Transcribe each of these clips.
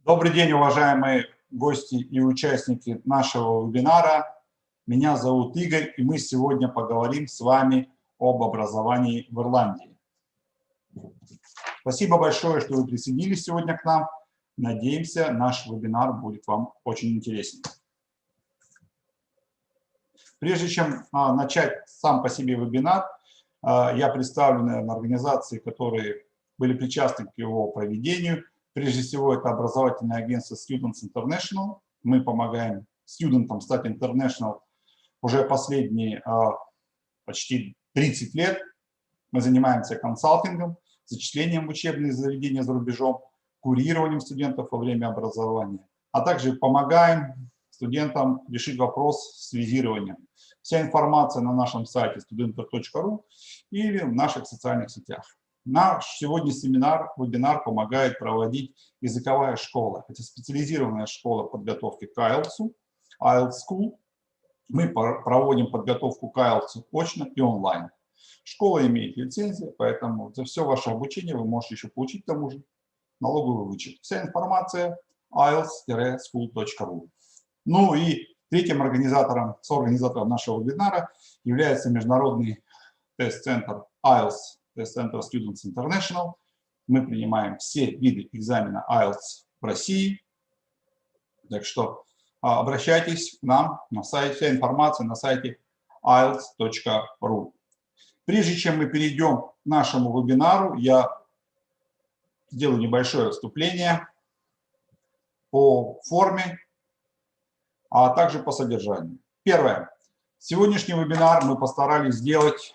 Добрый день, уважаемые гости и участники нашего вебинара. Меня зовут Игорь, и мы сегодня поговорим с вами об образовании в Ирландии. Спасибо большое, что вы присоединились сегодня к нам. Надеемся, наш вебинар будет вам очень интересен. Прежде чем начать сам по себе вебинар, я представлю, наверное, организации, которые были причастны к его проведению. Прежде всего, это образовательное агентство Students International. Мы помогаем студентам стать international уже последние почти 30 лет. Мы занимаемся консалтингом, зачислением в учебные заведения за рубежом, курированием студентов во время образования, а также помогаем студентам решить вопрос с визированием. Вся информация на нашем сайте studenter.ru или в наших социальных сетях. Наш сегодняшний вебинар помогает проводить языковая школа. Это специализированная школа подготовки к IELTS, IELTS School. Мы проводим подготовку к IELTS очно и онлайн. Школа имеет лицензию, поэтому за все ваше обучение вы можете еще получить к тому же налоговый вычет. Вся информация ielts-school.ru. Ну и третьим соорганизатором нашего вебинара является международный тест-центр IELTS. Center Students International. Мы принимаем все виды экзамена IELTS в России. Так что обращайтесь к нам на сайте, вся информация на сайте ielts.ru. Прежде чем мы перейдем к нашему вебинару, я сделаю небольшое вступление по форме, а также по содержанию. Первое. Сегодняшний вебинар мы постарались сделать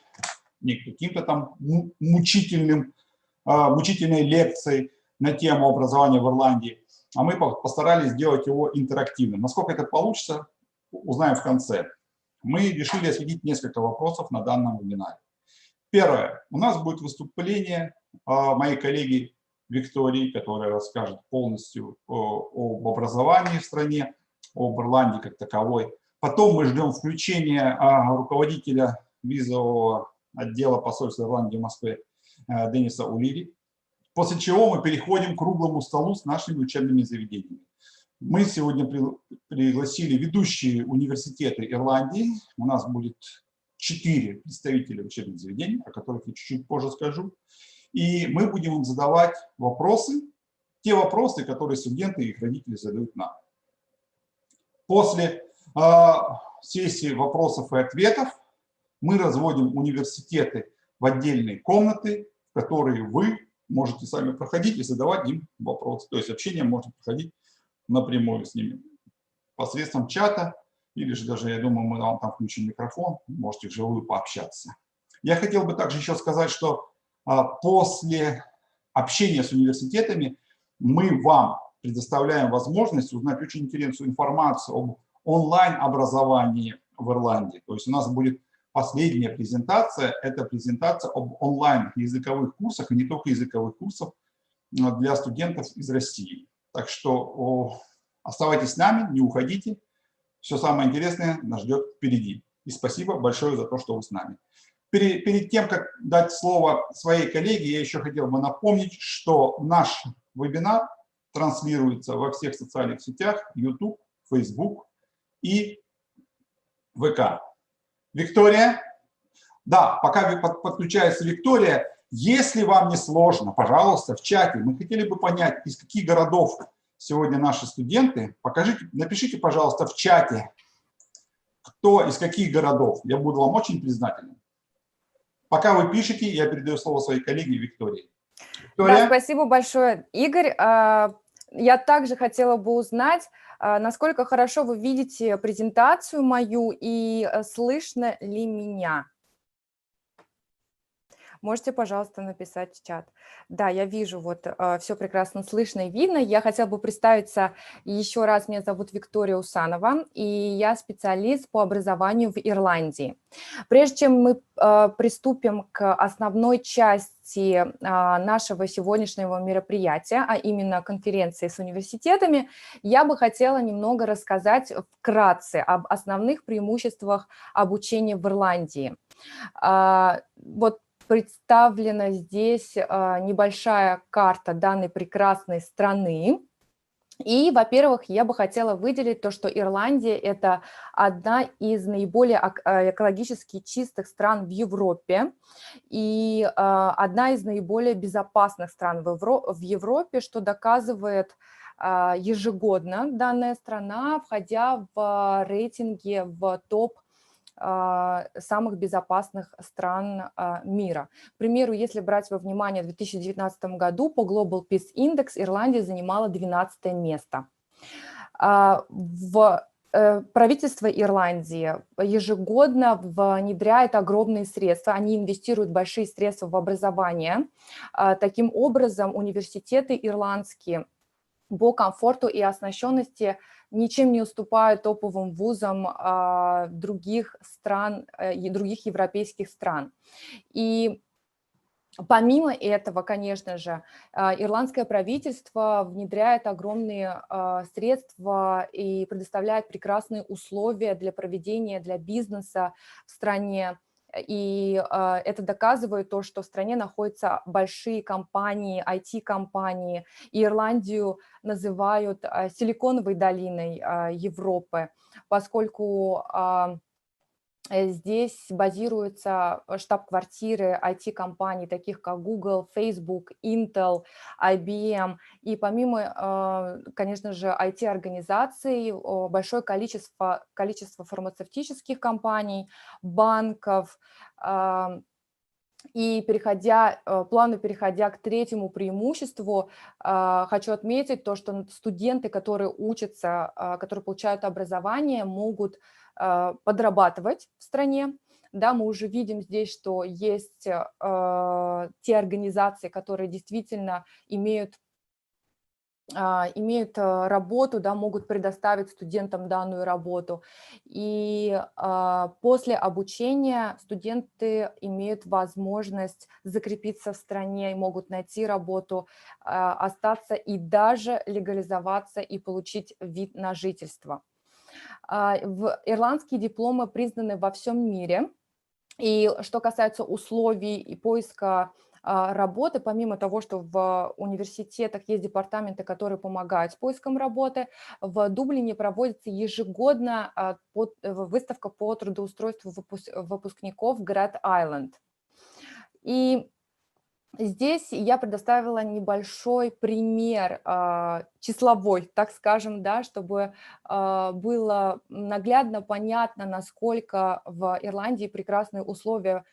не каким-то там мучительной лекцией на тему образования в Ирландии, а мы постарались сделать его интерактивным. Насколько это получится, узнаем в конце. Мы решили осветить несколько вопросов на данном вебинаре. Первое. У нас будет выступление моей коллеги Виктории, которая расскажет полностью об образовании в стране, об Ирландии как таковой. Потом мы ждем включения руководителя визового отдела посольства Ирландии в Москве Денниса Улири, после чего мы переходим к круглому столу с нашими учебными заведениями. Мы сегодня пригласили ведущие университеты Ирландии. У нас будет 4 представителя учебных заведений, о которых я чуть-чуть позже скажу. И мы будем им задавать вопросы, те вопросы, которые студенты и их родители задают нам. После сессии вопросов и ответов мы разводим университеты в отдельные комнаты, в которые вы можете сами проходить и задавать им вопросы. То есть общение может проходить напрямую с ними посредством чата, или же даже, я думаю, мы вам там включим микрофон, можете вживую пообщаться. Я хотел бы также еще сказать, что после общения с университетами мы вам предоставляем возможность узнать очень интересную информацию об онлайн-образовании в Ирландии. То есть у нас будет последняя презентация – это презентация об онлайн-языковых курсах, и не только языковых курсов для студентов из России. Так что оставайтесь с нами, не уходите. Все самое интересное нас ждет впереди. И спасибо большое за то, что вы с нами. Перед тем, как дать слово своей коллеге, я еще хотел бы напомнить, что наш вебинар транслируется во всех социальных сетях: YouTube, Facebook и ВК. Виктория? Да, пока подключается Виктория, если вам не сложно, пожалуйста, в чате. Мы хотели бы понять, из каких городов сегодня наши студенты. Напишите, пожалуйста, в чате, кто из каких городов. Я буду вам очень признателен. Пока вы пишете, я передаю слово своей коллеге Виктории. Виктория? Да, спасибо большое, Игорь. Я также хотела бы узнать, насколько хорошо вы видите презентацию мою и слышно ли меня. Можете, пожалуйста, написать в чат. Да, я вижу, вот все прекрасно слышно и видно. Я хотела бы представиться еще раз. Меня зовут Виктория Усанова, и я специалист по образованию в Ирландии. Прежде чем мы приступим к основной части нашего сегодняшнего мероприятия, а именно конференции с университетами, я бы хотела немного рассказать вкратце об основных преимуществах обучения в Ирландии. Вот представлена здесь небольшая карта данной прекрасной страны. И, во-первых, я бы хотела выделить то, что Ирландия – это одна из наиболее экологически чистых стран в Европе и одна из наиболее безопасных стран в Европе, что доказывает ежегодно данная страна, входя в рейтинге в топ самых безопасных стран мира. К примеру, если брать во внимание, в 2019 году по Global Peace Index Ирландия занимала 12 место. Правительство Ирландии ежегодно внедряет огромные средства, они инвестируют большие средства в образование. Таким образом, университеты ирландские по комфорту и оснащенности ничем не уступают топовым вузам других стран, других европейских стран. И помимо этого, конечно же, ирландское правительство внедряет огромные средства и предоставляет прекрасные условия для проведения, для бизнеса в стране. И это доказывает то, что в стране находятся большие компании, IT-компании. И Ирландию называют силиконовой долиной Европы, поскольку здесь базируются штаб-квартиры IT-компаний, таких как Google, Facebook, Intel, IBM. И помимо, конечно же, IT-организаций, большое количество фармацевтических компаний, банков. И плавно переходя к третьему преимуществу, хочу отметить то, что студенты, которые учатся, которые получают образование, могут подрабатывать в стране. Да, мы уже видим здесь, что есть те организации, которые действительно имеют работу, да, могут предоставить студентам данную работу. И после обучения студенты имеют возможность закрепиться в стране, могут найти работу, остаться и даже легализоваться и получить вид на жительство. Ирландские дипломы признаны во всем мире. И что касается условий и поиска работы, помимо того, что в университетах есть департаменты, которые помогают с поиском работы, в Дублине проводится ежегодно выставка по трудоустройству выпускников Great Island. И здесь я предоставила небольшой пример числовой, так скажем, да, чтобы было наглядно понятно, насколько в Ирландии прекрасные условия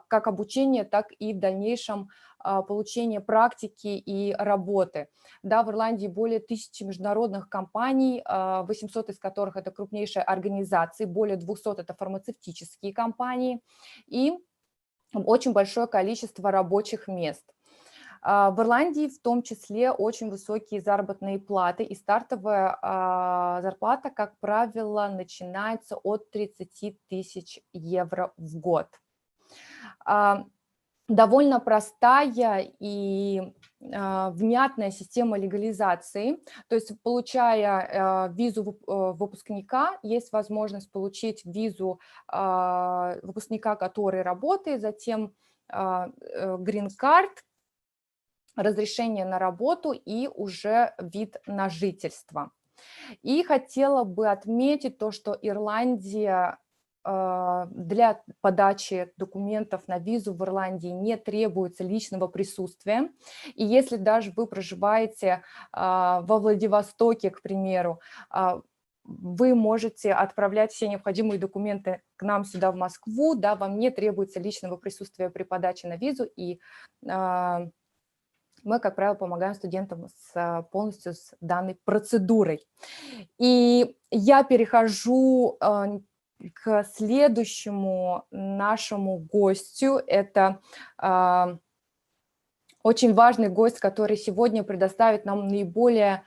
как обучения, так и в дальнейшем получения практики и работы. Да, в Ирландии более 1000 международных компаний, 800 из которых это крупнейшие организации, более 200 это фармацевтические компании и очень большое количество рабочих мест. В Ирландии в том числе очень высокие заработные платы, и стартовая зарплата, как правило, начинается от 30 тысяч евро в год. Довольно простая и внятная система легализации, то есть получая визу выпускника, есть возможность получить визу выпускника, который работает, затем грин-карт, разрешение на работу и уже вид на жительство. И хотела бы отметить то, что Ирландия для подачи документов на визу в Ирландии не требуется личного присутствия. И если даже вы проживаете во Владивостоке, к примеру, вы можете отправлять все необходимые документы к нам сюда, в Москву, да, вам не требуется личного присутствия при подаче на визу, и мы, как правило, помогаем студентам полностью с данной процедурой. И я перехожу к следующему нашему гостю. Это очень важный гость, который сегодня предоставит нам наиболее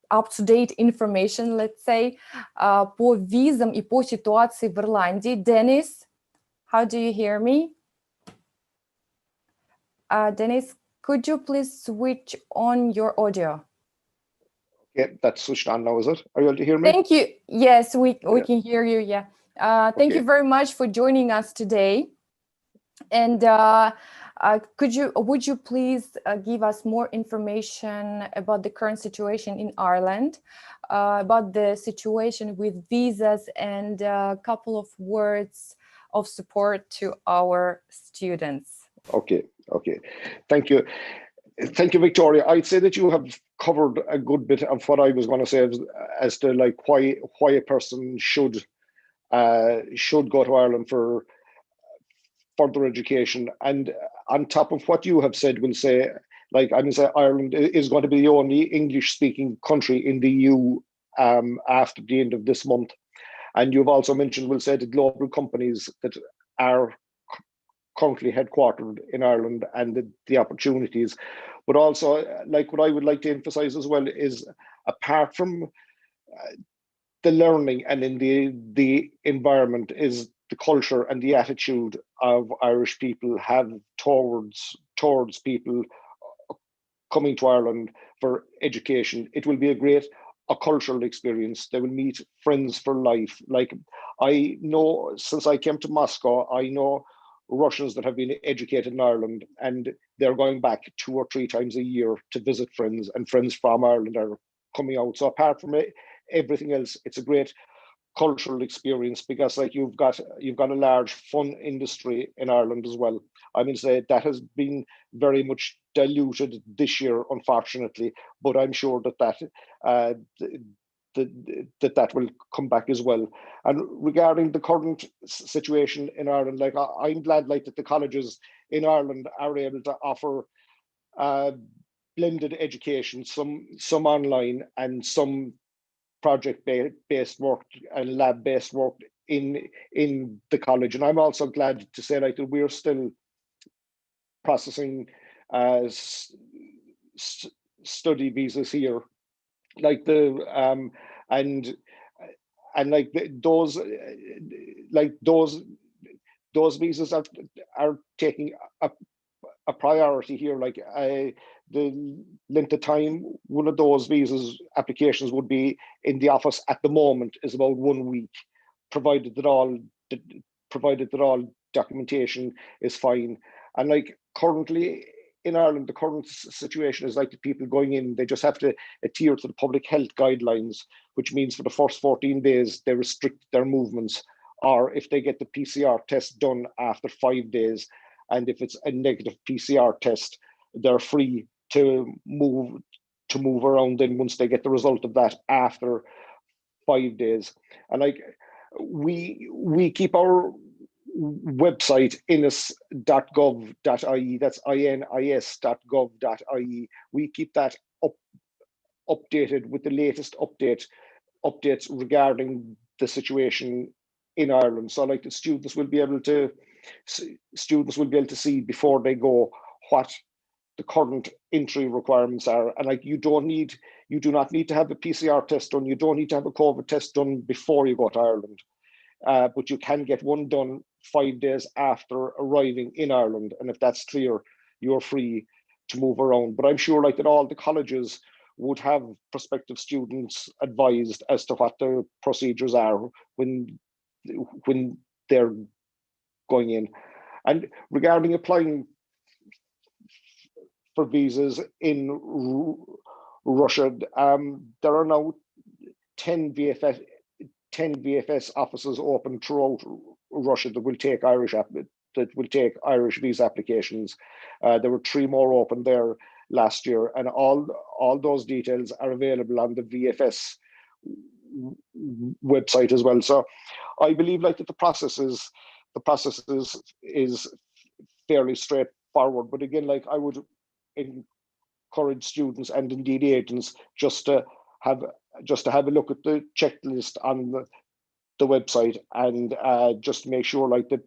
up-to-date information, let's say, по визам и по ситуации в Ирландии. Dennis, how do you hear me? Dennis, could you please switch on your audio? Yeah, that's switched on now, is it? Are you able to hear me? Thank you. Yes, we can hear you, yeah. Thank you very much for joining us today. And Would you please give us more information about the current situation in Ireland, about the situation with visas, and a couple of words of support to our students? Okay. Thank you. Thank you, Victoria. I'd say that you have covered a good bit of what I was going to say as to like why a person should go to Ireland for further education. And on top of what you have said, we'll say, like I'm going to say, Ireland is going to be the only English-speaking country in the EU after the end of this month. And you've also mentioned, we'll say, the global companies that are currently headquartered in Ireland and the opportunities. But also, like what I would like to emphasize as well is, apart from the learning and in the environment, is the culture and the attitude of Irish people have towards people coming to Ireland for education. It will be a cultural experience. They will meet friends for life. Like I know, since I came to Moscow, I know Russians that have been educated in Ireland, and they're going back 2 or 3 times a year to visit friends, and friends from Ireland are coming out. So apart from everything else, it's a great cultural experience, because like you've got a large fun industry in Ireland as well. I mean, say that has been very much diluted this year, unfortunately, but I'm sure that will come back as well. And regarding the current situation in Ireland, like I'm glad like that the colleges in Ireland are able to offer blended education, some online and some project-based work and lab-based work in the college. And I'm also glad to say like that we're still processing study visas here, like the those visas are taking a priority here. Like the length of time one of those visas applications would be in the office at the moment is about 1 week, provided that all documentation is fine. And like currently in Ireland, the current situation is like the people going in, they just have to adhere to the public health guidelines, which means for the first 14 days, they restrict their movements, or if they get the PCR test done after 5 days, and if it's a negative PCR test, they're free to move around then once they get the result of that after 5 days. And like we keep our website inis.gov.ie, that's inis.gov.ie. We keep that updated with the latest updates regarding the situation in Ireland. So like the students will be able to see before they go what the current entry requirements are. And like you do not need to have a PCR test done, you don't need to have a COVID test done before you go to Ireland. But you can get one done 5 days after arriving in Ireland. And if that's clear, you're free to move around. But I'm sure like that all the colleges would have prospective students advised as to what the procedures are when they're going in. And regarding applying for visas in Russia, there are now 10 VFS offices open throughout Russia that will take Irish visa applications. There were 3 more open there last year, and all those details are available on the VFS website as well. So I believe like that the process is fairly straightforward. But again, like I would encourage students and indeed agents just to have a look at the checklist on the website, and just make sure like that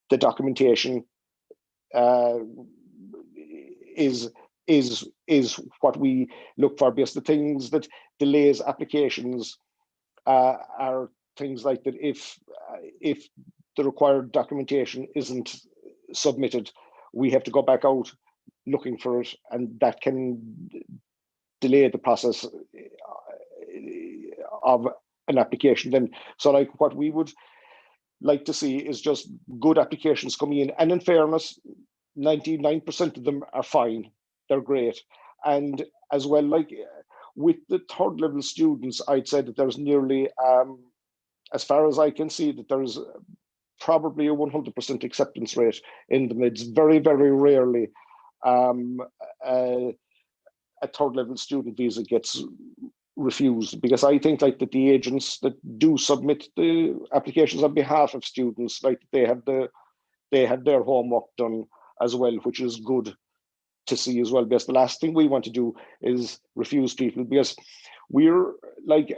the documentation is what we look for, because the things that delays applications are things like that if the required documentation isn't submitted, we have to go back out looking for it, and that can delay the process of an application then. So like what we would like to see is just good applications coming in. And in fairness, 99% of them are fine. They're great. And as well, like with the third level students, I'd say that there's nearly, as far as I can see, that there's probably a 100% acceptance rate in them. It's very, very rarely a third level student visa gets refused, because I think like that the agents that do submit the applications on behalf of students, like they have their homework done as well, which is good to see as well, because the last thing we want to do is refuse people, because we're like,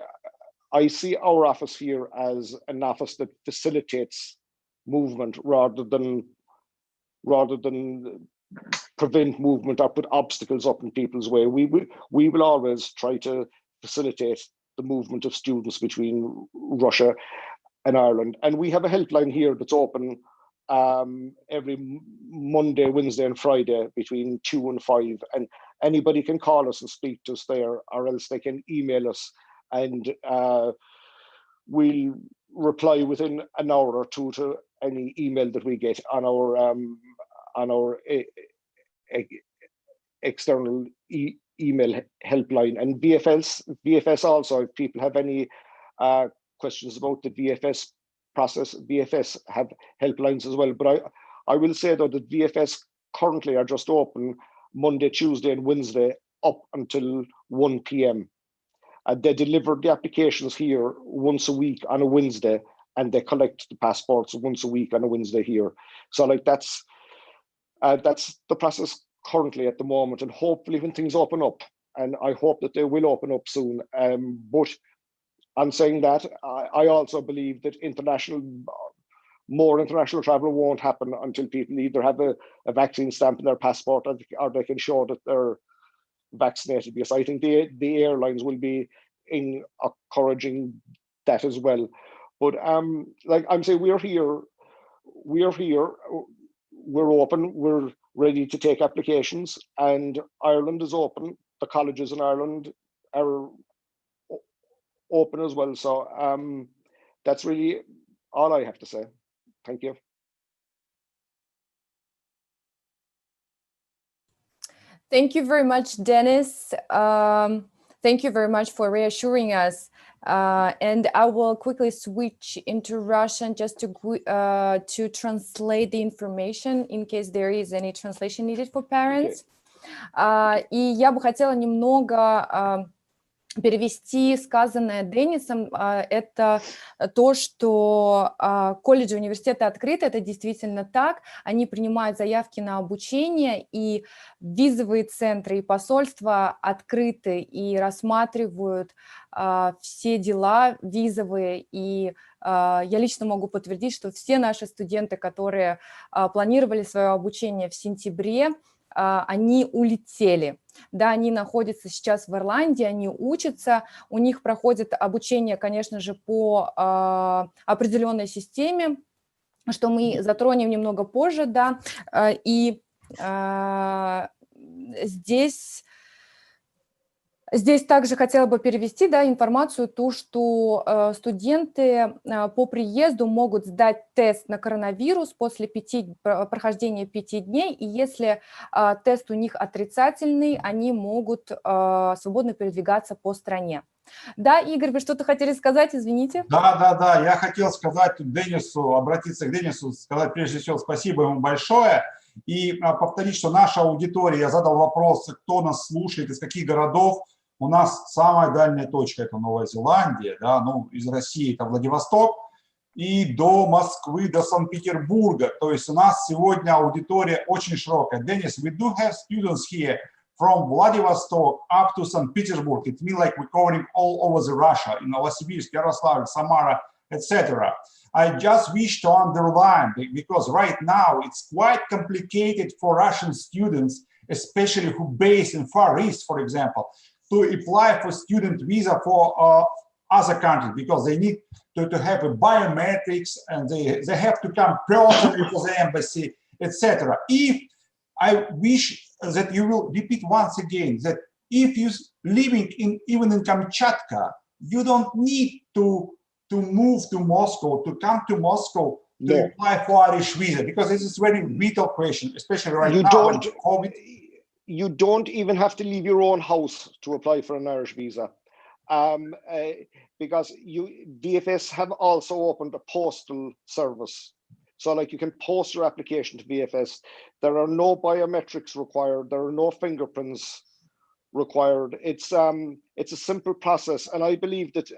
I see our office here as an office that facilitates movement rather than prevent movement or put obstacles up in people's way. We will always try to facilitate the movement of students between Russia and Ireland. And we have a helpline here that's open every Monday, Wednesday and Friday between 2 and 5. And anybody can call us and speak to us there, or else they can email us, and we'll reply within an hour or two to any email that we get on our external email helpline. And VFS also, if people have any questions about the VFS process, VFS have helplines as well. But I will say though that VFS currently are just open Monday, Tuesday and Wednesday up until 1 p.m. They deliver the applications here once a week on a Wednesday, and they collect the passports once a week on a Wednesday here. So like that's the process currently at the moment, and hopefully when things open up, and I hope that they will open up soon. But I'm saying that I also believe that more international travel won't happen until people either have a vaccine stamp in their passport, or they can show that they're vaccinated, because I think the airlines will be encouraging that as well. But like I'm saying, we're here, we're open, we're ready to take applications, and Ireland is open. The colleges in Ireland are open as well. So that's really all I have to say. Thank you. Thank you very much, Dennis. Thank you very much for reassuring us. And I will quickly switch into Russian just to translate the information in case there is any translation needed for parents. Okay. И я бы хотела немного перевести сказанное Деннисом. Это то, что колледжи, университеты открыты, это действительно так. Они принимают заявки на обучение, и визовые центры и посольства открыты и рассматривают все дела визовые. И я лично могу подтвердить, что все наши студенты, которые планировали свое обучение в сентябре, они улетели. Да, они находятся сейчас в Ирландии, они учатся, у них проходит обучение, конечно же, по определенной системе, что мы затронем немного позже, да, и Здесь также хотела бы перевести, да, информацию, ту, что студенты по приезду могут сдать тест на коронавирус после прохождения 5 дней, и если тест у них отрицательный, они могут свободно передвигаться по стране. Да, Игорь, вы что-то хотели сказать, извините? Да, я хотел сказать Деннису, обратиться к Деннису, сказать прежде всего спасибо ему большое. И повторить, что наша аудитория, я задал вопрос, кто нас слушает, из каких городов. У нас самая дальняя точка – это Новая Зеландия, да, ну, из России это Владивосток, и до Москвы, до Санкт-Петербурга. То есть у нас сегодня аудитория очень широкая. Денис, we do have students here from Vladivostok up to St. Petersburg. It means like we're covering all over the Russia, in Novosibirsk, Yaroslavl, Samara, etc. I just wish to underline, because right now it's quite complicated for Russian students, especially who based in Far East, for example, to apply for student visa for other countries, because they need to have a biometrics, and they have to come personally to the embassy, etc. If I wish that you will repeat once again that if you're living even in Kamchatka, you don't need to to move to Moscow, to come to Moscow to apply for Irish visa? Because this is a very vital question, especially right now when COVID. You don't even have to leave your own house to apply for an Irish visa. Because VFS have also opened a postal service. So like you can post your application to VFS. There are no biometrics required. There are no fingerprints required. It's a simple process. And I believe that,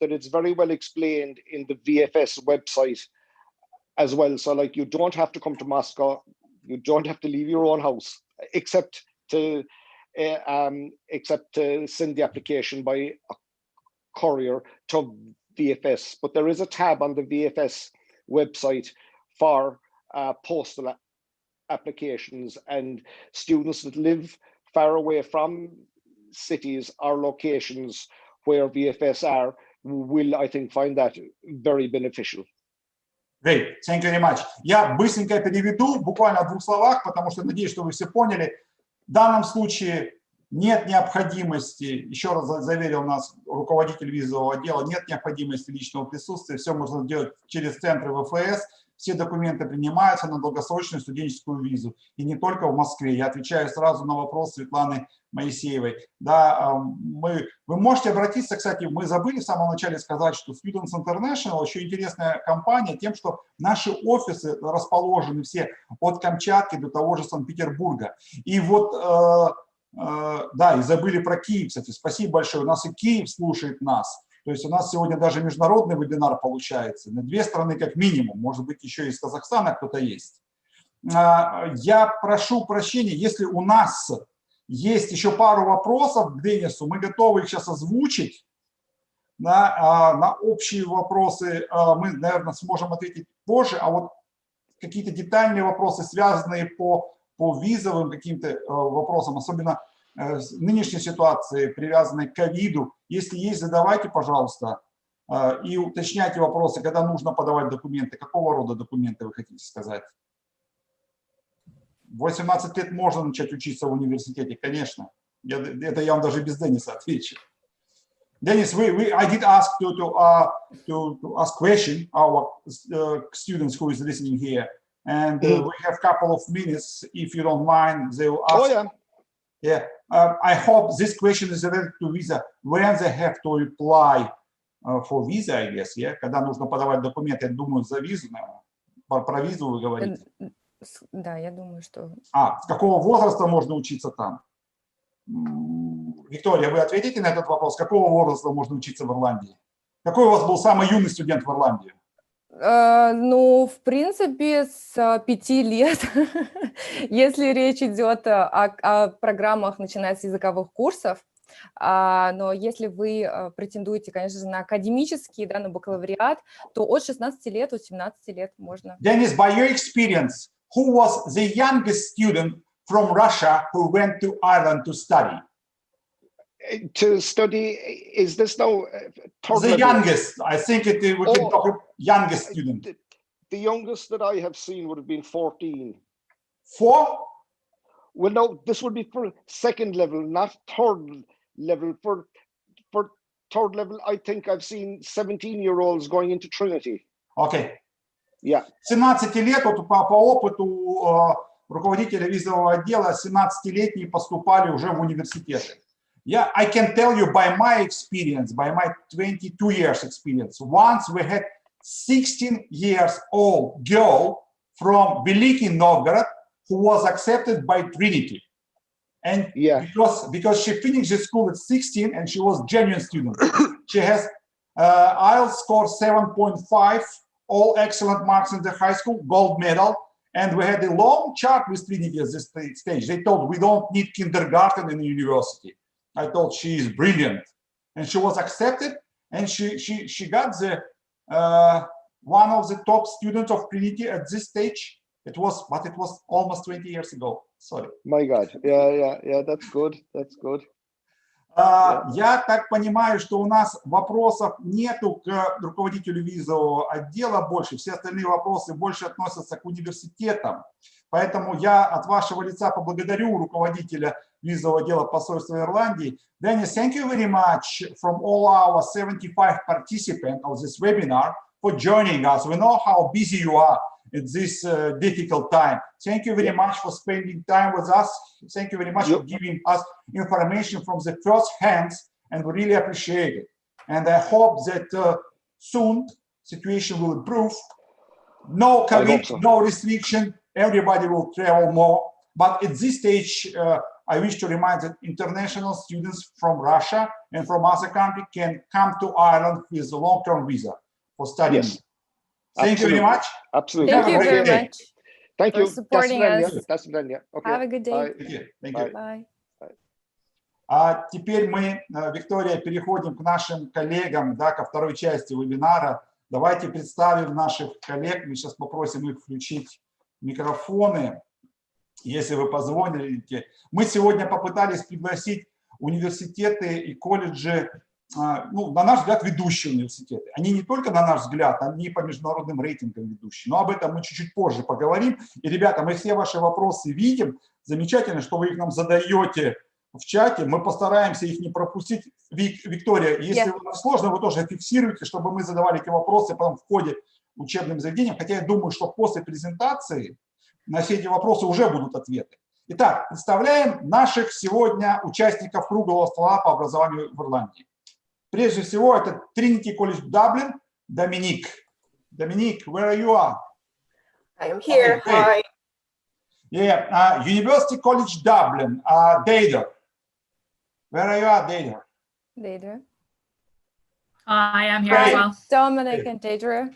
that it's very well explained in the VFS website as well. So like you don't have to come to Moscow. You don't have to leave your own house, except to send the application by a courier to VFS. But there is a tab on the VFS website for postal applications, and students that live far away from cities or locations where VFS are will, I think, find that very beneficial. Great, thank you very much. Я быстренько переведу, буквально в 2 словах, потому что надеюсь, что вы все поняли. В данном случае нет необходимости, еще раз заверил нас руководитель визового отдела, нет необходимости личного присутствия, все можно делать через центры ВФС, все документы принимаются на долгосрочную студенческую визу, и не только в Москве. Я отвечаю сразу на вопрос Светланы Моисеевой. Да, вы можете обратиться, кстати, мы забыли в самом начале сказать, что Students International очень интересная компания тем, что наши офисы расположены все от Камчатки до того же Санкт-Петербурга. И вот, да, и забыли про Киев, кстати, спасибо большое, у нас и Киев слушает нас. То есть у нас сегодня даже международный вебинар получается, на 2 страны как минимум, может быть, еще из Казахстана кто-то есть. Я прошу прощения, если у нас есть еще пару вопросов к Денису, мы готовы их сейчас озвучить. На общие вопросы мы, наверное, сможем ответить позже, а вот какие-то детальные вопросы, связанные по визовым каким-то вопросам, особенно нынешней ситуации, привязанной к ковиду. Если есть, задавайте, пожалуйста, и уточняйте вопросы, когда нужно подавать документы, какого рода документы вы хотите сказать. В 18 лет можно начать учиться в университете, конечно. Это я вам даже без Дениса отвечу. Денис, I did ask to ask question our students who is listening here, and we have a couple of minutes. If you don't mind, they will ask. Oh yeah. Yeah, I hope this question is related to visa. When they have to apply for visa, I guess, yeah? Когда нужно подавать документы, я думаю, за визу, наверное. Про визу вы говорите. Да, я думаю, что... С какого возраста можно учиться там? Виктория, вы ответите на этот вопрос? С какого возраста можно учиться в Ирландии? Какой у вас был самый юный студент в Ирландии? Ну, в принципе, с 5 лет, если речь идет о программах, начиная с языковых курсов, но если вы претендуете, конечно же, на академический, да, на бакалавриат, то от 16 лет, от 17 лет можно. Dennis, by your experience, who was the youngest student from Russia who went to Ireland to study? To study, is this now third the level? Youngest? I think we can talk about youngest student. The youngest that I have seen would have been 14. 4? Well, no, this would be for second level, not third level. For third level, I think I've seen 17-year-olds going into Trinity. Okay. Yeah. 17 лет, вот по опыту руководителя визового отдела, 17-летние поступали уже в университеты. Yeah, I can tell you by my experience, by my 22 years experience, once we had 16-year-old girl from Veliki Novgorod who was accepted by Trinity. And yeah, because she finished the school at 16 and she was a genuine student. She has IELTS score 7.5, all excellent marks in the high school, gold medal. And we had a long chat with Trinity at this stage. They told we don't need kindergarten in the university. I thought she is brilliant, and she was accepted, and she got the one of the top students of Trinity at this stage. It was almost 20 years ago. Sorry. My God, yeah. That's good. That's good. Я так понимаю, что у нас вопросов нету к руководителю визового отдела больше. Все остальные вопросы больше относятся к университетам. Поэтому я от вашего лица поблагодарю руководителя визового дела посольства Ирландии. Dennis, thank you very much from all our 75 participants of this webinar for joining us. We know how busy you are at this difficult time. Thank you very much for spending time with us. Thank you very much for giving us information from the first hands, and we really appreciate it. And I hope that soon situation will improve. No COVID, no restriction, everybody will travel more. But at this stage, I wish to remind that international students from Russia and from other countries can come to Ireland with a long-term visa for studying. Yes. Thank you very much. Absolutely. Thank you very much. Thank you. For supporting us. Okay. Have a good day. Thank you. Bye. А теперь мы, Виктория, переходим к нашим коллегам, да, ко второй части вебинара. Давайте представим наших коллег. Мы сейчас попросим их включить микрофоны, если вы позволите. Мы сегодня попытались пригласить университеты и колледжи, ну, на наш взгляд, ведущие университеты. Они не только на наш взгляд, они по международным рейтингам ведущие. Но об этом мы чуть-чуть позже поговорим. И, ребята, мы все ваши вопросы видим. Замечательно, что вы их нам задаете в чате. Мы постараемся их не пропустить. Виктория, если вам сложно, вы тоже фиксируйте, чтобы мы задавали эти вопросы потом в ходе учебным заведением. Хотя я думаю, что после презентации на все эти вопросы уже будут ответы. Итак, представляем наших сегодня участников круглого стола по образованию в Ирландии. Прежде всего, это Trinity College Dublin, Dominic. Dominic, where are you? I am here. Okay, hi. Yeah, University College Dublin, Deirdre. Where are you at, Deirdre? Deidre. I am here as well. Dominic and Deidre.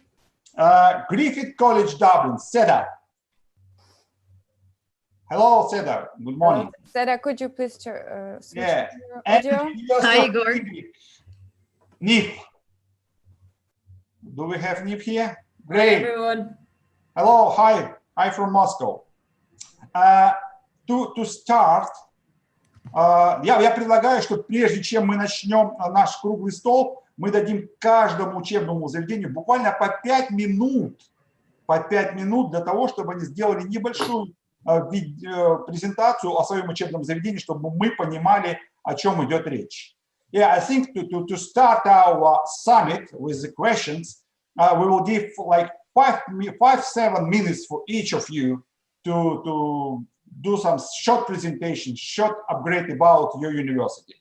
Griffith College Dublin, Seda. Hello, Seda. Good morning. Seda, could you please switch Yeah. your audio? Hi, Igor. Nip. Do we have Nip here? Hi, Great. everyone. Hello, hi. Hi from Moscow. To start, я предлагаю, что прежде чем мы начнем наш круглый стол, мы дадим каждому учебному заведению буквально по 5 минут для того, чтобы они сделали небольшую презентацию о своем учебном заведении, чтобы мы понимали, о чем идет речь. Yeah, I think to start our summit with the questions, we will give like 5-7 minutes for each of you to do some short presentation, short upgrade about your university.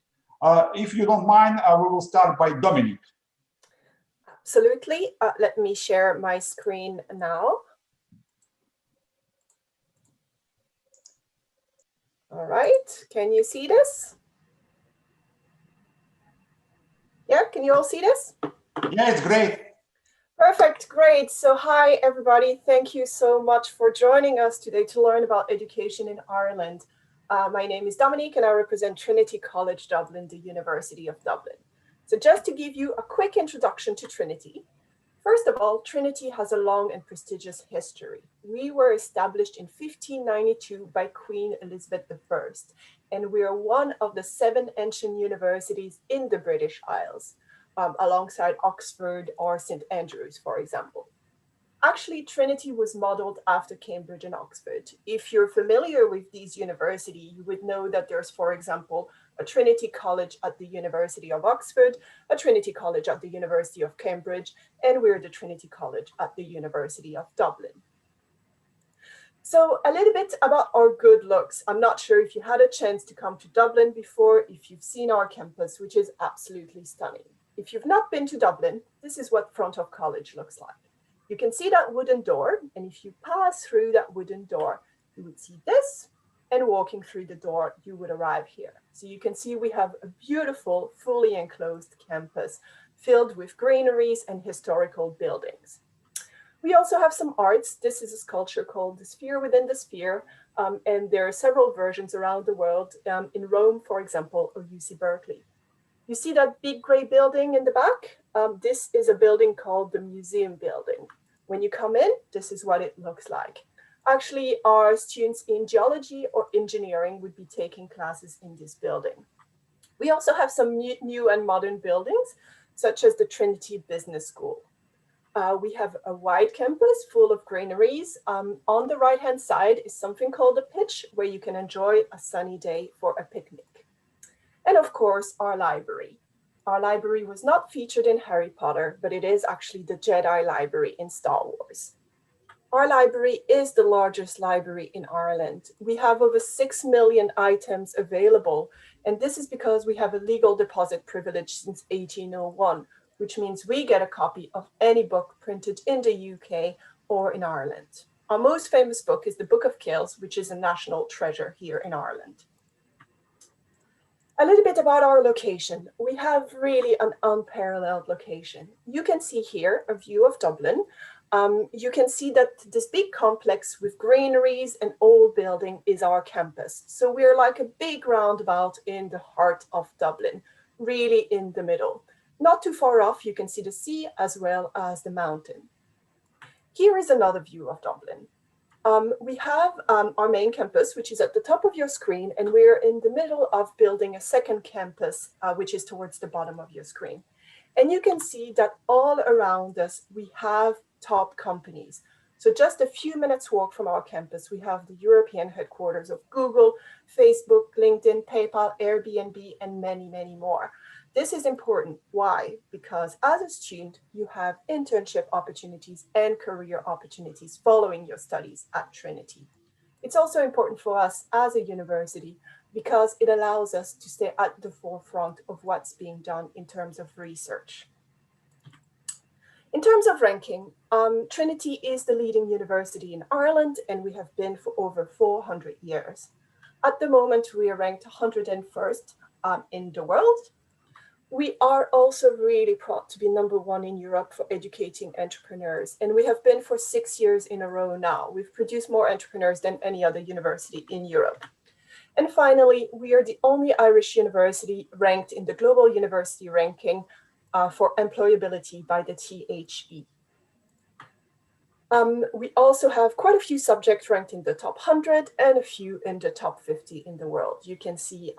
If you don't mind, we will start by Dominic. Absolutely. Let me share my screen now. All right. Can you see this? Yeah, can you all see this? Yeah, it's great. Perfect, great. So hi, everybody. Thank you so much for joining us today to learn about education in Ireland. My name is Dominique and I represent Trinity College Dublin, the University of Dublin. So just to give you a quick introduction to Trinity, first of all, Trinity has a long and prestigious history. We were established in 1592 by Queen Elizabeth I, and we are one of the 7 ancient universities in the British Isles. Alongside Oxford or St. Andrews, for example. Actually, Trinity was modeled after Cambridge and Oxford. If you're familiar with these universities, you would know that there's, for example, a Trinity College at the University of Oxford, a Trinity College at the University of Cambridge, and we're the Trinity College at the University of Dublin. So a little bit about our good looks. I'm not sure if you had a chance to come to Dublin before, if you've seen our campus, which is absolutely stunning. If you've not been to Dublin, this is what front of college looks like. You can see that wooden door, and if you pass through that wooden door, you would see this, and walking through the door, you would arrive here. So you can see we have a beautiful, fully enclosed campus filled with greeneries and historical buildings. We also have some arts. This is a sculpture called The Sphere Within the Sphere, and there are several versions around the world, in Rome, for example, or UC Berkeley. You see that big gray building in the back? This is a building called the Museum Building. When you come in, this is what it looks like. Actually, our students in geology or engineering would be taking classes in this building. We also have some new and modern buildings, such as the Trinity Business School. We have a wide campus full of greeneries. On the right-hand side is something called a pitch, where you can enjoy a sunny day for a picnic. And of course, our library. Our library was not featured in Harry Potter, but it is actually the Jedi library in Star Wars. Our library is the largest library in Ireland. We have over 6 million items available, and this is because we have a legal deposit privilege since 1801, which means we get a copy of any book printed in the UK or in Ireland. Our most famous book is the Book of Kells, which is a national treasure here in Ireland. A little bit about our location. We have really an unparalleled location. You can see here a view of Dublin. You can see that this big complex with greeneries and old building is our campus. So we're like a big roundabout in the heart of Dublin, really in the middle. Not too far off, you can see the sea as well as the mountain. Here is another view of Dublin. We have our main campus, which is at the top of your screen, and we're in the middle of building a second campus, which is towards the bottom of your screen. And you can see that all around us, we have top companies. So just a few minutes walk from our campus, we have the European headquarters of Google, Facebook, LinkedIn, PayPal, Airbnb, and many, many more. This is important. Why? Because as a student, you have internship opportunities and career opportunities following your studies at Trinity. It's also important for us as a university because it allows us to stay at the forefront of what's being done in terms of research. In terms of ranking, Trinity is the leading university in Ireland, and we have been for over 400 years. At the moment, we are ranked 101st in the world. We are also really proud to be #1 in Europe for educating entrepreneurs, and we have been for 6 years in a row now. We've produced more entrepreneurs than any other university in Europe. And finally, we are the only Irish university ranked in the Global University Ranking for employability by the THE. We also have quite a few subjects ranked in the top 100 and a few in the top 50 in the world. You can see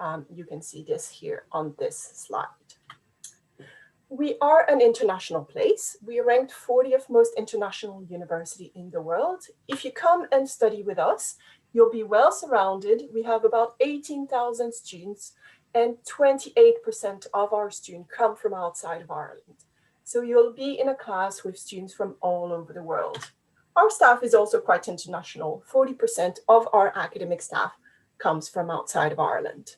this here on this slide. We are an international place. We are ranked 40th most international university in the world. If you come and study with us, you'll be well surrounded. We have about 18,000 students, and 28% of our students come from outside of Ireland. So you'll be in a class with students from all over the world. Our staff is also quite international. 40% of our academic staff comes from outside of Ireland.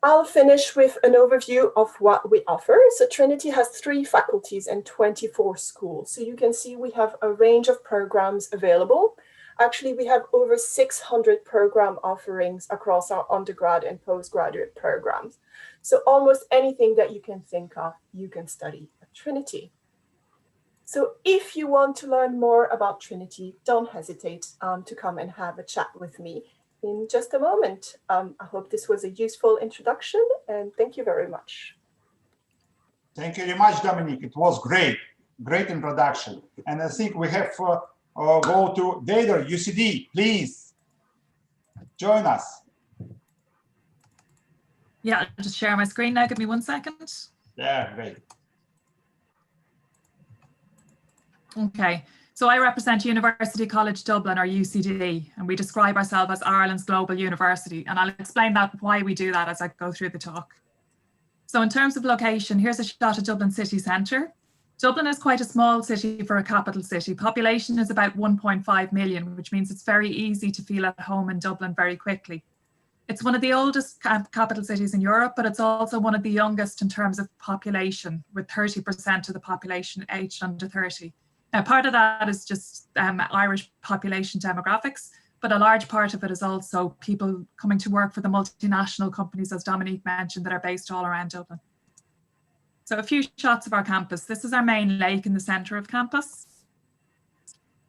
I'll finish with an overview of what we offer. So Trinity has 3 faculties and 24 schools. So you can see we have a range of programs available. Actually, we have over 600 program offerings across our undergrad and postgraduate programs. So almost anything that you can think of, you can study at Trinity. So if you want to learn more about Trinity, don't hesitate to come and have a chat with me in just a moment. I hope this was a useful introduction, and thank you very much. Thank you very much, Dominique. It was great, great introduction. And I think we have go to Vader, UCD, please join us. Yeah, I'll just share my screen now. Give me 1 second. Yeah, great. Okay, so I represent University College Dublin, or UCD, and we describe ourselves as Ireland's global university. And I'll explain why we do that as I go through the talk. So in terms of location, here's a shot of Dublin city centre. Dublin is quite a small city for a capital city. Population is about 1.5 million, which means it's very easy to feel at home in Dublin very quickly. It's one of the oldest capital cities in Europe, but it's also one of the youngest in terms of population, with 30% of the population aged under 30. Now, part of that is just Irish population demographics, but a large part of it is also people coming to work for the multinational companies, as Dominique mentioned, that are based all around Dublin. So a few shots of our campus. This is our main lake in the centre of campus.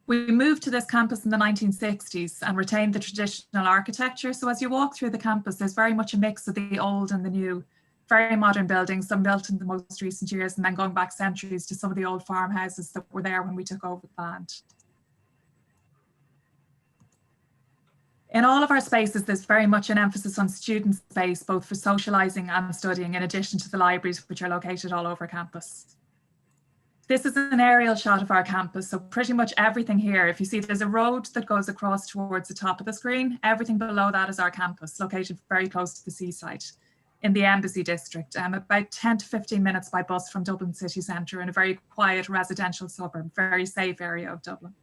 We moved to this campus in the 1960s and retained the traditional architecture. So as you walk through the campus, there's very much a mix of the old and the new. Very modern buildings, some built in the most recent years, and then going back centuries to some of the old farmhouses that were there when we took over the land. In all of our spaces, there's very much an emphasis on student space, both for socialising and studying, in addition to the libraries, which are located all over campus. This is an aerial shot of our campus. So pretty much everything here, if you see there's a road that goes across towards the top of the screen, everything below that is our campus, located very close to the seaside in the Embassy District, about 10 to 15 minutes by bus from Dublin city centre, in a very quiet residential suburb, very safe area of Dublin.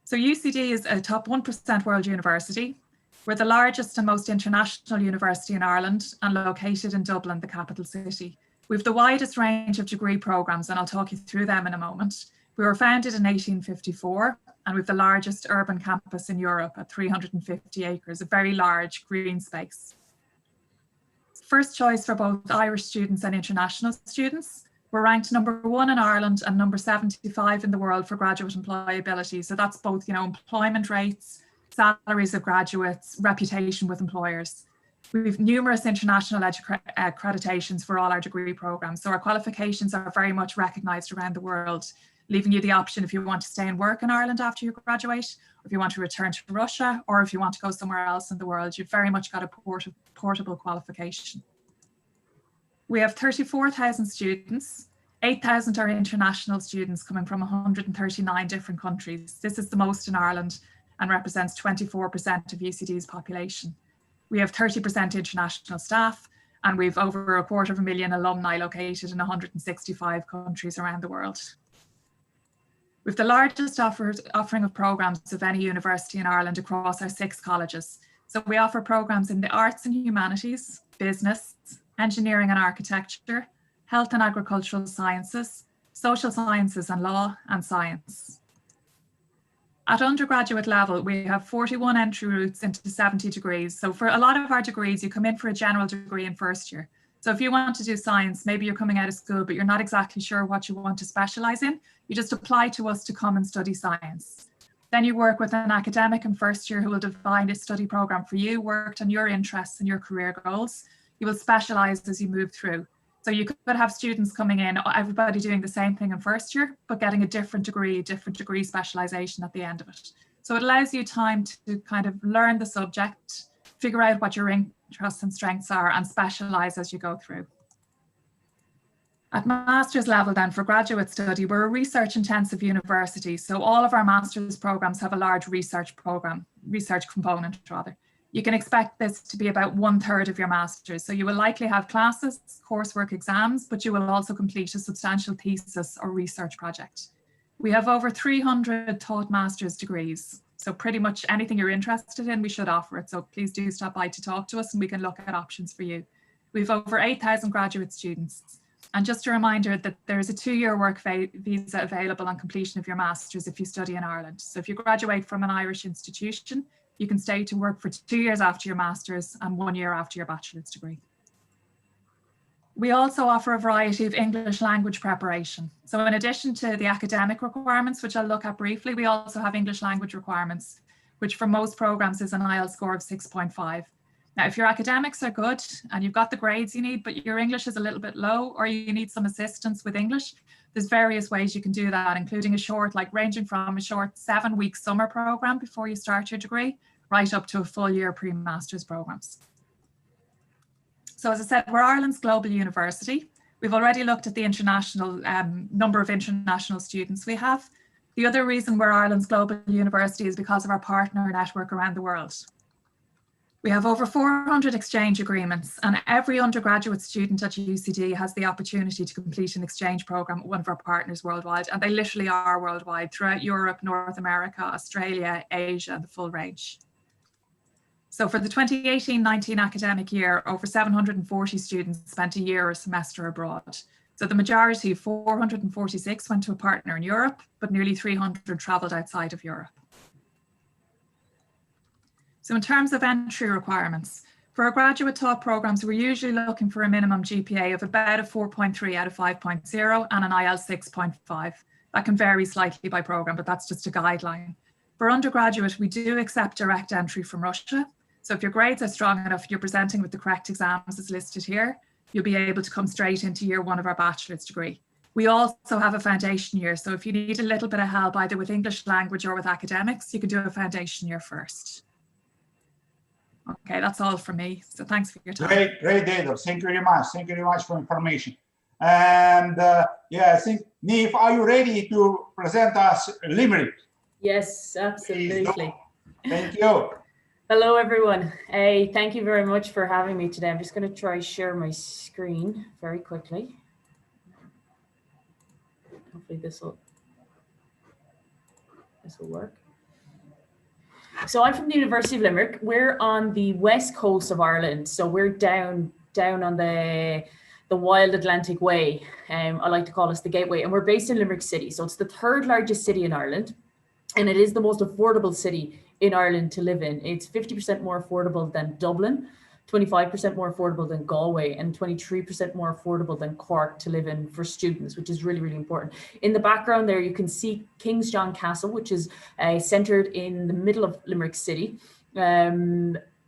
So UCD is a top 1% world university. We're the largest and most international university in Ireland and located in Dublin, the capital city. We have the widest range of degree programmes, and I'll talk you through them in a moment. We were founded in 1854, and we have the largest urban campus in Europe at 350 acres, a very large green space. First choice for both Irish students and international students. We're ranked #1 in Ireland and number 75 in the world for graduate employability. So that's both, employment rates, salaries of graduates, reputation with employers. We've numerous international accreditations for all our degree programs. So our qualifications are very much recognised around the world, leaving you the option if you want to stay and work in Ireland after you graduate, or if you want to return to Russia, or if you want to go somewhere else in the world. You've very much got a portable qualification. We have 34,000 students. 8,000 are international students coming from 139 different countries. This is the most in Ireland and represents 24% of UCD's population. We have 30% international staff, and we've over 250,000 alumni located in 165 countries around the world. We've the largest offering of programmes of any university in Ireland across our 6 colleges. So we offer programmes in the arts and humanities, business, engineering and architecture, health and agricultural sciences, social sciences and law, and science. At undergraduate level, we have 41 entry routes into 70 degrees. So for a lot of our degrees, you come in for a general degree in first year. So if you want to do science, maybe you're coming out of school, but you're not exactly sure what you want to specialise in, you just apply to us to come and study science. Then you work with an academic in first year who will define a study programme for you, worked on your interests and your career goals. You will specialise as you move through. So you could have students coming in, everybody doing the same thing in first year, but getting a different degree specialisation at the end of it. So it allows you time to kind of learn the subject, figure out what your interests and strengths are, and specialise as you go through. At master's level then, for graduate study, we're a research intensive university. So all of our master's programmes have a large research component rather. You can expect this to be about 1/3 of your master's. So you will likely have classes, coursework, exams, but you will also complete a substantial thesis or research project. We have over 300 taught master's degrees. So pretty much anything you're interested in, we should offer it. So please do stop by to talk to us and we can look at options for you. We have over 8,000 graduate students. And just a reminder that there is a 2-year work visa available on completion of your master's if you study in Ireland. So if you graduate from an Irish institution, you can stay to work for 2 years after your master's and 1 year after your bachelor's degree. We also offer a variety of English language preparation. So in addition to the academic requirements, which I'll look at briefly, we also have English language requirements, which for most programs is an IELTS score of 6.5. Now, if your academics are good and you've got the grades you need, but your English is a little bit low, or you need some assistance with English, there's various ways you can do that, including ranging from a short 7-week summer program before you start your degree, right up to a full year pre-master's programs. So as I said, we're Ireland's global university. We've already looked at the international number of international students we have. The other reason we're Ireland's global university is because of our partner network around the world. We have over 400 exchange agreements, and every undergraduate student at UCD has the opportunity to complete an exchange programme at one of our partners worldwide, and they literally are worldwide throughout Europe, North America, Australia, Asia, the full range. So for the 2018-19 academic year, over 740 students spent a year or semester abroad. So the majority, 446, went to a partner in Europe, but nearly 300 travelled outside of Europe. So in terms of entry requirements, for our graduate taught programs, we're usually looking for a minimum GPA of about a 4.3 out of 5.0 and an IELTS 6.5. That can vary slightly by program, but that's just a guideline. For undergraduate, we do accept direct entry from Russia. So if your grades are strong enough, you're presenting with the correct exams as listed here, you'll be able to come straight into year 1 of our bachelor's degree. We also have a foundation year. So if you need a little bit of help either with English language or with academics, you can do a foundation year first. Okay, that's all from me. So thanks for your time. Great data. Thank you very much. Thank you very much for information. And yeah, I think, Neve, are you ready to present us Limerick? Yes, absolutely. Thank you. Hello, everyone. Hey, thank you very much for having me today. I'm just going to try share my screen very quickly. Hopefully this will work. So I'm from the University of Limerick. We're on the west coast of Ireland. So we're down on the wild Atlantic Way. I like to call us the Gateway, and we're based in Limerick City. So it's the third largest city in Ireland, and it is the most affordable city in Ireland to live in. It's 50% more affordable than Dublin, 25% more affordable than Galway, and 23% more affordable than Cork to live in for students, which is really, really important. In the background there, you can see Kingston Castle, which is centered in the middle of Limerick City.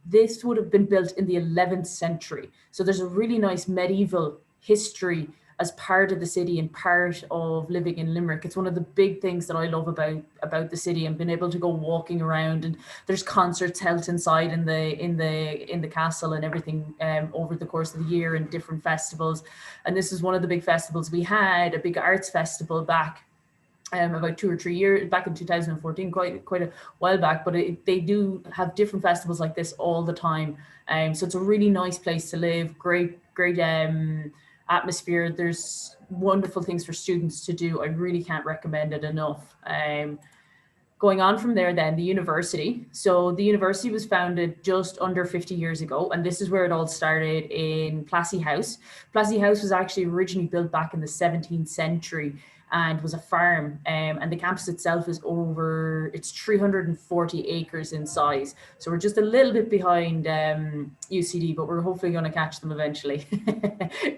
This would have been built in the 11th century. So there's a really nice medieval history as part of the city and part of living in Limerick. It's one of the big things that I love about the city, and being able to go walking around, and there's concerts held inside in the castle and everything over the course of the year, and different festivals. And this is one of the big festivals. We had a big arts festival back about 2 or 3 years back in 2014, quite a while back, but they do have different festivals like this all the time. So it's a really nice place to live, great atmosphere. There's wonderful things for students to do. I really can't recommend it enough. Going on from there then, the university. So the university was founded just under 50 years ago, and this is where it all started in Plassey House. Plassey House was actually originally built back in the 17th century and was a farm, and the campus itself is it's 340 acres in size. So we're just a little bit behind UCD, but we're hopefully going to catch them eventually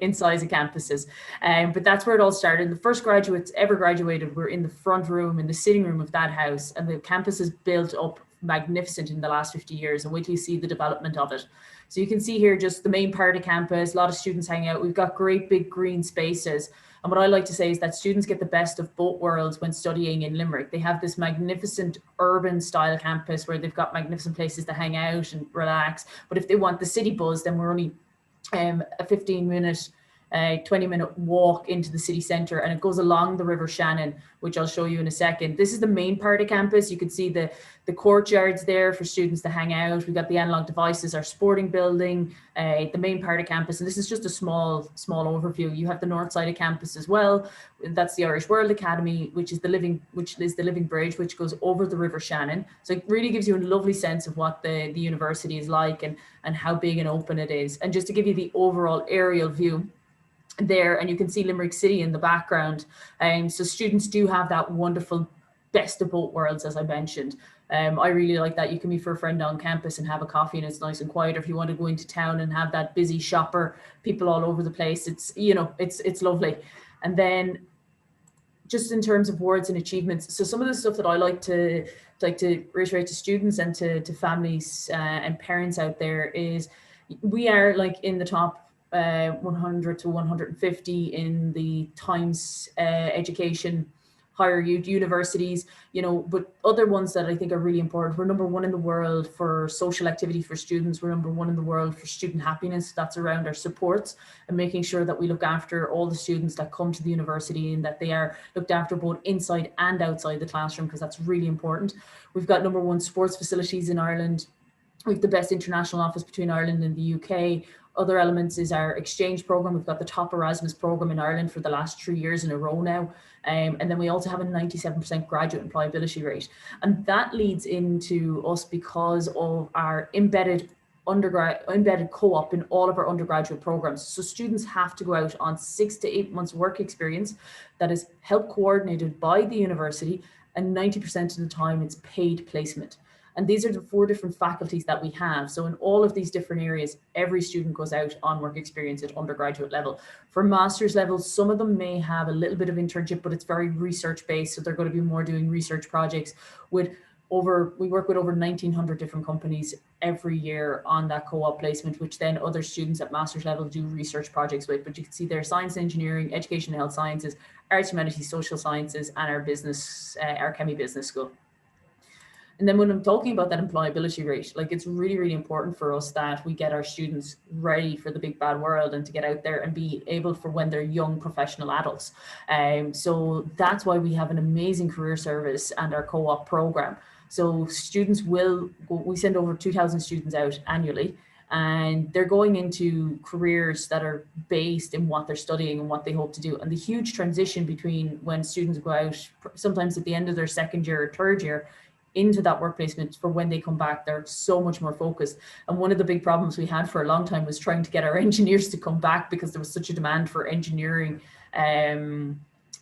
in size of campuses. But that's where it all started. The first graduates ever graduated were in the front room, in the sitting room of that house, and the campus has built up magnificent in the last 50 years, and wait till you see the development of it. So you can see here just the main part of campus, a lot of students hang out. We've got great big green spaces. And what I like to say is that students get the best of both worlds when studying in Limerick. They have this magnificent urban style campus where they've got magnificent places to hang out and relax. But if they want the city buzz, then we're only a 15-minute, 20-minute walk into the city centre, and it goes along the River Shannon, which I'll show you in a second. This is the main part of campus. You can see the courtyards there for students to hang out. We've got the analog devices, our sporting building, the main part of campus. And this is just a small overview. You have the north side of campus as well. That's the Irish World Academy, which is the living bridge, which goes over the River Shannon. So it really gives you a lovely sense of what the university is like and how big and open it is. And just to give you the overall aerial view there, and you can see Limerick City in the background. So students do have that wonderful best of both worlds, as I mentioned. I really like that. You can meet for a friend on campus and have a coffee, and it's nice and quiet. Or if you want to go into town and have that busy shopper, people all over the place, it's lovely. And then just in terms of awards and achievements, so some of the stuff that I like to reiterate to students and to families and parents out there is we are like in the top 100 to 150 in the Times education higher universities, but other ones that I think are really important. We're #1 in the world for social activity for students. We're #1 in the world for student happiness. That's around our supports and making sure that we look after all the students that come to the university and that they are looked after both inside and outside the classroom, because that's really important. We've got #1 sports facilities in Ireland. We've the best international office between Ireland and the UK. Other elements is our exchange program. We've got the top Erasmus program in Ireland for the last 3 years in a row now. And then we also have a 97% graduate employability rate. And that leads into us because of our embedded co-op in all of our undergraduate programs. So students have to go out on 6 to 8 months work experience that is help coordinated by the university, and 90% of the time it's paid placement. And these are the 4 different faculties that we have. So in all of these different areas, every student goes out on work experience at undergraduate level. For master's level, some of them may have a little bit of internship, but it's very research based. So they're going to be more doing research projects we work with over 1,900 different companies every year on that co-op placement, which then other students at master's level do research projects with. But you can see there science and engineering, education and health sciences, arts, humanities, social sciences, and our business, our Chemie Business School. And then when I'm talking about that employability rate, like it's really, really important for us that we get our students ready for the big bad world and to get out there and be able for when they're young professional adults. So that's why we have an amazing career service and our co-op program. So students we send over 2,000 students out annually, and they're going into careers that are based in what they're studying and what they hope to do. And the huge transition between when students go out, sometimes at the end of their second year or third year, into that work placement for when they come back, they're so much more focused. And one of the big problems we had for a long time was trying to get our engineers to come back, because there was such a demand for engineering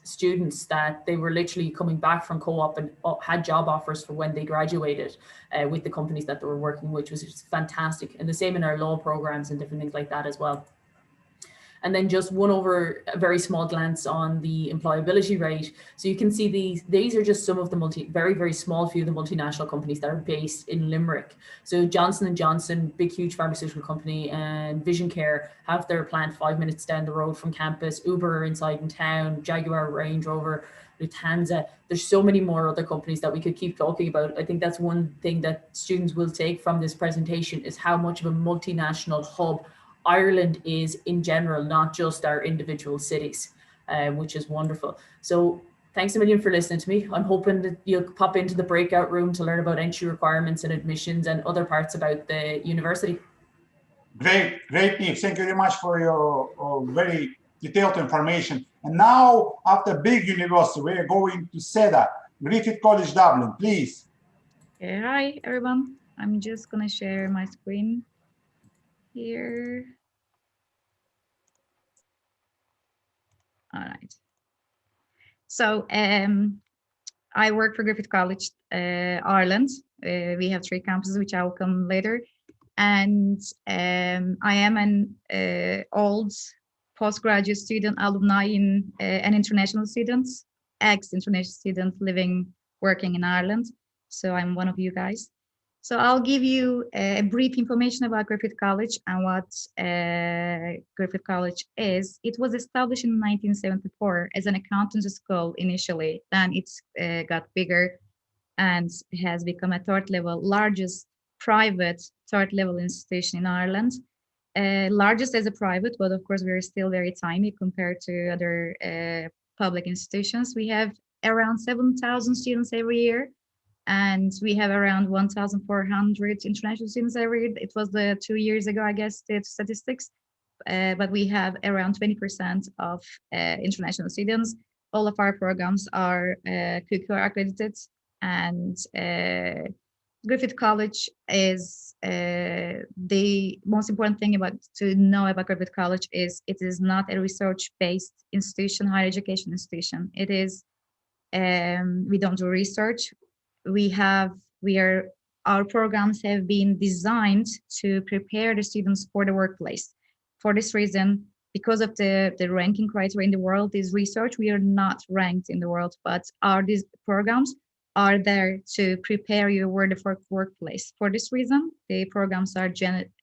students that they were literally coming back from co-op and had job offers for when they graduated with the companies that they were working with, which was just fantastic. And the same in our law programs and different things like that as well. And then just a very small glance on the employability rate. So you can see these are just some of the very, very small few of the multinational companies that are based in Limerick. So Johnson & Johnson, big, huge pharmaceutical company, and Vision Care have their plant 5 minutes down the road from campus. Uber are inside in town, Jaguar, Range Rover, Lufthansa. There's so many more other companies that we could keep talking about. I think that's one thing that students will take from this presentation, is how much of a multinational hub Ireland is in general, not just our individual cities, which is wonderful. So thanks a million for listening to me. I'm hoping that you'll pop into the breakout room to learn about entry requirements and admissions and other parts about the university. Great, Nick. Thank you very much for your very detailed information. And now, after big university, we are going to SEDA, Griffith College, Dublin, please. Okay, hi, everyone. I'm just going to share my screen here. All right. So I work for Griffith College, Ireland. We have 3 campuses, which I will come later. And I am an old postgraduate student, alumni in an international student, ex-international student working in Ireland. So I'm one of you guys. So I'll give you a brief information about Griffith College and what Griffith College is. It was established in 1974 as an accountancy school initially. Then it's got bigger and has become a largest private third-level institution in Ireland. Largest as a private, but of course we're still very tiny compared to other public institutions. We have around 7,000 students every year. And we have around 1,400 international students every year. It was 2 years ago, I guess, the statistics. But we have around 20% of international students. All of our programs are QQ accredited. And Griffith College is the most important thing to know about Griffith College is it is not a research-based institution, higher education institution. It is, we don't do research. Our programs have been designed to prepare the students for the workplace. For this reason, because of the ranking criteria in the world is research, we are not ranked in the world, but these programs are there to prepare you for the workplace. For this reason, the programs are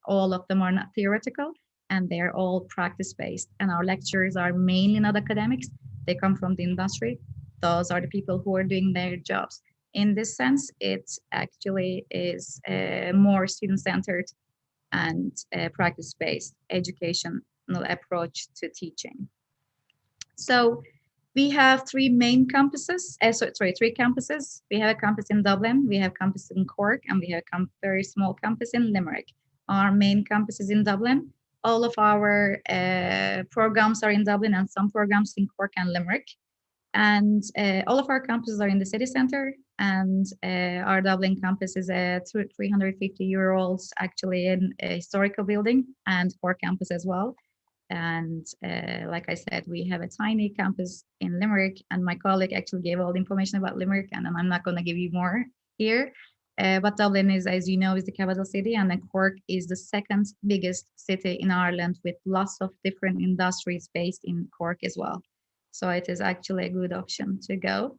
all of them are not theoretical, and they're all practice-based. And our lecturers are mainly not academics. They come from the industry. Those are the people who are doing their jobs. In this sense, it actually is more student-centered and practice-based educational approach to teaching. So we have 3 main campuses, 3 campuses. We have a campus in Dublin, we have a campus in Cork, and we have a very small campus in Limerick. Our main campus is in Dublin. All of our programs are in Dublin and some programs in Cork and Limerick. And all of our campuses are in the city center, and our Dublin campus is a 350-year-old, actually, in a historical building, and Cork campus as well. And like I said, we have a tiny campus in Limerick, and my colleague actually gave all the information about Limerick, and I'm not going to give you more here. But Dublin is, as you know, is the capital city, and then Cork is the 2nd biggest city in Ireland, with lots of different industries based in Cork as well. So it is actually a good option to go.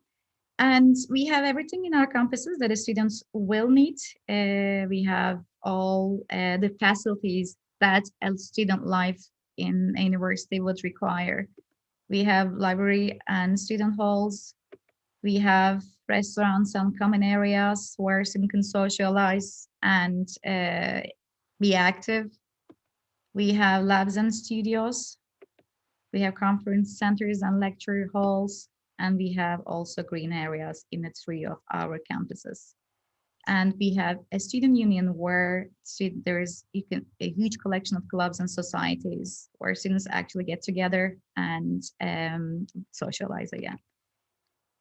And we have everything in our campuses that the students will need. We have all the facilities that a student life in a university would require. We have library and student halls. We have restaurants and common areas where students can socialize and be active. We have labs and studios. We have conference centers and lecture halls, and we have also green areas in the 3 of our campuses. And we have a student union where there is a huge collection of clubs and societies where students actually get together and socialize again.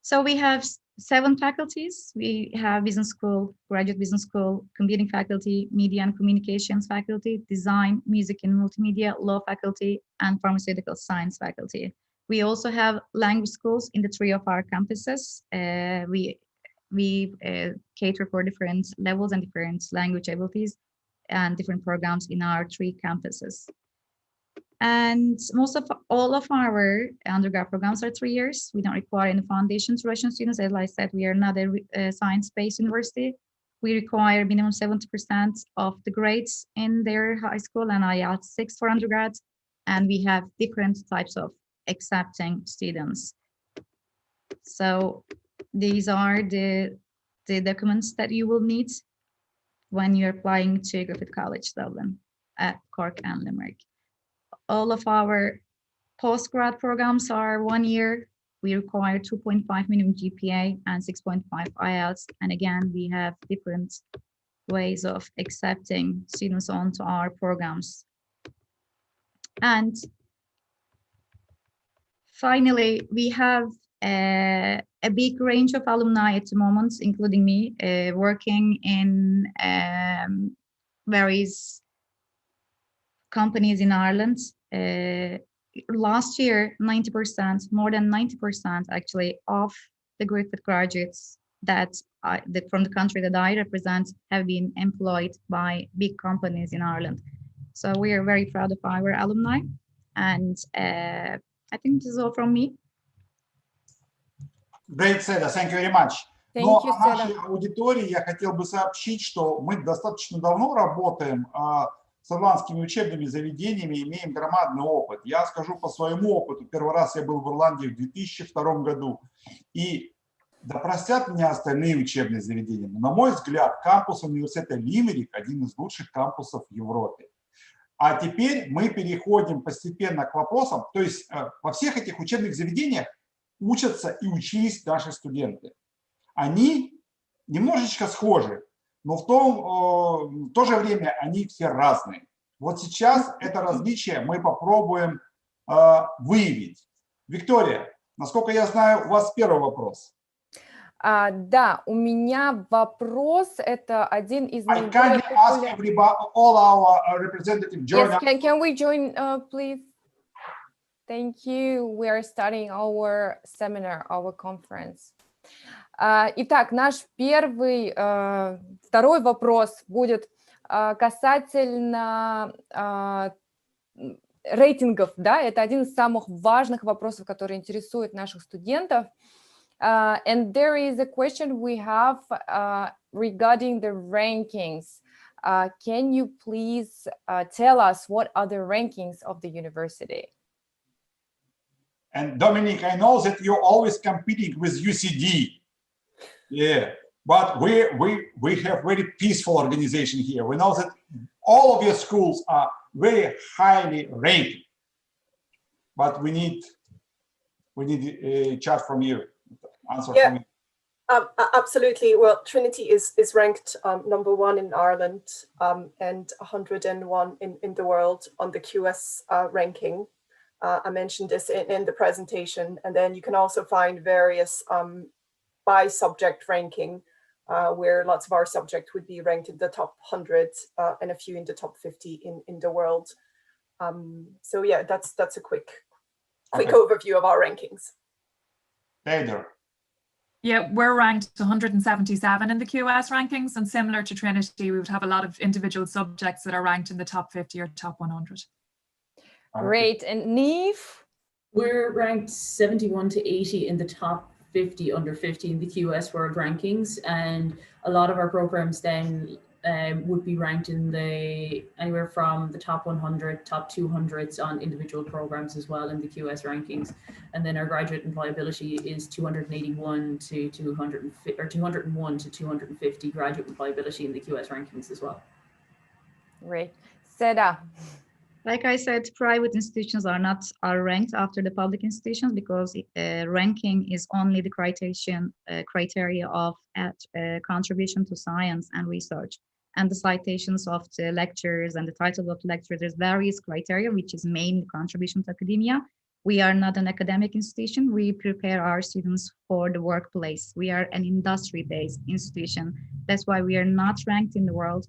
So we have 7 faculties. We have business school, graduate business school, computing faculty, media and communications faculty, design, music and multimedia, law faculty, and pharmaceutical science faculty. We also have language schools in the 3 of our campuses. We cater for different levels and different language abilities and different programs in our 3 campuses. And all of our undergrad programs are 3 years. We don't require any foundation to Russian students. As I said, we are not a science-based university. We require minimum 70% of the grades in their high school and IELTS 6 for undergrads. And we have different types of accepting students. So these are the documents that you will need when you're applying to Griffith College Dublin at Cork and Limerick. All of our postgrad programs are 1 year. We require 2.5 minimum GPA and 6.5 IELTS. And again, we have different ways of accepting students onto our programs. And finally, we have a big range of alumni at the moment, including me, working in various companies in Ireland. Last year, 90%, more than 90% actually, of the Griffith graduates from the country that I represent have been employed by big companies in Ireland. So we are very proud of our alumni. And I think this is all from me. Great, Seda, thank you very much. Thank Но you, нашей аудитории я хотел бы сообщить, что мы достаточно давно работаем с ирландскими учебными заведениями, имеем громадный опыт. Я скажу по своему опыту. Первый раз я был в Ирландии в 2002 году. И да простят меня остальные учебные заведения, но, на мой взгляд, кампус университета Limerick один из лучших кампусов в Европе. А теперь мы переходим постепенно к вопросам. То есть во всех этих учебных заведениях учатся и учились наши студенты. Они немножечко схожи, но в то же время они все разные. Вот сейчас это различие мы попробуем выявить. Виктория, насколько я знаю, у вас первый вопрос. Да, у меня вопрос, это один из Can you ask everybody, all our representatives join us? Yes, can we join, please? Thank you. We are starting our seminar, our conference. Итак, наш второй вопрос будет касательно рейтингов. Да? Это один из самых важных вопросов, который интересует наших студентов. And there is a question we have regarding the rankings. Can you please tell us what are the rankings of the university? And Dominic, I know that you're always competing with UCD. Yeah, but we have very peaceful organization here. We know that all of your schools are very highly ranked, but we need a chat from you, answer from you. Absolutely. Well, Trinity is ranked #1 in Ireland and 101 in the world on the QS ranking. I mentioned this in the presentation, and then you can also find various by subject ranking, where lots of our subjects would be ranked in the top 100 and a few in the top 50 in the world. So yeah, that's a quick overview of our rankings. Taylor. Yeah, we're ranked 177 in the QS rankings, and similar to Trinity, we would have a lot of individual subjects that are ranked in the top 50 or top 100. Great. And Neve? We're ranked 71 to 80 in the top 50 under 50 in the QS World Rankings, and a lot of our programs then would be ranked in anywhere from the top 100, top 200s on individual programs as well in the QS rankings. And then our graduate employability is 281 to 250, or 201 to 250 graduate employability in the QS rankings as well. Great. Seda. Like I said, private institutions are ranked after the public institutions, because ranking is only the criteria of contribution to science and research, and the citations of the lectures and the title of the lecture. There's various criteria, which is mainly contribution to academia. We are not an academic institution. We prepare our students for the workplace. We are an industry-based institution. That's why we are not ranked in the world.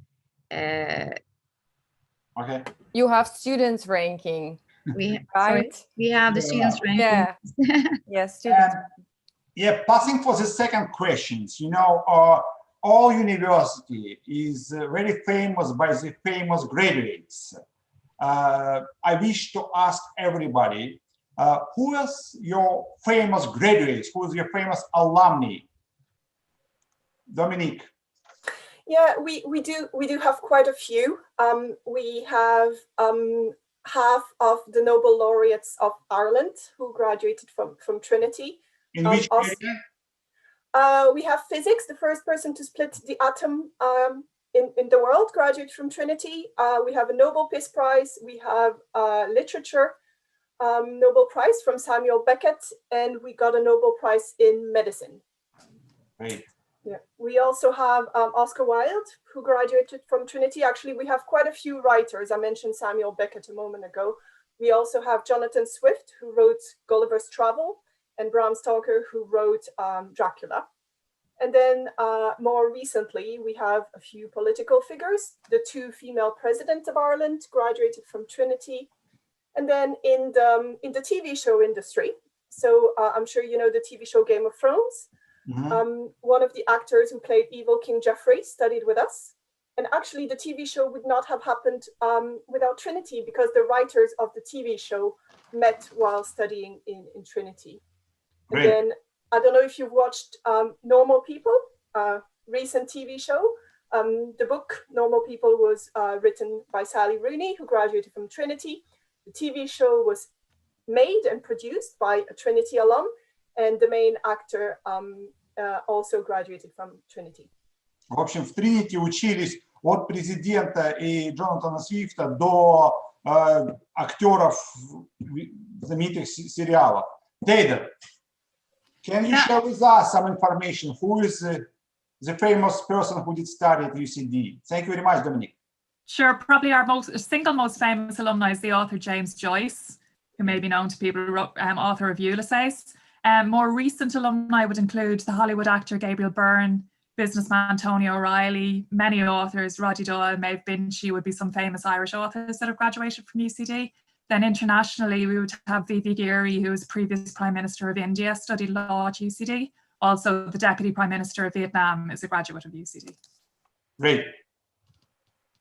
Okay. You have students ranking, Right? right? We have the students ranking. Yeah. Yes, students. Yeah, passing for the second questions, you know, all university is very famous by the famous graduates. I wish to ask everybody, who is your famous graduates? Who is your famous alumni? Dominique. Yeah, we do have quite a few. We have half of the Nobel laureates of Ireland who graduated from Trinity. In which area? We have physics, the first person to split the atom in the world, graduated from Trinity. We have a Nobel Peace Prize. We have literature Nobel Prize from Samuel Beckett, and we got a Nobel Prize in medicine. Great. Yeah, we also have Oscar Wilde, who graduated from Trinity. Actually, we have quite a few writers. I mentioned Samuel Beckett a moment ago. We also have Jonathan Swift, who wrote Gulliver's Travel, and Bram Stoker, who wrote Dracula. And then more recently, we have a few political figures. The two female presidents of Ireland graduated from Trinity. And then in the TV show industry, so I'm sure you know the TV show Game of Thrones. Mm-hmm. One of the actors who played evil King Joffrey studied with us. And actually the TV show would not have happened without Trinity, because the writers of the TV show met while studying in Trinity. Great. And then, I don't know if you've watched Normal People, recent TV show. The book Normal People was written by Sally Rooney, who graduated from Trinity. The TV show was made and produced by a Trinity alum, and the main actor also graduated from Trinity. В общем, в Trinity учились от президента и Джонатана Свифта до актеров знаменитых сериалов. Data, can you share with us some information? Who is the famous person who did study at UCD? Thank you very much, Dominique. Sure, probably our single most famous alumni is the author James Joyce, who may be known to people, author of Ulysses. More recent alumni would include the Hollywood actor Gabriel Byrne, businessman Tony O'Reilly, many authors, Roddy Doyle, Maeve Binchy would be some famous Irish authors that have graduated from UCD. Then internationally, we would have V.V. Geary, who was previous Prime Minister of India, studied law at UCD. Also, the Deputy Prime Minister of Vietnam is a graduate of UCD. Great.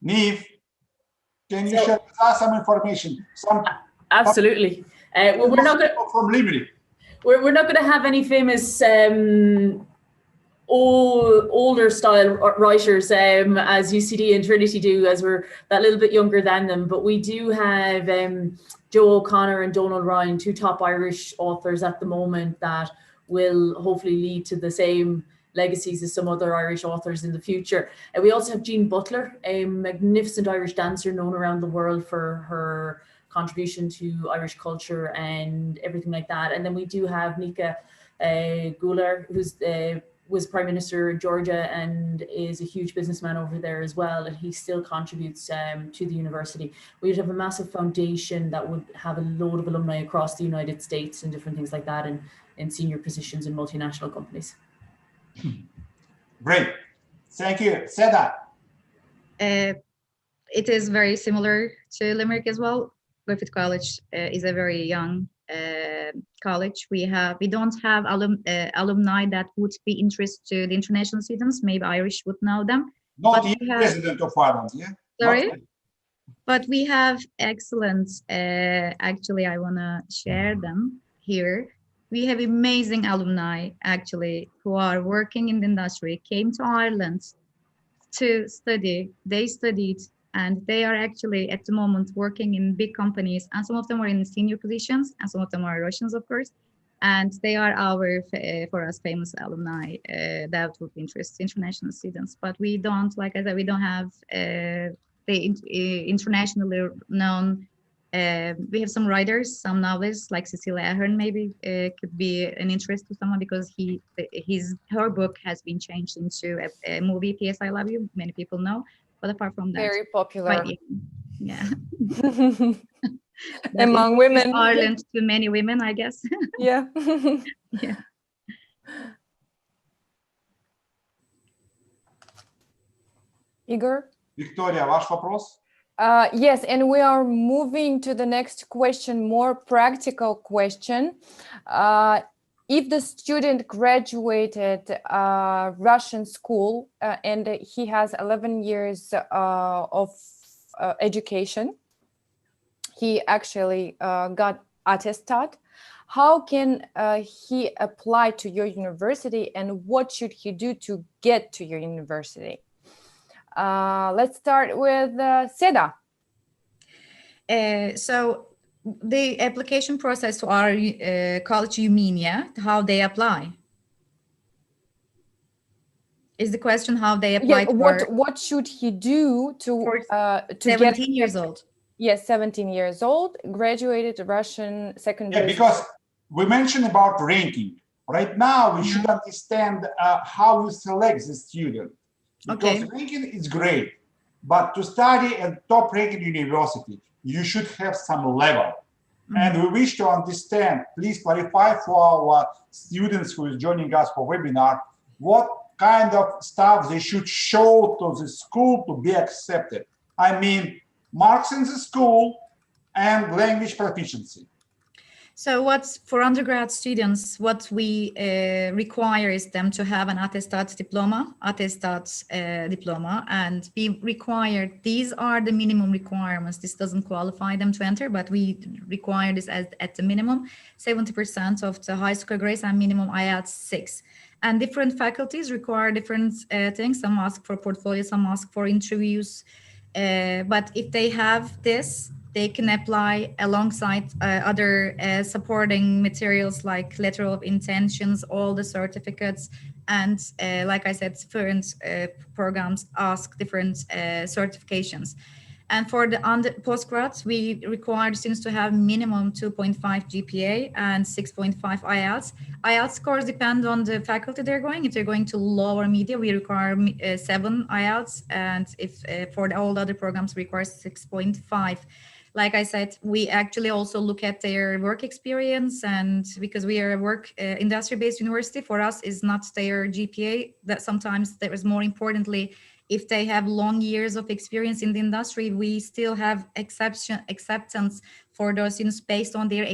Niamh, can you share with us some information? Absolutely. Well, we're not going from Limerick. We're not going to have any famous older style writers as UCD and Trinity do, as we're that little bit younger than them. But we do have Joe O'Connor and Donald Ryan, two top Irish authors at the moment that will hopefully lead to the same legacies as some other Irish authors in the future. And we also have Jean Butler, a magnificent Irish dancer known around the world for her contribution to Irish culture and everything like that. And then we do have Nika Guler, who's was Prime Minister in Georgia and is a huge businessman over there as well, and he still contributes to the university. We'd have a massive foundation that would have a load of alumni across the United States and different things like that, and in senior positions in multinational companies. Great, thank you. Seda. It is very similar to Limerick as well. Griffith College is a very young college. We don't have alumni that would be interested to the international students. Maybe Irish would know them. Not the president of Ireland, yeah? Sorry? But we have excellent, actually, I want to share them here. We have amazing alumni, actually, who are working in the industry, came to Ireland, to study. They studied, and they are actually at the moment working in big companies, and some of them are in senior positions, and some of them are Russians, of course. And they are our, for us, famous alumni that would interest international students. But we don't, like I said, we don't have the internationally known. We have some writers, some novelists, like Cecilia Ahern maybe could be an interest to someone, because her book has been changed into a movie, P.S. I Love You. Many people know, but apart from that, Very popular. Yeah. Among women. Ireland to many women, I guess. Yeah. Yeah. Igor? Виктория, ваш вопрос? Yes, and we are moving to the next question, more practical question. If the student graduated Russian school and he has 11 years of education, he actually got attested, how can he apply to your university, and what should he do to get to your university? Let's start with Seda. So the application process to our college, you mean, yeah? How they apply? Is the question how they apply? Yeah, what should he do to 17 years old? Yes, 17 years old, graduated Russian secondary. Yeah, because we mentioned about ranking. Right now, we should understand how we select the student. Because ranking is great, but to study at top ranking university, you should have some level. And we wish to understand, please clarify for our students who is joining us for webinar, what kind of stuff they should show to the school to be accepted. I mean, marks in the school and language proficiency. So what's for undergrad students, what we require is them to have an attested diploma, and be required. These are the minimum requirements. This doesn't qualify them to enter, but we require this at the minimum, 70% of the high school grades and minimum IELTS 6. And different faculties require different things. Some ask for portfolio, some ask for interviews. But if they have this, they can apply alongside other supporting materials like letter of intentions, all the certificates, and like I said, different programs ask different certifications. And for the postgrads, we require students to have minimum 2.5 GPA and 6.5 IELTS. IELTS scores depend on the faculty they're going. If they're going to law or media, we require 7 IELTS, and if for all the other programs, we require 6.5. Like I said, we actually also look at their work experience, and because we are a work industry-based university, for us is not their GPA. That sometimes there is more importantly, if they have long years of experience in the industry, we still have acceptance for those students based on their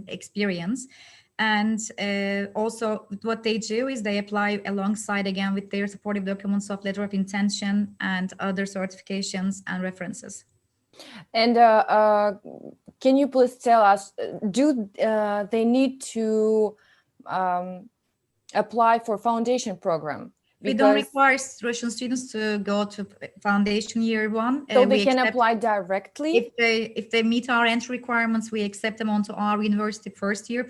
experience. And also what they do is they apply alongside again with their supportive documents of letter of intention and other certifications and references. And can you please tell us, do they need to apply for foundation program? We don't require Russian students to go to foundation year 1. So they can apply directly? If they meet our entry requirements, we accept them onto our university first year,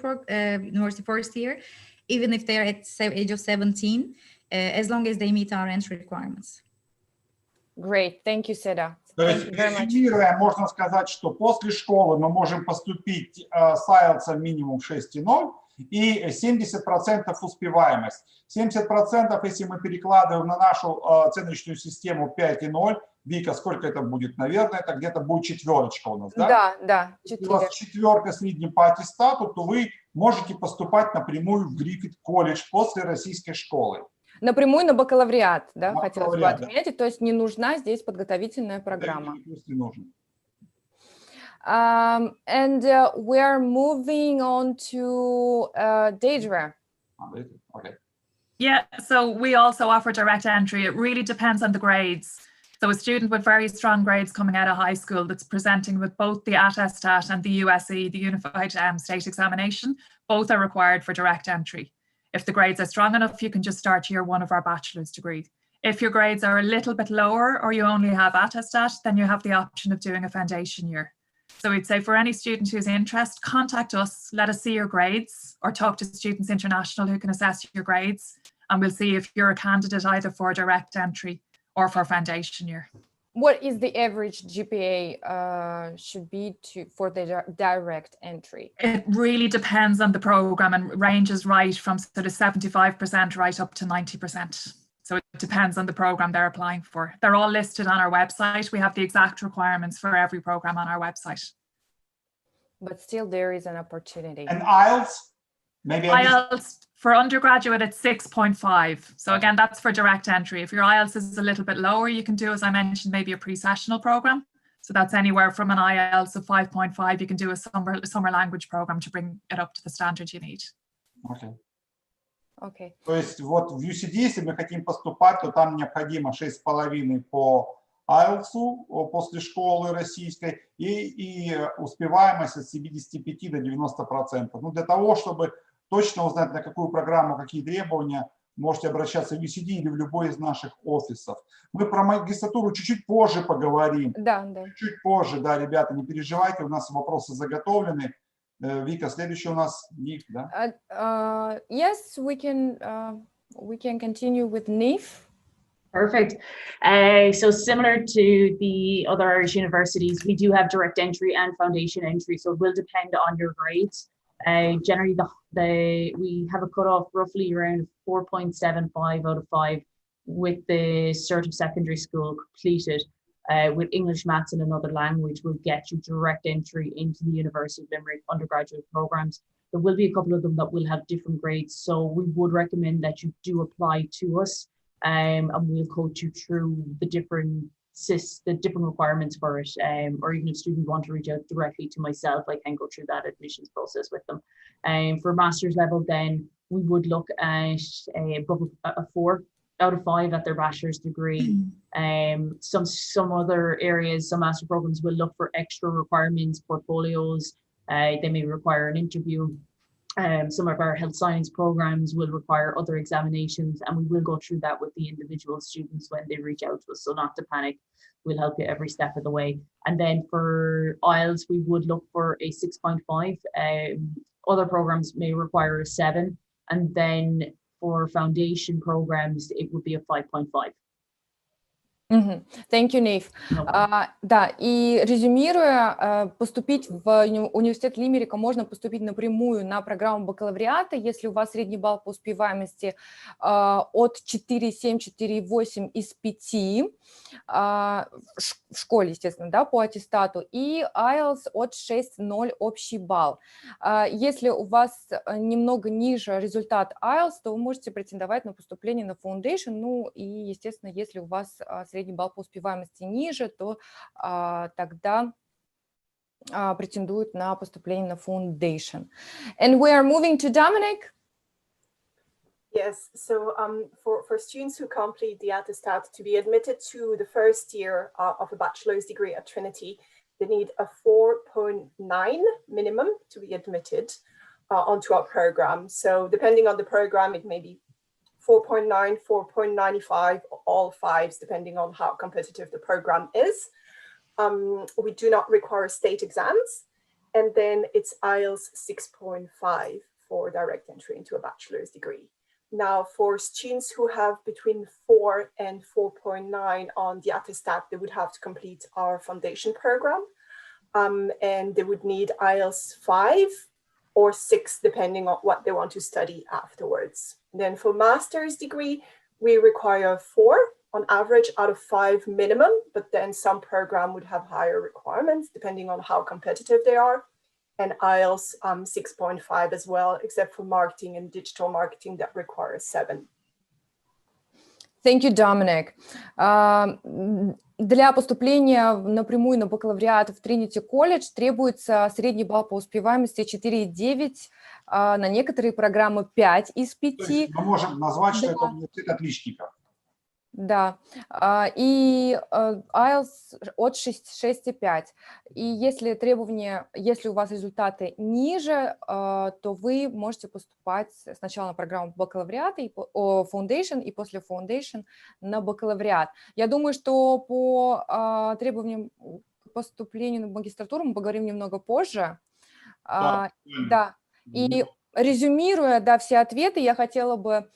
even if they're at the age of 17, as long as they meet our entry requirements. Great, thank you, Seda. То есть, резюмируя, можно сказать, что после школы мы можем поступить с IELTS минимум 6,0 и 70% успеваемость. 70%, если мы перекладываем на нашу оценочную систему 5,0, Вика, сколько это будет? Наверное, это где-то будет 4 у нас, да? Да, 4. Если у вас 4 средним по аттестату, то вы можете поступать напрямую в Griffith колледж после российской школы. Напрямую на бакалавриат, да, на хотелось бы отметить, то есть не нужна здесь подготовительная программа. And we are moving on to Deidre. Okay. Yeah, so we also offer direct entry. It really depends on the grades. So a student with very strong grades coming out of high school that's presenting with both the attestat and the USE, the Unified State Examination, both are required for direct entry. If the grades are strong enough, you can just start year 1 of our bachelor's degree. If your grades are a little bit lower or you only have attestat, then you have the option of doing a foundation year. So we'd say for any student who's interested, contact us, let us see your grades, or talk to Students International who can assess your grades, and we'll see if you're a candidate either for direct entry or for foundation year. What is the average GPA should be for the direct entry? It really depends on the program and ranges right from sort of 75% right up to 90%. So it depends on the program they're applying for. They're all listed on our website. We have the exact requirements for every program on our website. But still there is an opportunity. And IELTS? Maybe IELTS for undergraduate at 6.5. So again, that's for direct entry. If your IELTS is a little bit lower, you can do, as I mentioned, maybe a pre-sessional program. So that's anywhere from an IELTS of 5.5. You can do a summer language program to bring it up to the standard you need. Okay. Okay. То есть вот в UCD, если мы хотим поступать, то там необходимо 6,5 по IELTS после школы российской и успеваемость от 75 до 90%. Ну, для того, чтобы точно узнать, на какую программу, какие требования, можете обращаться в UCD или в любой из наших офисов. Мы про магистратуру чуть-чуть позже поговорим. Да. Чуть позже, да, ребята, не переживайте, у нас вопросы заготовлены. Вика, следующий у нас Ниф, да? Yes, we can continue with Nif. Perfect. So similar to the other Irish universities, we do have direct entry and foundation entry, so it will depend on your grades. Generally, we have a cutoff roughly around 4.75 out of 5 with the cert of secondary school completed. With English, Maths and another language will get you direct entry into the University of Limerick undergraduate programs. There will be a couple of them that will have different grades, so we would recommend that you do apply to us, and we'll coach you through the different requirements for it. Or even if students want to reach out directly to myself, I can go through that admissions process with them. For master's level, then we would look at a 4 out of 5 at their bachelor's degree. Some other areas, some master programs will look for extra requirements, portfolios. They may require an interview. Some of our health science programs will require other examinations, and we will go through that with the individual students when they reach out to us, so not to panic. We'll help you every step of the way. And then for IELTS, we would look for a 6.5. Other programs may require a 7, and then for foundation programs, it would be a 5.5. Thank you, Nif. Да, и резюмируя, поступить в университет Лимерика можно поступить напрямую на программу бакалавриата, если у вас средний балл по успеваемости от 4,7, 4,8 из 5 в школе, естественно, да, по аттестату, и IELTS от 6,0 общий балл. Если у вас немного ниже результат IELTS, то вы можете претендовать на поступление на Foundation, ну и, естественно, если у вас средний балл по успеваемости ниже, то тогда претендуют на поступление на Foundation. And we are moving to Dominic. Yes, so for students who complete the attestat to be admitted to the first year of a bachelor's degree at Trinity, they need a 4.9 minimum to be admitted onto our program. So depending on the program, it may be 4.9, 4.95, all 5s, depending on how competitive the program is. We do not require state exams. And then it's IELTS 6.5 for direct entry into a bachelor's degree. Now, for students who have between 4 and 4.9 on the attestat, they would have to complete our foundation program. And they would need IELTS 5 or 6, depending on what they want to study afterwards. Then for master's degree, we require 4 on average out of 5 minimum, but then some program would have higher requirements depending on how competitive they are. And IELTS 6.5 as well, except for marketing and digital marketing that requires 7. Thank you, Dominic. Для поступления напрямую на бакалавриат в Trinity College требуется средний балл по успеваемости 4,9, на некоторые программы 5 из 5. То есть мы можем назвать, что это университет отличников. Да, и IELTS от 6,5. И если требования, если у вас результаты ниже, то вы можете поступать сначала на программу бакалавриата, Foundation, и после Foundation на бакалавриат. Я думаю, что по требованиям к поступлению на магистратуру мы поговорим немного позже. Да, и резюмируя, да, все ответы, я хотела бы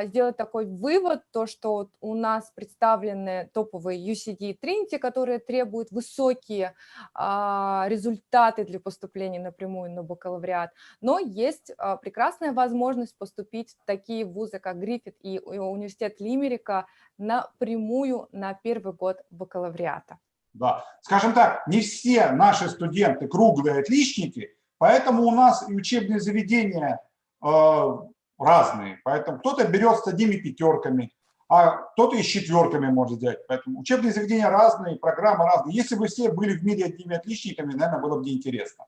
сделать такой вывод, то, что у нас представлены топовые UCD и Trinity, которые требуют высокие результаты для поступления напрямую на бакалавриат, но есть прекрасная возможность поступить в такие вузы, как Griffith и университет Лимерика напрямую на первый год бакалавриата. Да, скажем так, не все наши студенты круглые отличники, поэтому у нас и учебные заведения разные. Поэтому кто-то берет с одними пятерками, а кто-то и с четверками может взять. Поэтому учебные заведения разные, программы разные. Если бы все были в мире одними отличниками, наверное, было бы неинтересно.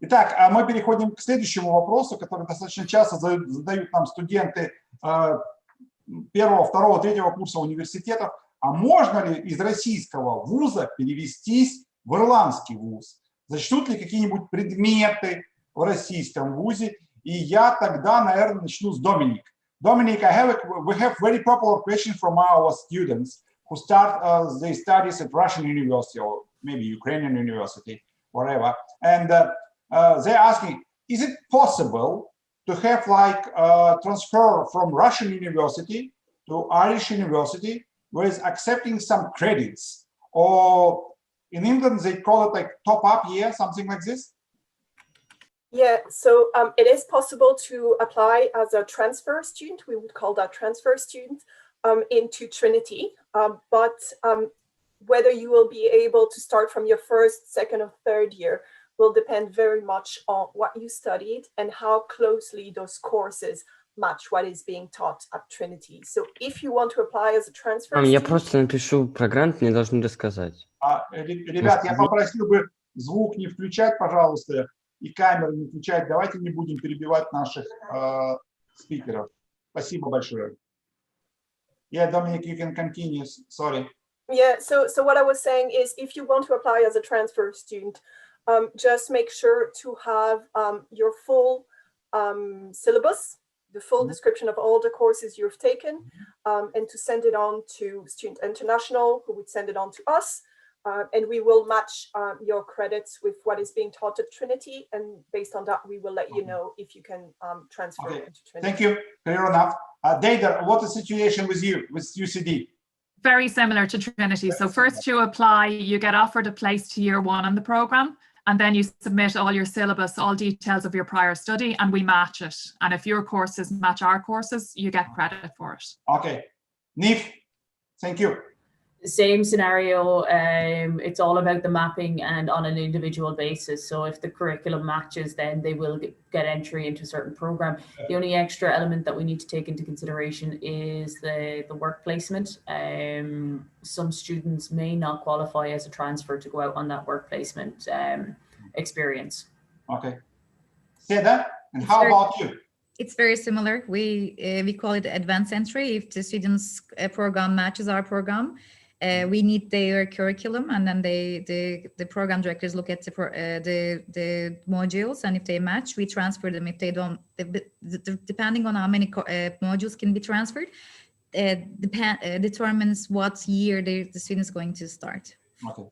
Итак, мы переходим к следующему вопросу, который достаточно часто задают нам студенты первого, второго, третьего курса университетов. А можно ли из российского вуза перевестись в ирландский вуз? Зачтут ли какие-нибудь предметы в российском вузе? И я тогда, наверное, начну с Доминика. Dominic, we have very popular question from our students who start their studies at Russian university or maybe Ukrainian university, whatever. And they're asking, is it possible to have like transfer from Russian university to Irish university with accepting some credits? Or in England, they call it like top up year, something like this? Yeah, so it is possible to apply as a transfer student. We would call that transfer student into Trinity. But whether you will be able to start from your first, second, or third year will depend very much on what you studied and how closely those courses match what is being taught at Trinity. So if you want to apply as a transfer Я student, просто напишу про грант, мне должны рассказать. Ребят, я попросил бы звук не включать, пожалуйста, и камеру не включать. Давайте не будем перебивать наших спикеров. Спасибо большое. Yeah, Dominic, you can continue. Sorry. Yeah, so what I was saying is if you want to apply as a transfer student, just make sure to have your full syllabus, the full description of all the courses you've taken, and to send it on to Student International, who would send it on to us. And we will match your credits with what is being taught at Trinity. And based on that, we will let you know if you can transfer into Trinity. Thank you. Clear enough. Deirdre, what is the situation with you, with UCD? Very similar to Trinity. So first you apply, you get offered a place to year one on the program, and then you submit all your syllabus, all details of your prior study, and we match it. And if your courses match our courses, you get credit for it. Okay. Nif, thank you. Same scenario. It's all about the mapping and on an individual basis. So if the curriculum matches, then they will get entry into a certain program. The only extra element that we need to take into consideration is the work placement. Some students may not qualify as a transfer to go out on that work placement experience. Okay. Seda, and how about you? It's very similar. We call it advanced entry. If the student's program matches our program, we need their curriculum, and then the program directors look at the modules, and if they match, we transfer them. If they don't, depending on how many modules can be transferred, determines what year the student is going to start. Okay.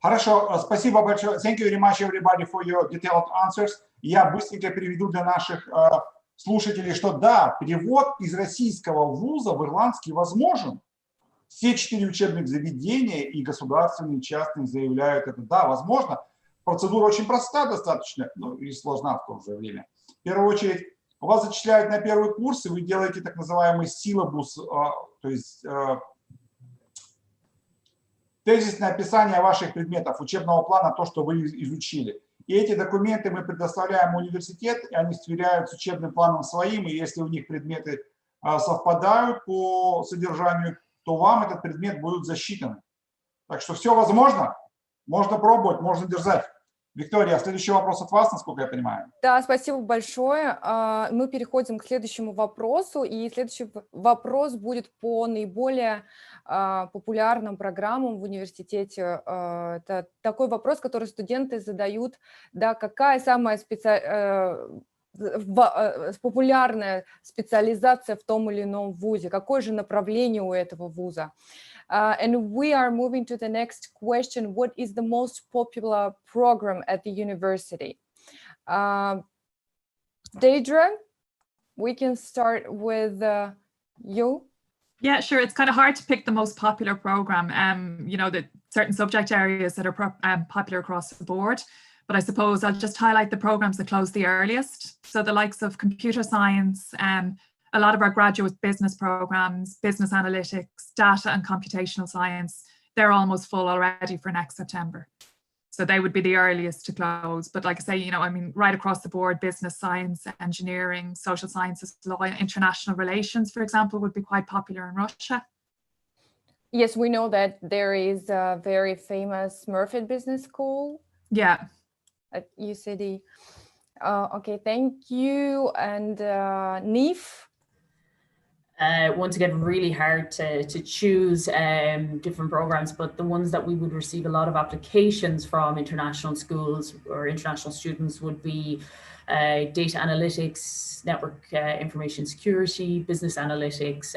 Хорошо, спасибо большое. Thank you very much, everybody, for your detailed answers. Я быстренько переведу для наших слушателей, что да, перевод из российского вуза в ирландский возможен. Все 4 учебных заведения, и государственные, и частные, заявляют это. Да, возможно. Процедура очень проста достаточно, но и сложна в то же время. В первую очередь, вас зачисляют на первый курс, и вы делаете так называемый силабус, то есть тезисное описание ваших предметов, учебного плана, то, что вы изучили. И эти документы мы предоставляем в университет, и они сверяют с учебным планом своим, и если у них предметы совпадают по содержанию, то вам этот предмет будет засчитан. Так что все возможно, можно пробовать, можно держать. Виктория, следующий вопрос от вас, насколько я понимаю. Да, спасибо большое. Мы переходим к следующему вопросу, и следующий вопрос будет по наиболее популярным программам в университете. Это такой вопрос, который студенты задают, да, какая самая популярная специализация в том или ином вузе, какое же направление у этого вуза. And we are moving to the next question. What is the most popular program at the university? Deidre, we can start with you. Yeah, sure. It's kind of hard to pick the most popular program. You know, the certain subject areas that are popular across the board. But I suppose I'll just highlight the programs that close the earliest. So the likes of computer science, a lot of our graduate business programs, business analytics, data and computational science, they're almost full already for next September. So they would be the earliest to close. But like I say, you know, I mean, right across the board, business science, engineering, social sciences, law, international relations, for example, would be quite popular in Russia. Yes, we know that there is a very famous Murphy Business School. Yeah. At UCD. Okay, thank you. And Neef? Once again, really hard to choose different programs, but the ones that we would receive a lot of applications from international schools or international students would be data analytics, network information security, business analytics,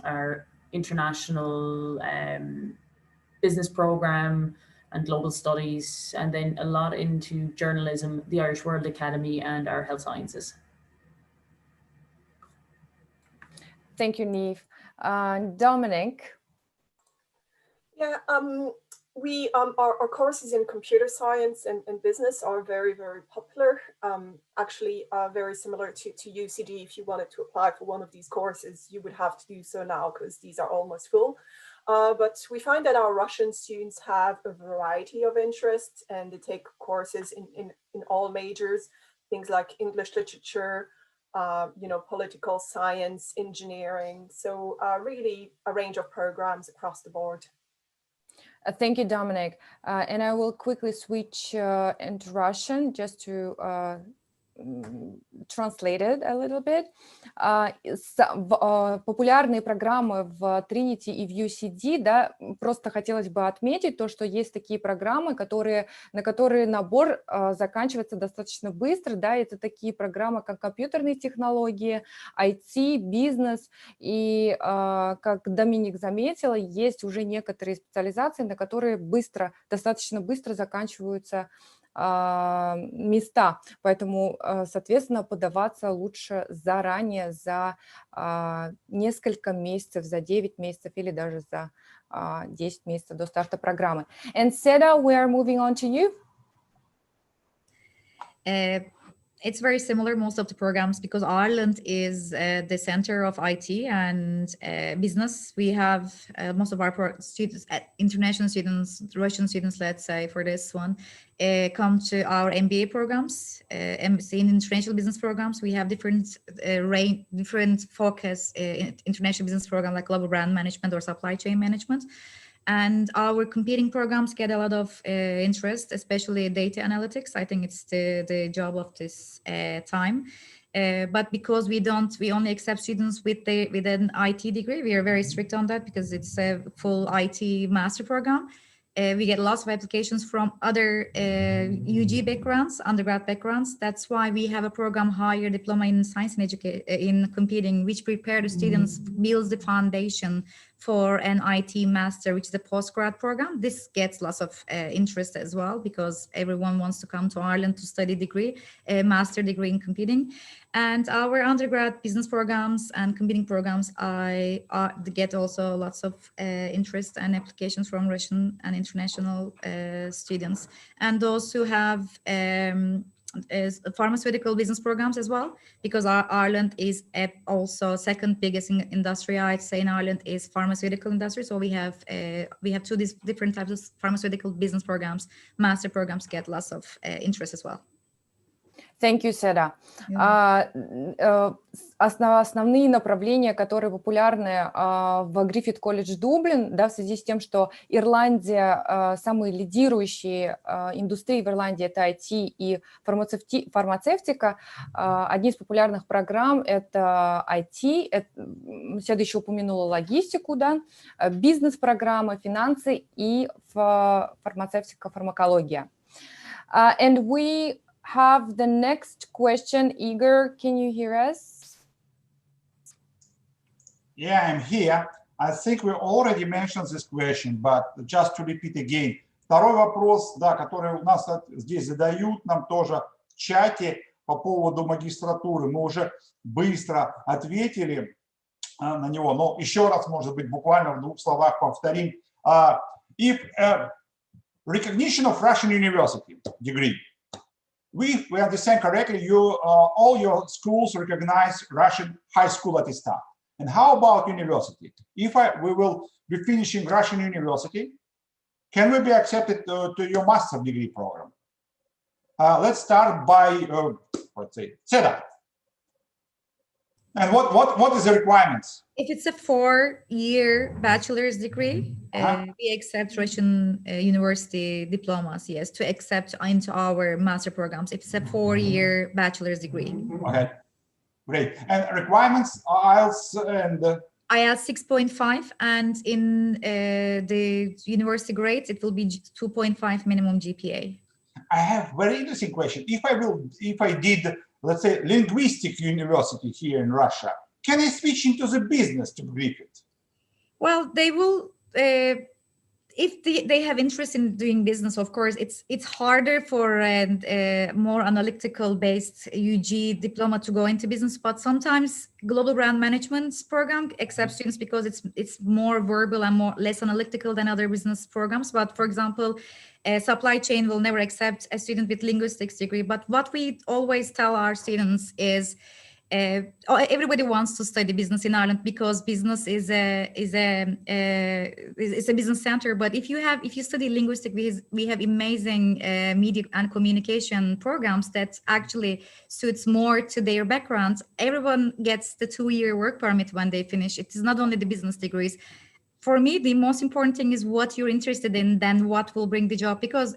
our international business program, and global studies, and then a lot into journalism, the Irish World Academy, and our health sciences. Thank you, Neve. Dominic? Yeah, our courses in computer science and business are very, very popular. Actually, very similar to UCD. If you wanted to apply for one of these courses, you would have to do so now because these are almost full. But we find that our Russian students have a variety of interests, and they take courses in all majors, things like English literature, you know, political science, engineering. So really a range of programs across the board. Thank you, Dominic. And I will quickly switch into Russian just to translate it a little bit. Популярные программы в Trinity и в UCD, да, просто хотелось бы отметить то, что есть такие программы, на которые набор заканчивается достаточно быстро, да, это такие программы, как компьютерные технологии, IT, бизнес, и, как Доминик заметила, есть уже некоторые специализации, на которые достаточно быстро заканчиваются места, поэтому, соответственно, подаваться лучше заранее, за несколько месяцев, за 9 месяцев или даже за 10 месяцев до старта программы. And Seda, we are moving on to you. It's very similar, most of the programs, because Ireland is the center of IT and business. We have most of our students, international students, Russian students, let's say, for this one, come to our MBA programs, MC in international business programs. We have different focus, international business program like global brand management or supply chain management. And our competing programs get a lot of interest, especially data analytics. I think it's the job of this time. But because we only accept students with an IT degree, we are very strict on that because it's a full IT master program. We get lots of applications from other UG backgrounds, undergrad backgrounds. That's why we have a program, higher diploma in science and in computing, which prepare the students, builds the foundation for an IT master, which is a postgrad program. This gets lots of interest as well, because everyone wants to come to Ireland to study a master degree in computing. And our undergrad business programs and computing programs get also lots of interest and applications from Russian and international students. And those who have pharmaceutical business programs as well, because Ireland is also second biggest industry, I'd say, in Ireland is pharmaceutical industry. So we have two different types of pharmaceutical business programs. Master programs get lots of interest as well. Thank you, Seda. Основные направления, которые популярны в Griffith колледж Dublin, да, в связи с тем, что Ирландия, самые лидирующие индустрии в Ирландии — это IT и фармацевтика. Одни из популярных программ — это IT, Седа еще упомянула логистику, да, бизнес-программы, финансы и фармацевтика, фармакология. And we have the next question. Igor, can you hear us? Yeah, I'm here. I think we already mentioned this question, but just to repeat again. Второй вопрос, да, который у нас здесь задают нам тоже в чате по поводу магистратуры. Мы уже быстро ответили на него, но еще раз, может быть, буквально в 2 словах повторим. If recognition of Russian university degree. We understand correctly, all your schools recognize Russian high school attestation. And how about university? If we will be finishing Russian university, can we be accepted to your master degree program? Let's start by, let's say, Seda. And what is the requirements? If it's a 4-year bachelor's degree, we accept Russian university diplomas, yes, to accept into our master programs. If it's a 4-year bachelor's degree. Okay, great. And requirements, IELTS and... IELTS 6.5, and in the university grades, it will be 2.5 minimum GPA. I have very interesting question. If I did, let's say, linguistic university here in Russia, can I switch into the business to Griffith? Well, they will, if they have interest in doing business, of course, it's harder for a more analytical based UG diploma to go into business, but sometimes global brand management program accepts students because it's more verbal and less analytical than other business programs. But for example, supply chain will never accept a student with linguistics degree. But what we always tell our students is everybody wants to study business in Ireland because business is a business center. But if you study linguistics, we have amazing media and communication programs that actually suits more to their backgrounds. Everyone gets the 2-year work permit when they finish. It is not only the business degrees. For me, the most important thing is what you're interested in than what will bring the job, because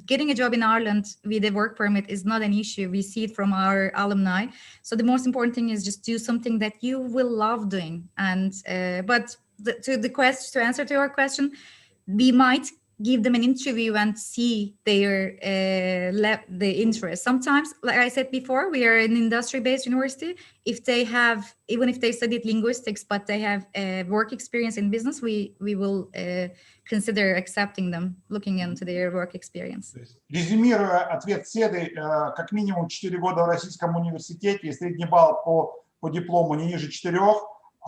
getting a job in Ireland with a work permit is not an issue. We see it from our alumni. So the most important thing is just do something that you will love doing. And but to answer to your question, we might give them an interview and see their the interest. Sometimes, like I said before, we are an industry-based university. If they have, even if they studied linguistics, but they have work experience in business, we will consider accepting them, looking into their work experience. Резюмируя ответ Седы, как минимум 4 года в российском университете и средний балл по диплому не ниже 4,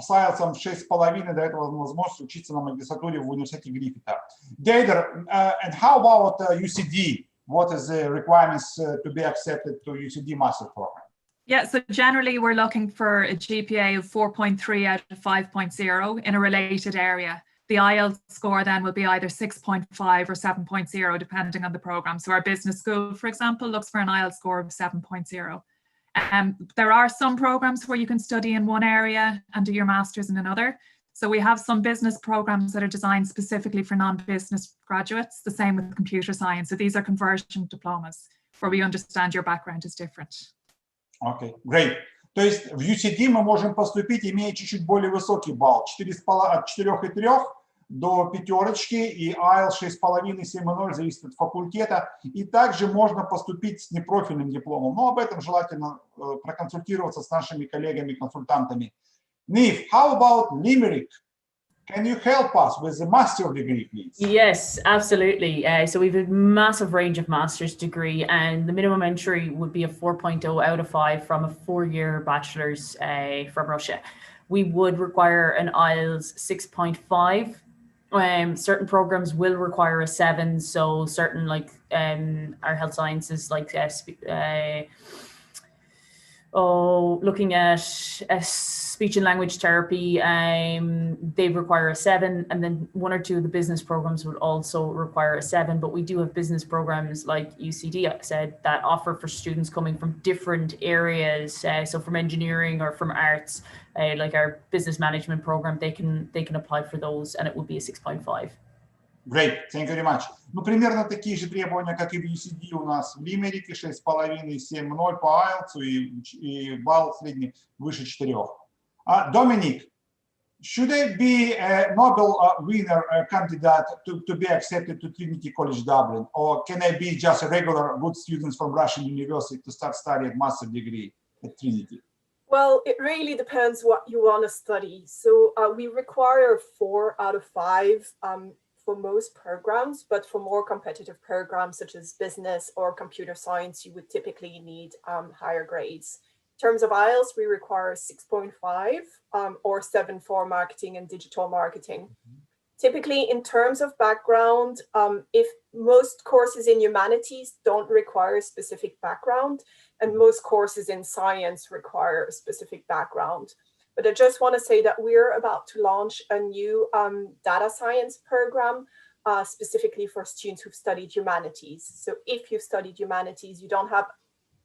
с IELTS 6,5 дает возможность учиться на магистратуре в университете Гриффита. Deirdre, and how about UCD? What is the requirements to be accepted to UCD master program? Yeah, so generally we're looking for a GPA of 4.3 out of 5.0 in a related area. The IELTS score then will be either 6.5 or 7.0 depending on the program. So our business school, for example, looks for an IELTS score of 7.0. There are some programs where you can study in one area and do your master's in another. So we have some business programs that are designed specifically for non-business graduates, the same with computer science. So these are conversion diplomas where we understand your background is different. Okay, great. То есть в UCD мы можем поступить, имея чуть-чуть более высокий балл, от 4,3 до 5, и IELTS 6,5, 7,0 зависит от факультета. И также можно поступить с непрофильным дипломом, но об этом желательно проконсультироваться с нашими коллегами-консультантами. Niamh, how about Limerick? Can you help us with the master degree, please? Yes, absolutely. So we have a massive range of master's degree, and the minimum entry would be a 4.0 out of 5 from a 4-year bachelor's from Russia. We would require an IELTS 6.5. Certain programs will require a 7, so certain like our health sciences, looking at speech and language therapy, they require a 7, and then 1 or 2 of the business programs would also require a 7. But we do have business programs like UCD, I said, that offer for students coming from different areas. So from engineering or from arts, like our business management program, they can apply for those, and it would be a 6.5. Great, thank you very much. Ну, примерно такие же требования, как и в UCD у нас в Лимерике, 6,5, 7,0 по IELTS и балл средний выше 4. Dominic, should I be a Nobel winner candidate to be accepted to Trinity College Dublin, or can I be just a regular good student from Russian University to start studying master degree at Trinity? Well, it really depends what you want to study. So we require 4 out of 5 for most programs, but for more competitive programs such as business or computer science, you would typically need higher grades. In terms of IELTS, we require 6.5 or 7 for marketing and digital marketing. Typically, in terms of background, if most courses in humanities don't require a specific background, and most courses in science require a specific background. But I just want to say that we're about to launch a new data science program specifically for students who've studied humanities. So if you've studied humanities, you don't have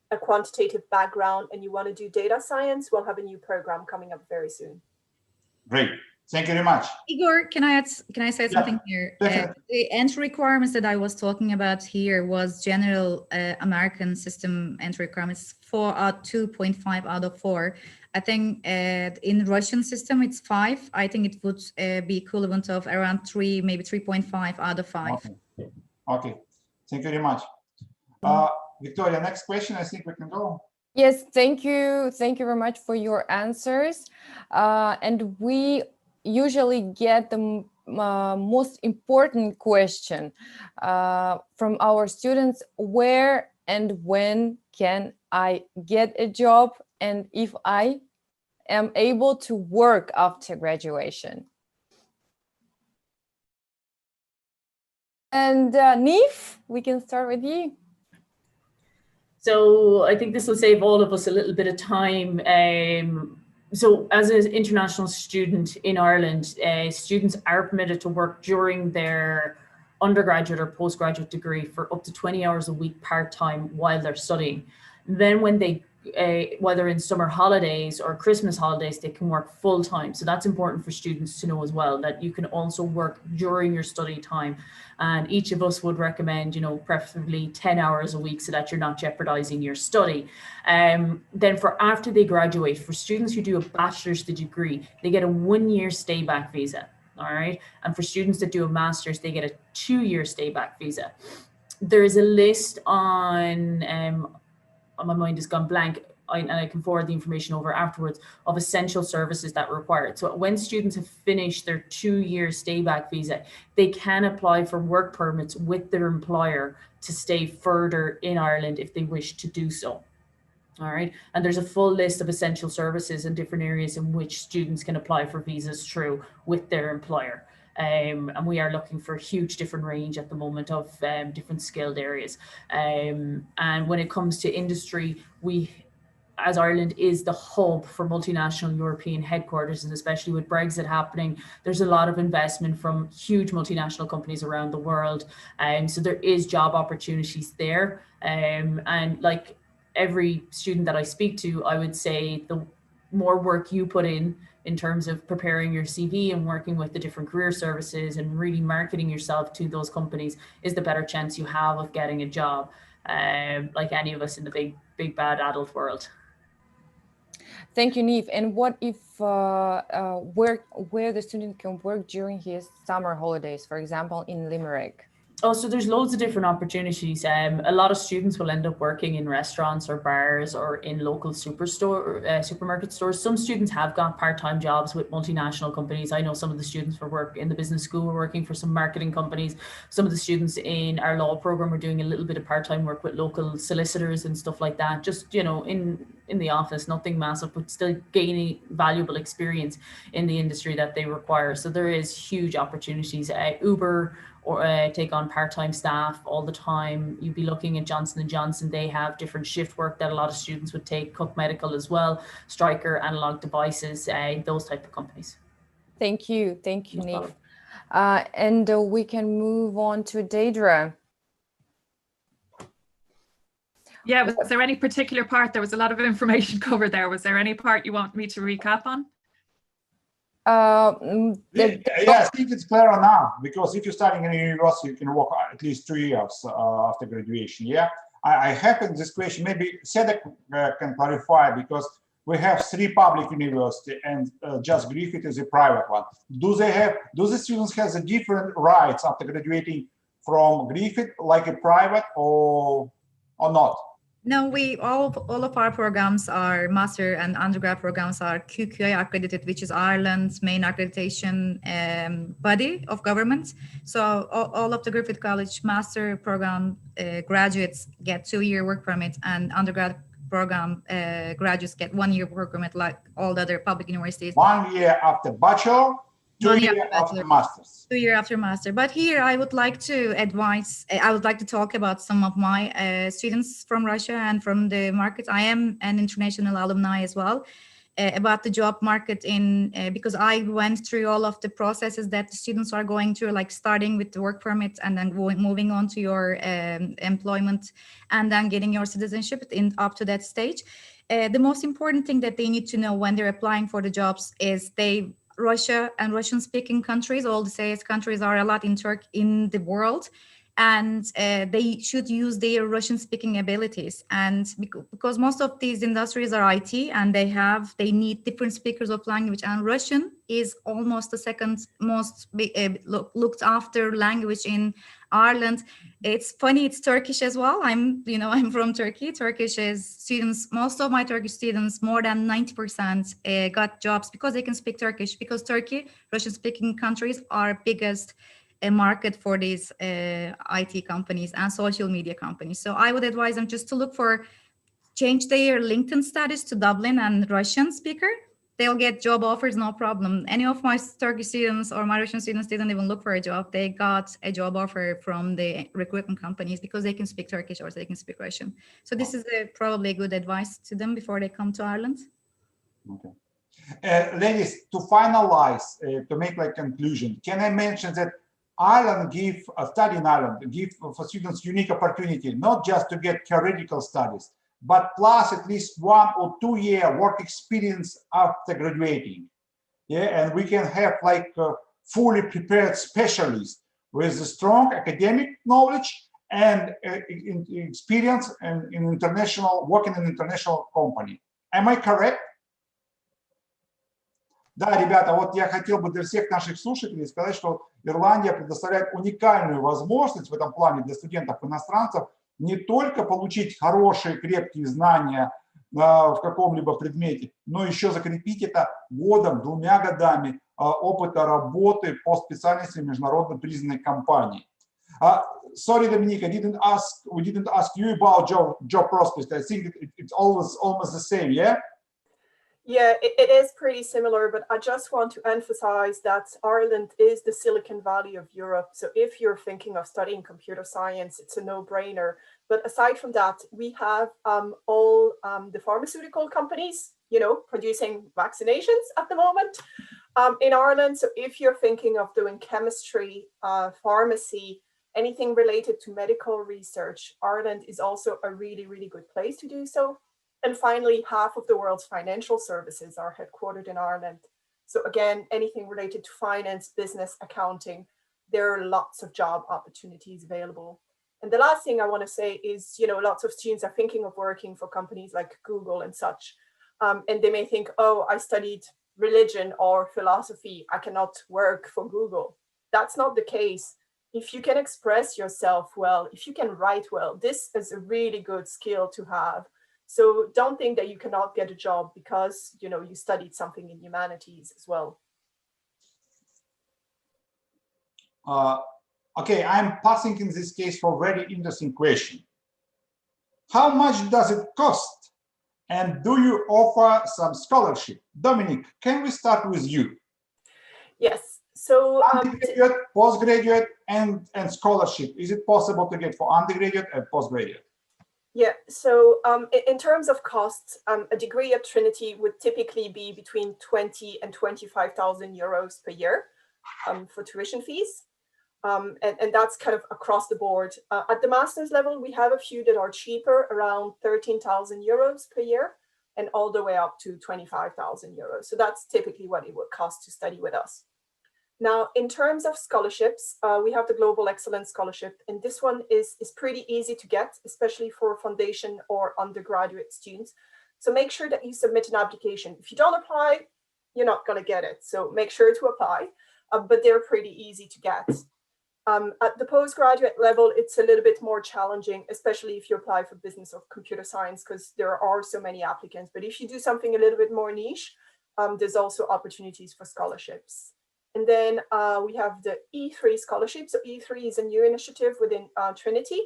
a quantitative background and you want to do data science, we'll have a new program coming up very soon. Great. Thank you very much. Igor, can I say something here? The entry requirements that I was talking about here was general American system entry requirements 2.5 out of 4. I think in Russian system it's 5. I think it would be equivalent of around 3, maybe 3.5 out of 5. Okay. Thank you very much. Victoria, next question. I think we can go. Yes, thank you. Thank you very much for your answers. And we usually get the most important question from our students: where and when can I get a job, and if I am able to work after graduation? And Neve, we can start with you. So I think this will save all of us a little bit of time. So as an international student in Ireland, students are permitted to work during their undergraduate or postgraduate degree for up to 20 hours a week part-time while they're studying. Then when they, whether in summer holidays or Christmas holidays, they can work full-time. So that's important for students to know as well, that you can also work during your study time. And each of us would recommend, you know, preferably 10 hours a week so that you're not jeopardizing your study. Then for after they graduate, for students who do a bachelor's degree, they get a 1-year stay back visa. All right. And for students that do a master's, they get a 2-year stay back visa. There is a list on my mind has gone blank, and I can forward the information over afterwards, of essential services that are required. So when students have finished their 2-year stay back visa, they can apply for work permits with their employer to stay further in Ireland if they wish to do so. All right. And there's a full list of essential services in different areas in which students can apply for visas through with their employer. And we are looking for a huge different range at the moment of different skilled areas. And when it comes to industry, we, as Ireland is the hub for multinational European headquarters, and especially with Brexit happening, there's a lot of investment from huge multinational companies around the world. So there is job opportunities there. And like every student that I speak to, I would say the more work you put in terms of preparing your CV and working with the different career services and really marketing yourself to those companies is the better chance you have of getting a job, like any of us in the big bad adult world. Thank you, Neve. And what if where the student can work during his summer holidays, for example, in Limerick? Oh, so there's loads of different opportunities. A lot of students will end up working in restaurants or bars or in local supermarket stores. Some students have got part-time jobs with multinational companies. I know some of the students for work in the business school were working for some marketing companies. Some of the students in our law program were doing a little bit of part-time work with local solicitors and stuff like that. Just, you know, in the office, nothing massive, but still gaining valuable experience in the industry that they require. So there is huge opportunities. Uber or take on part-time staff all the time. You'd be looking at Johnson & Johnson. They have different shift work that a lot of students would take, Cook Medical as well, Stryker, Analog Devices, those type of companies. Thank you, Niamh. And we can move on to Deidre. Yeah, was there any particular part? There was a lot of information covered there. Was there any part you want me to recap on? Yeah, I think it's clearer now, because if you're studying in a university, you can work at least 2 years after graduation. Yeah, I have this question. Maybe Sedek can clarify, because we have 3 public universities and just Griffith is a private one. Do the students have the different rights after graduating from Griffith, like a private, or not? No, all of our programs are master and undergrad programs are QQA accredited, which is Ireland's main accreditation body of government. So all of the Griffith College master program graduates get 2-year work permit, and undergrad program graduates get 1-year work permit, like all the other public universities. 1 year after bachelor, 2 years after masters. 2 years after master. But here I would like to talk about some of my students from Russia and from the market. I am an international alumni as well, about the job market because I went through all of the processes that the students are going through, like starting with the work permit and then moving on to your employment and then getting your citizenship up to that stage. The most important thing that they need to know when they're applying for the jobs is Russia and Russian-speaking countries, all the CIS countries are a lot in the world, and they should use their Russian-speaking abilities. And because most of these industries are IT, and they need different speakers of language, and Russian is almost the second most looked after language in Ireland. It's funny, it's Turkish as well. I'm from Turkey. Turkish is students, most of my Turkish students, more than 90% got jobs because they can speak Turkish, because Turkey, Russian-speaking countries are biggest market for these IT companies and social media companies. So I would advise them just to change their LinkedIn status to Dublin and Russian speaker. They'll get job offers, no problem. Any of my Turkish students or my Russian students didn't even look for a job. They got a job offer from the recruitment companies because they can speak Turkish or they can speak Russian. So this is probably a good advice to them before they come to Ireland. Okay. Ladies, to finalize, to make like conclusion, can I mention that Ireland study in Ireland give for students unique opportunity, not just to get theoretical studies, but plus at least 1 or 2 year work experience after graduating. Yeah, and we can have like fully prepared specialists with a strong academic knowledge and experience in working in international company. Am I correct? Да, ребята, вот я хотел бы для всех наших слушателей сказать, что Ирландия предоставляет уникальную возможность в этом плане для студентов-иностранцев не только получить хорошие, крепкие знания в каком-либо предмете, но еще закрепить это годом, 2 годами опыта работы по специальности международно признанной компании. Sorry, Dominique, we didn't ask you about job prospects. I think it's almost the same, yeah? Yeah, it is pretty similar, but I just want to emphasize that Ireland is the Silicon Valley of Europe. So if you're thinking of studying computer science, it's a no-brainer. But aside from that, we have all the pharmaceutical companies, producing vaccinations at the moment in Ireland. So if you're thinking of doing chemistry, pharmacy, anything related to medical research, Ireland is also a really, really good place to do so. And finally, half of the world's financial services are headquartered in Ireland. So again, anything related to finance, business, accounting, there are lots of job opportunities available. And the last thing I want to say is, lots of students are thinking of working for companies like Google and such. And they may think, oh, I studied religion or philosophy, I cannot work for Google. That's not the case. If you can express yourself well, if you can write well, this is a really good skill to have. So don't think that you cannot get a job because, you studied something in humanities as well. Okay, I'm passing in this case for a very interesting question. How much does it cost? And do you offer some scholarship? Dominic, can we start with you? Yes. So undergraduate, postgraduate, and scholarship. Is it possible to get for undergraduate and postgraduate? Yeah, so in terms of costs, a degree at Trinity would typically be between 20 and 25,000 euros per year for tuition fees. And that's kind of across the board. At the master's level, we have a few that are cheaper, around 13,000 euros per year, and all the way up to 25,000 euros. So that's typically what it would cost to study with us. Now, in terms of scholarships, we have the Global Excellence Scholarship, and this one is pretty easy to get, especially for foundation or undergraduate students. So make sure that you submit an application. If you don't apply, you're not going to get it. So make sure to apply, but they're pretty easy to get. At the postgraduate level, it's a little bit more challenging, especially if you apply for business or computer science, because there are so many applicants. But if you do something a little bit more niche, there's also opportunities for scholarships. And then we have the E3 scholarship. So E3 is a new initiative within Trinity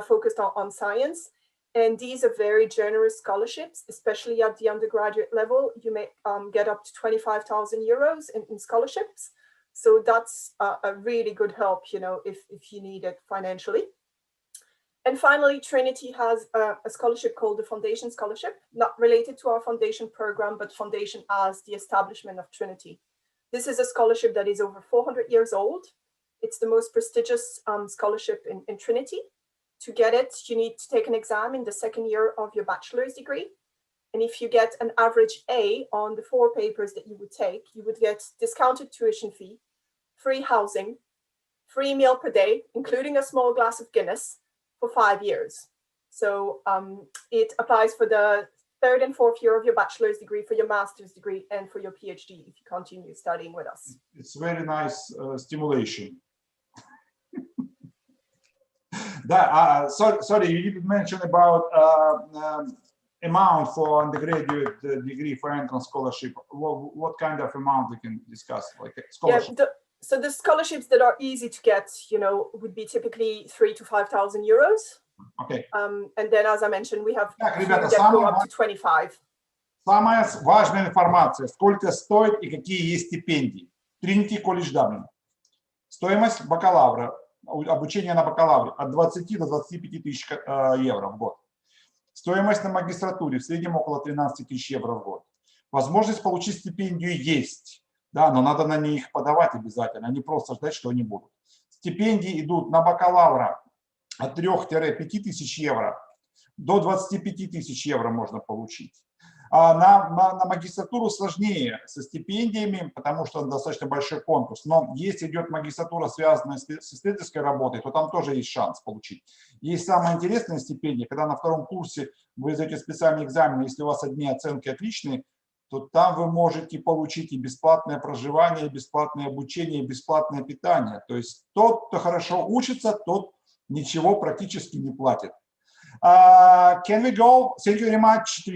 focused on science. And these are very generous scholarships, especially at the undergraduate level. You may get up to 25,000 euros in scholarships. So that's a really good help, you know, if you need it financially. And finally, Trinity has a scholarship called the Foundation Scholarship, not related to our foundation program, but foundation as the establishment of Trinity. This is a scholarship that is over 400 years old. It's the most prestigious scholarship in Trinity. To get it, you need to take an exam in the second year of your bachelor's degree. And if you get an average A on the 4 papers that you would take, you would get discounted tuition fee, free housing, free meal per day, including a small glass of Guinness for 5 years. So it applies for the 3rd and 4th year of your bachelor's degree, for your master's degree, and for your PhD if you continue studying with us. It's very nice stimulation. Sorry, you didn't mention about amount for undergraduate degree for entrance scholarship. What kind of amount we can discuss, like scholarship? Yeah, so the scholarships that are easy to get, you know, would be typically 3,000 to 5,000 euros. Okay. And then, as I mentioned, we have Так, ребята, that go up to 25. Самая важная информация: сколько стоит и какие есть стипендии. Trinity College Dublin. Стоимость бакалавра, обучение на бакалавре от 20 до 25 тысяч евро в год. Стоимость на магистратуре в среднем около 13 тысяч евро в год. Возможность получить стипендию есть, да, но надо на них подавать обязательно, а не просто ждать, что они будут. Стипендии идут на бакалавра от 3-5 тысяч евро до 25 тысяч евро можно получить. А на магистратуру сложнее со стипендиями, потому что достаточно большой конкурс. Но если идет магистратура, связанная с исследовательской работой, то там тоже есть шанс получить. Есть самая интересная стипендия, когда на 2-м курсе вы сдаете специальный экзамен, если у вас одни оценки отличные, то там вы можете получить и бесплатное проживание, и бесплатное обучение, и бесплатное питание. То есть тот, кто хорошо учится, тот ничего практически не платит. Can we go? Thank you very much,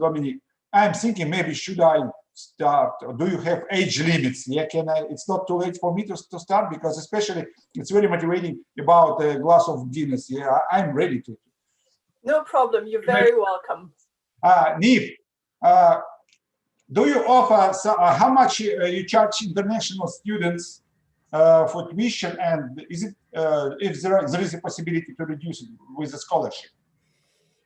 Dominic. I'm thinking maybe should I start? Do you have age limits? Yeah, can I? It's not too late for me to start, because especially it's very motivating about a glass of Guinness. Yeah, I'm ready to. No problem. You're very welcome. Niv, do you offer how much you charge international students for tuition, and is it if there is a possibility to reduce it with a scholarship?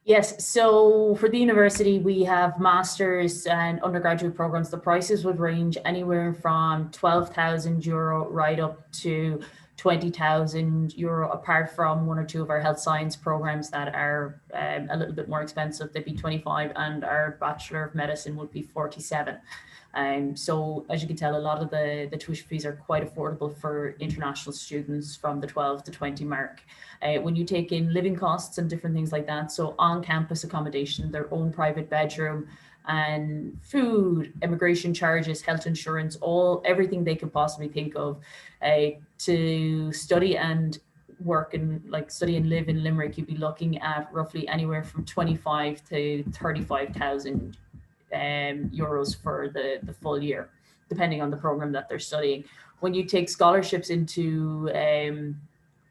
Yes, so for the university, we have master's and undergraduate programs. The prices would range anywhere from 12,000 euro right up to 20,000 euro, apart from 1 or 2 of our health science programs that are a little bit more expensive. They'd be 25, and our Bachelor of Medicine would be 47. So as you can tell, a lot of the tuition fees are quite affordable for international students from the 12 to 20 mark. When you take in living costs and different things like that, so on-campus accommodation, their own private bedroom, and food, immigration charges, health insurance, everything they could possibly think of to study and work and study and live in Limerick, you'd be looking at roughly anywhere from 25 to 35,000 euros for the full year, depending on the program that they're studying. When you take scholarships into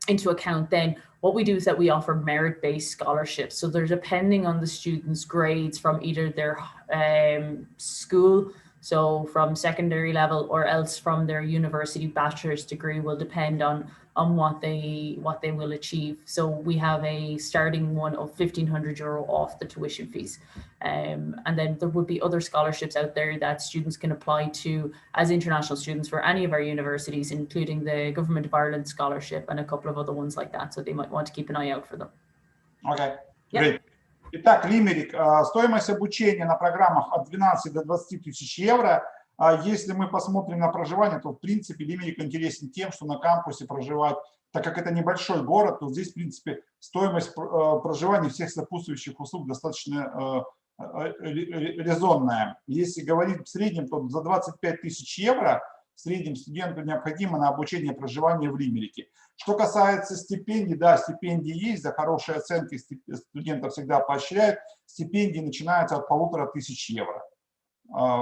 account, then what we do is that we offer merit-based scholarships. So they're depending on the students' grades from either their school So from secondary level or else from their university bachelor's degree will depend on what they will achieve. So we have a starting one of €1,500 off the tuition fees. And then there would be other scholarships out there that students can apply to as international students for any of our universities, including the Government of Ireland scholarship and a couple of other ones like that. So they might want to keep an eye out for them. Okay, Yep. great. Итак, Limerick, стоимость обучения на программах от 12 до 20 тысяч евро. Если мы посмотрим на проживание, то в принципе Limerick интересен тем, что на кампусе проживать, так как это небольшой город, то здесь в принципе стоимость проживания всех сопутствующих услуг достаточно резонная. Если говорить в среднем, то за 25 тысяч евро в среднем студенту необходимо на обучение и проживание в Лимерике. Что касается стипендий, да, стипендии есть, за хорошие оценки студентов всегда поощряют. Стипендии начинаются от 1500 евро.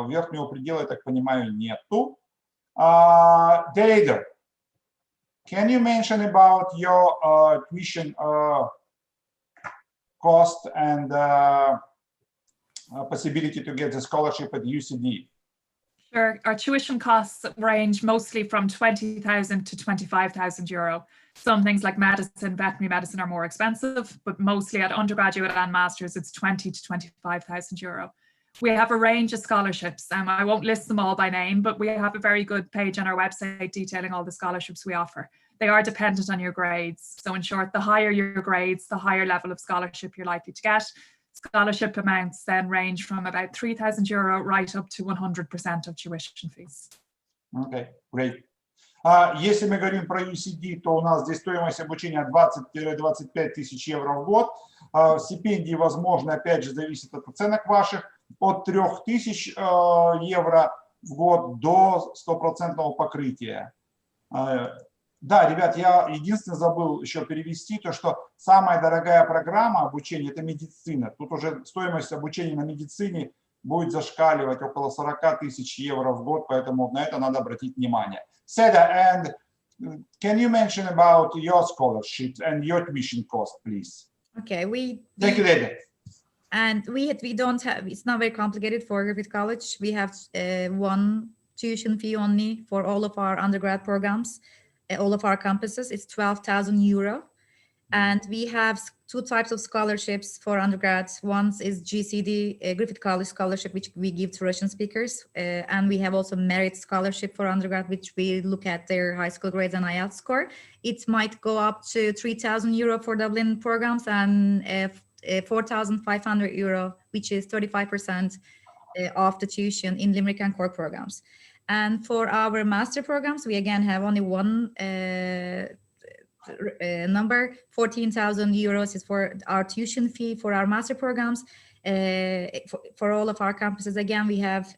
Верхнего предела, я так понимаю, нету. Dader, can you mention about your tuition cost and possibility to get the scholarship at UCD? Sure. Our tuition costs range mostly from 20,000 to 25,000 euro. Some things like medicine, veterinary medicine are more expensive, but mostly at undergraduate and masters, it's 20 to 25,000 euro. We have a range of scholarships, and I won't list them all by name, but we have a very good page on our website detailing all the scholarships we offer. They are dependent on your grades. So in short, the higher your grades, the higher level of scholarship you're likely to get. Scholarship amounts then range from about 3,000 euro right up to 100% of tuition fees. Okay, great. Если мы говорим про UCD, то у нас здесь стоимость обучения 20-25 тысяч евро в год. Стипендии, возможно, опять же, зависит от оценок ваших, от 3000 евро в год до 100% покрытия. Да, ребят, я единственное забыл еще перевести, то что самая дорогая программа обучения – это медицина. Тут уже стоимость обучения на медицине будет зашкаливать около 40 тысяч евро в год, поэтому на это надо обратить внимание. Seda, and can you mention about your scholarships and your tuition cost, please? Okay, Thank you, David. And we don't have, it's not very complicated for Griffith College. We have one tuition fee only for all of our undergrad programs. All of our campuses, it's 12,000 euro. And we have two types of scholarships for undergrads. One is GCD, Griffith College scholarship, which we give to Russian speakers. And we have also merit scholarship for undergrad, which we look at their high school grades and IELTS score. It might go up to 3,000 euro for Dublin programs and 4,500 euro, which is 35% of the tuition in Limerick and Cork programs. And for our master programs, we again have only one number. 14,000 euros is for our tuition fee for our master programs. For all of our campuses, again, we have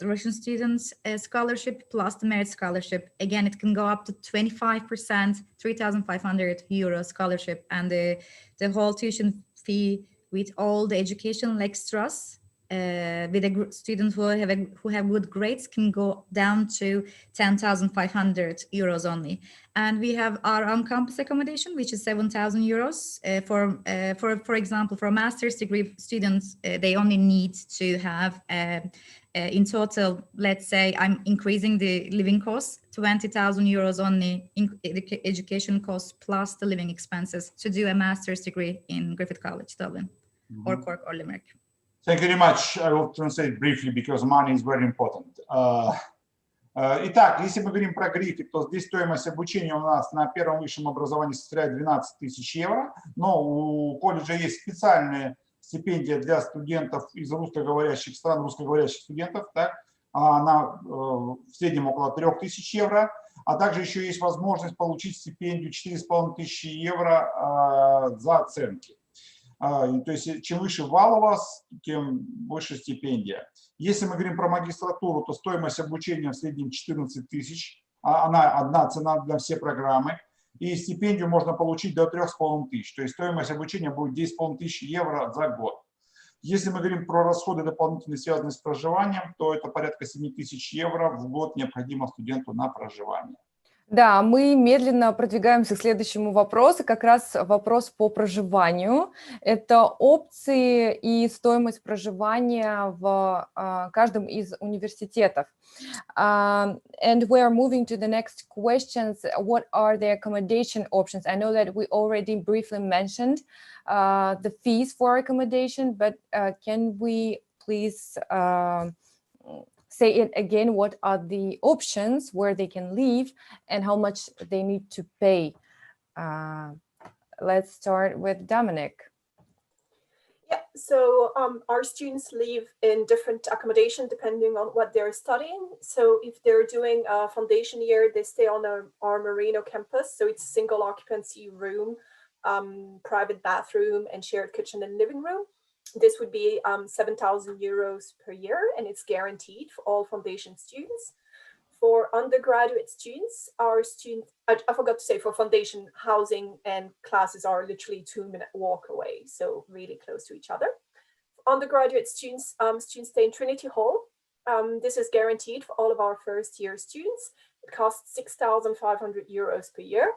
Russian students scholarship plus the merit scholarship. Again, it can go up to 25%, 3,500 euro scholarship, and the whole tuition fee with all the educational extras. With a students who have good grades can go down to 10,500 euros only. And we have our on-campus accommodation, which is 7,000 euros. For example, for master's degree students, they only need to have in total, let's say I'm increasing the living costs, 20,000 euros only in education costs plus the living expenses to do a master's degree in Griffith College, Dublin, or Cork or Limerick. Thank you very much. I will translate briefly because money is very important. Итак, если мы говорим про Griffith, то здесь стоимость обучения у нас на первом высшем образовании составляет 12 тысяч евро, но у колледжа есть специальная стипендия для студентов из русскоговорящих стран, русскоговорящих студентов, так, она в среднем около 3000 евро, а также еще есть возможность получить стипендию 4500 евро за оценки. То есть чем выше балл у вас, тем выше стипендия. Если мы говорим про магистратуру, то стоимость обучения в среднем 14 тысяч. Она одна цена для всей программы. И стипендию можно получить до 3500. То есть стоимость обучения будет 10 500 евро за год. Если мы говорим про расходы дополнительные, связанные с проживанием, то это порядка 7 тысяч евро в год необходимо студенту на проживание. Да, мы медленно продвигаемся к следующему вопросу, как раз вопрос по проживанию. Это опции и стоимость проживания в каждом из университетов. And we're moving to the next questions. What are the accommodation options? I know that we already briefly mentioned the fees for accommodation, but can we please say it again, what are the options where they can live and how much they need to pay? Let's start with Dominic. Yeah, so our students live in different accommodation depending on what they're studying. So if they're doing a foundation year, they stay on our Merino campus. So it's a single occupancy room, private bathroom and shared kitchen and living room. This would be 7,000 euros per year, and it's guaranteed for all foundation students. For undergraduate students, I forgot to say, for foundation, housing and classes are literally 2-minute walk away, so really close to each other. For undergraduate students, students stay in Trinity Hall. This is guaranteed for all of our first year students. It costs 6,500 euros per year.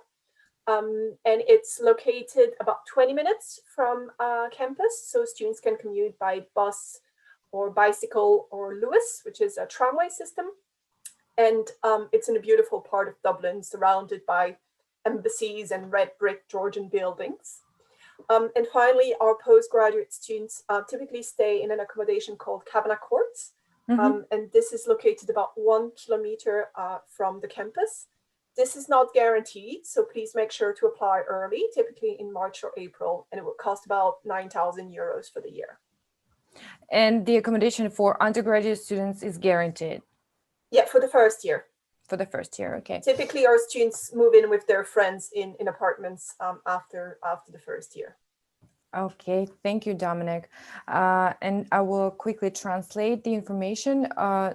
And it's located about 20 minutes from campus, so students can commute by bus or bicycle or Lewis, which is a tramway system. And it's in a beautiful part of Dublin, surrounded by embassies and red brick Georgian buildings. And finally, our postgraduate students typically stay in an accommodation called Kavanagh Courts. And this is located about 1 kilometer from the campus. This is not guaranteed, so please make sure to apply early, typically in March or April, and it will cost about 9,000 euros for the year. And the accommodation for undergraduate students is guaranteed? Yeah, for the first year. For the first year, okay. Typically, our students move in with their friends in apartments after the first year. Okay, thank you, Dominic. And I will quickly translate the information.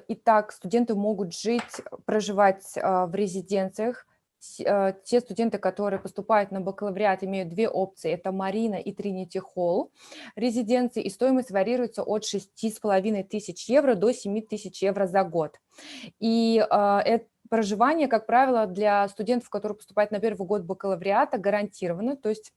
Итак, студенты могут жить, проживать в резиденциях. Те студенты, которые поступают на бакалавриат, имеют две опции. Это Марина и Trinity Hall резиденции. И стоимость варьируется от 6500 евро до 7000 евро за год. И это проживание, как правило, для студентов, которые поступают на первый год бакалавриата, гарантировано. То есть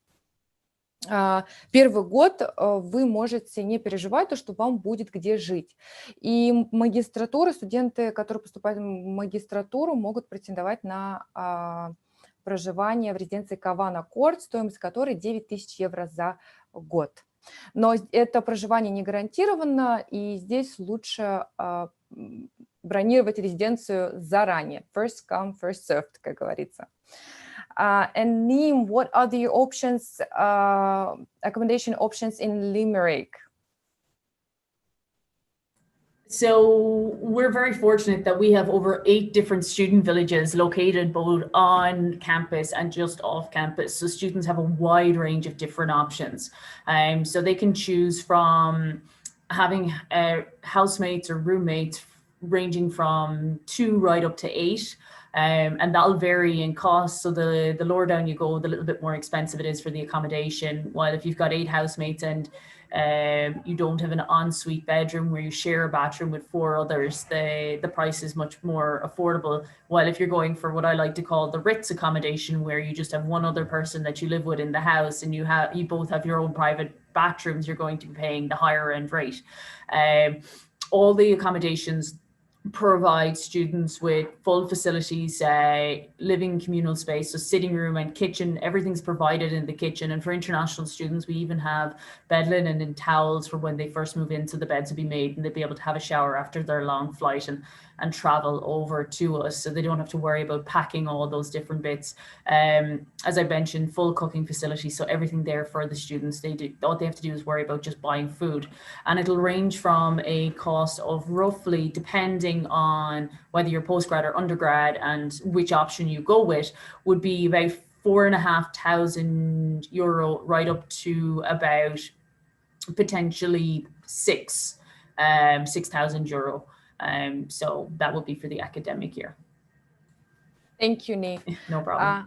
первый год вы можете не переживать, то, что вам будет где жить. И магистратуры, студенты, которые поступают в магистратуру, могут претендовать на проживание в резиденции Kavanagh Court, стоимость которой 9000 евро за год. Но это проживание не гарантировано, и здесь лучше бронировать резиденцию заранее. First come, first served, как говорится. And Neem, what are the options, accommodation options in Limerick? So we're very fortunate that we have over 8 different student villages located both on campus and just off campus. So students have a wide range of different options. So they can choose from having housemates or roommates ranging from 2 right up to 8. And that'll vary in cost. So the lower down you go, the little bit more expensive it is for the accommodation. While if you've got 8 housemates and you don't have an ensuite bedroom where you share a bathroom with 4 others, the price is much more affordable. While if you're going for what I like to call the Ritz Accommodation, where you just have one other person that you live with in the house and you both have your own private bathrooms, you're going to be paying the higher end rate. All the accommodations provide students with full facilities, living communal space, so sitting room and kitchen, everything's provided in the kitchen. And for international students, we even have bed linen and towels for when they first move in, so the beds will be made and they'll be able to have a shower after their long flight and travel over to us, so they don't have to worry about packing all those different bits. As I mentioned, full cooking facility, so everything there for the students. All they have to do is worry about just buying food, and it'll range from a cost of roughly, depending on whether you're postgrad or undergrad and which option you go with, would be about 4,500 euro right up to about potentially 6,000 euro. So that would be for the academic year. Thank you, Nick. No problem.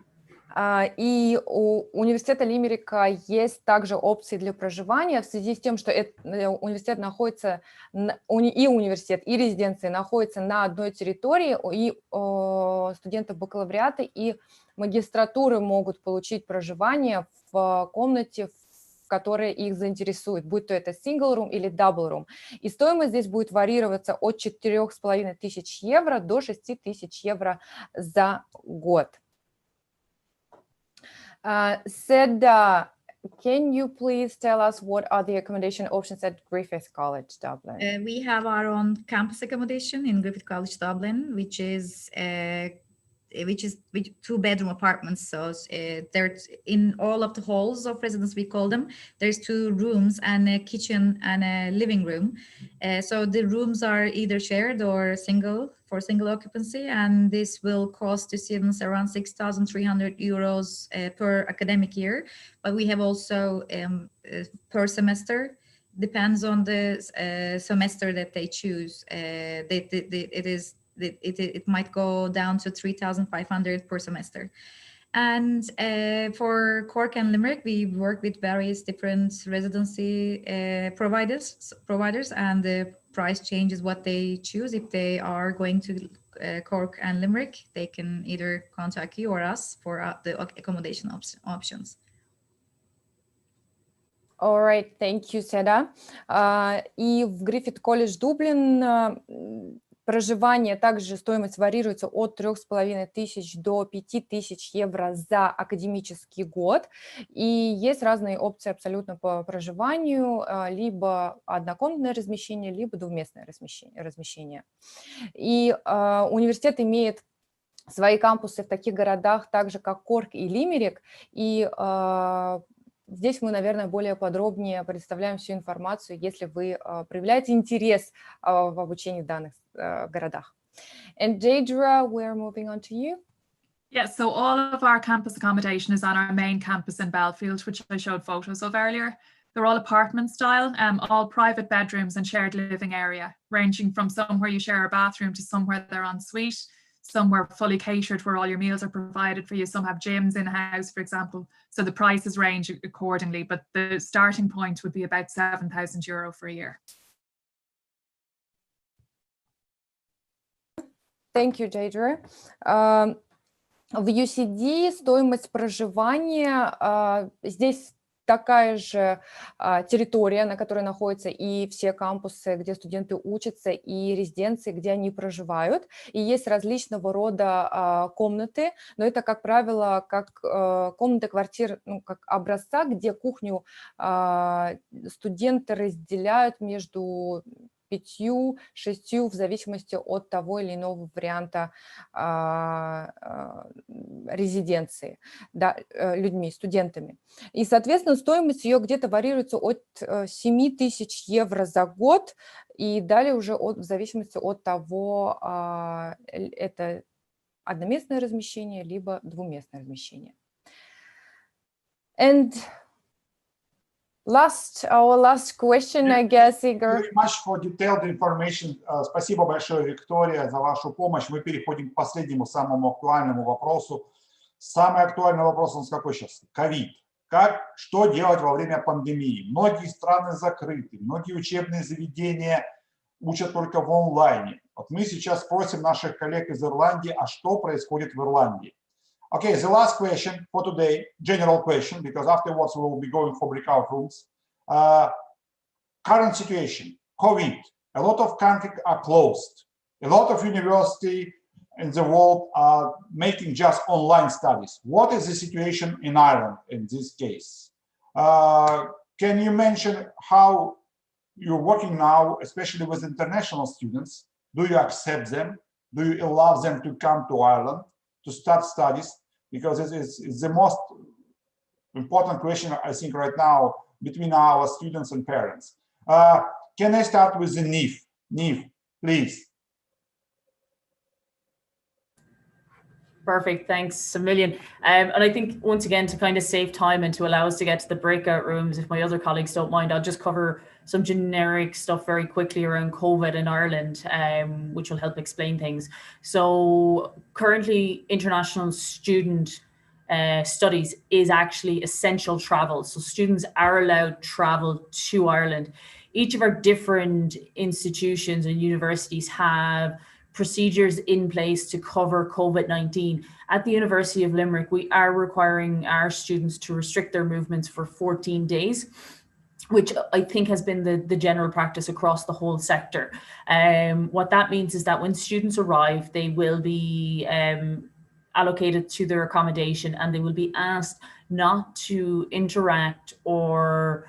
И у университета Лимерика есть также опции для проживания в связи с тем, что университет находится, и университет, и резиденции находятся на одной территории, и студенты бакалавриата и магистратуры могут получить проживание в комнате, которая их заинтересует, будь то это single room или double room. И стоимость здесь будет варьироваться от 4500 евро до 6000 евро за год. Seda, can you please tell us what are the accommodation options at Griffith College, Dublin? We have our own campus accommodation in Griffith College, Dublin, which is with 2-bedroom apartments. So there's in all of the halls of residence, we call them, there's 2 rooms and a kitchen and a living room. So the rooms are either shared or single occupancy, and this will cost to students around 6,300 euros per academic year. But we have also per semester, depends on the semester that they choose. It might go down to 3,500 per semester. And for Cork and Limerick, we work with various different residency providers, and the price changes what they choose. If they are going to Cork and Limerick, they can either contact you or us for the accommodation options. All right, thank you, Seda. И в Griffith College Dublin проживание, также стоимость варьируется от 3500 до 5000 евро за академический год. И есть разные опции абсолютно по проживанию, либо однокомнатное размещение, либо двуместное размещение. И университет имеет свои кампусы в таких городах, также как Корк и Лимерик. И здесь мы, наверное, более подробнее представляем всю информацию, если вы проявляете интерес в обучении в данных городах. And Deidre, we're moving on to you. Yeah, so all of our campus accommodation is on our main campus in Belfield, which I showed photos of earlier. They're all apartment style, all private bedrooms and shared living area, ranging from somewhere you share a bathroom to somewhere they're en suite. Some are fully catered where all your meals are provided for you. Some have gyms in house, for example. So the prices range accordingly, but the starting point would be about 7,000 euro for a year. Thank you, Deidre. В UCD стоимость проживания, здесь такая же территория, на которой находятся и все кампусы, где студенты учатся, и резиденции, где они проживают. И есть различного рода комнаты, но это, как правило, как комнаты квартир, ну, как образца, где кухню студенты разделяют между 5-6 в зависимости от того или иного варианта резиденции, да, людьми, студентами. И, соответственно, стоимость ее где-то варьируется от 7000 евро за год и далее уже в зависимости от того, это одноместное размещение либо двуместное размещение. And our last question, I guess, Igor. Thank you very much for detailed information. Спасибо большое, Виктория, за вашу помощь. Мы переходим к последнему, самому актуальному вопросу. Самый актуальный вопрос у нас какой сейчас? Ковид. Что делать во время пандемии? Многие страны закрыты, многие учебные заведения учат только в онлайне. Вот мы сейчас спросим наших коллег из Ирландии, а что происходит в Ирландии? Okay, the last question for today, general question, because afterwards we will be going for breakout rooms. Current situation, COVID, a lot of countries are closed. A lot of universities in the world are making just online studies. What is the situation in Ireland in this case? Can you mention how you're working now, especially with international students? Do you accept them? Do you allow them to come to Ireland to start studies? Because it's the most important question, I think, right now between our students and parents. Can I start with the Niamh? Niamh, please. Perfect, thanks a million. And I think once again, to kind of save time and to allow us to get to the breakout rooms, if my other colleagues don't mind, I'll just cover some generic stuff very quickly around COVID in Ireland, which will help explain things. So currently international student studies is actually essential travel. So students are allowed travel to Ireland. Each of our different institutions and universities have procedures in place to cover COVID-19. At the University of Limerick, we are requiring our students to restrict their movements for 14 days, which I think has been the general practice across the whole sector. What that means is that when students arrive, they will be allocated to their accommodation, and they will be asked not to interact or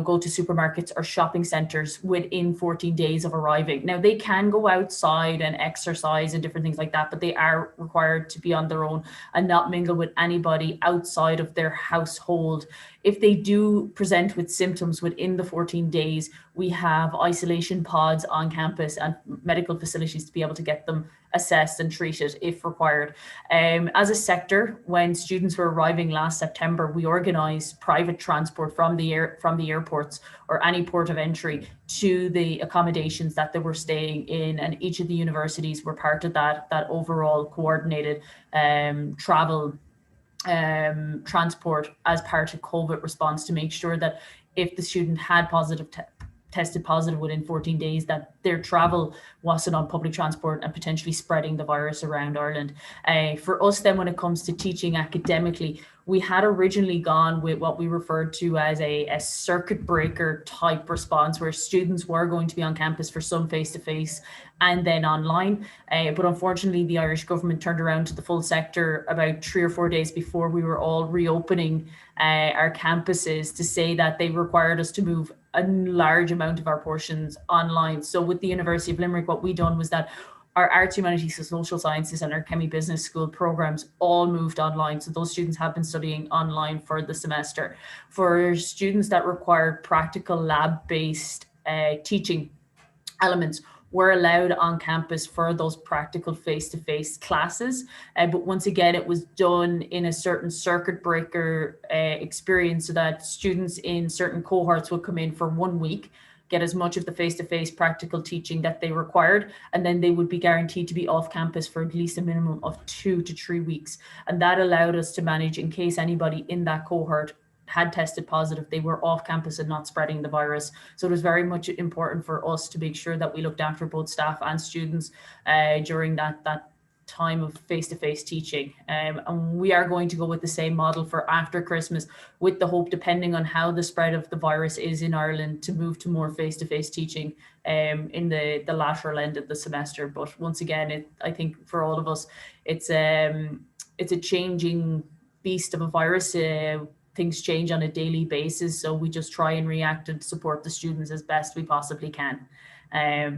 go to supermarkets or shopping centres within 14 days of arriving. Now, they can go outside and exercise and different things like that, but they are required to be on their own and not mingle with anybody outside of their household. If they do present with symptoms within the 14 days, we have isolation pods on campus and medical facilities to be able to get them assessed and treated if required. As a sector, when students were arriving last September, we organised private transport from the airports or any port of entry to the accommodations that they were staying in, and each of the universities were part of that overall coordinated travel transport as part of COVID response, to make sure that if the student had tested positive within 14 days, that their travel wasn't on public transport and potentially spreading the virus around Ireland. For us then, when it comes to teaching academically, we had originally gone with what we referred to as a circuit breaker type response, where students were going to be on campus for some face-to-face and then online. But unfortunately, the Irish government turned around to the full sector about 3 or 4 days before we were all reopening our campuses to say that they required us to move a large amount of our portions online. So with the University of Limerick, what we done was that our arts, humanities, and social sciences and our Chemie Business School programs all moved online. So those students have been studying online for the semester. For students that required practical lab-based teaching elements, were allowed on campus for those practical face-to-face classes. But once again, it was done in a certain circuit breaker experience, so that students in certain cohorts would come in for 1 week, get as much of the face-to-face practical teaching that they required, and then they would be guaranteed to be off campus for at least a minimum of 2 to 3 weeks. And that allowed us to manage, in case anybody in that cohort had tested positive, they were off campus and not spreading the virus. So it was very much important for us to make sure that we looked after both staff and students during that time of face-to-face teaching. And we are going to go with the same model for after Christmas, with the hope, depending on how the spread of the virus is in Ireland, to move to more face-to-face teaching in the lateral end of the semester. But once again, I think for all of us, it's a changing beast of a virus. Things change on a daily basis, so we just try and react and support the students as best we possibly can,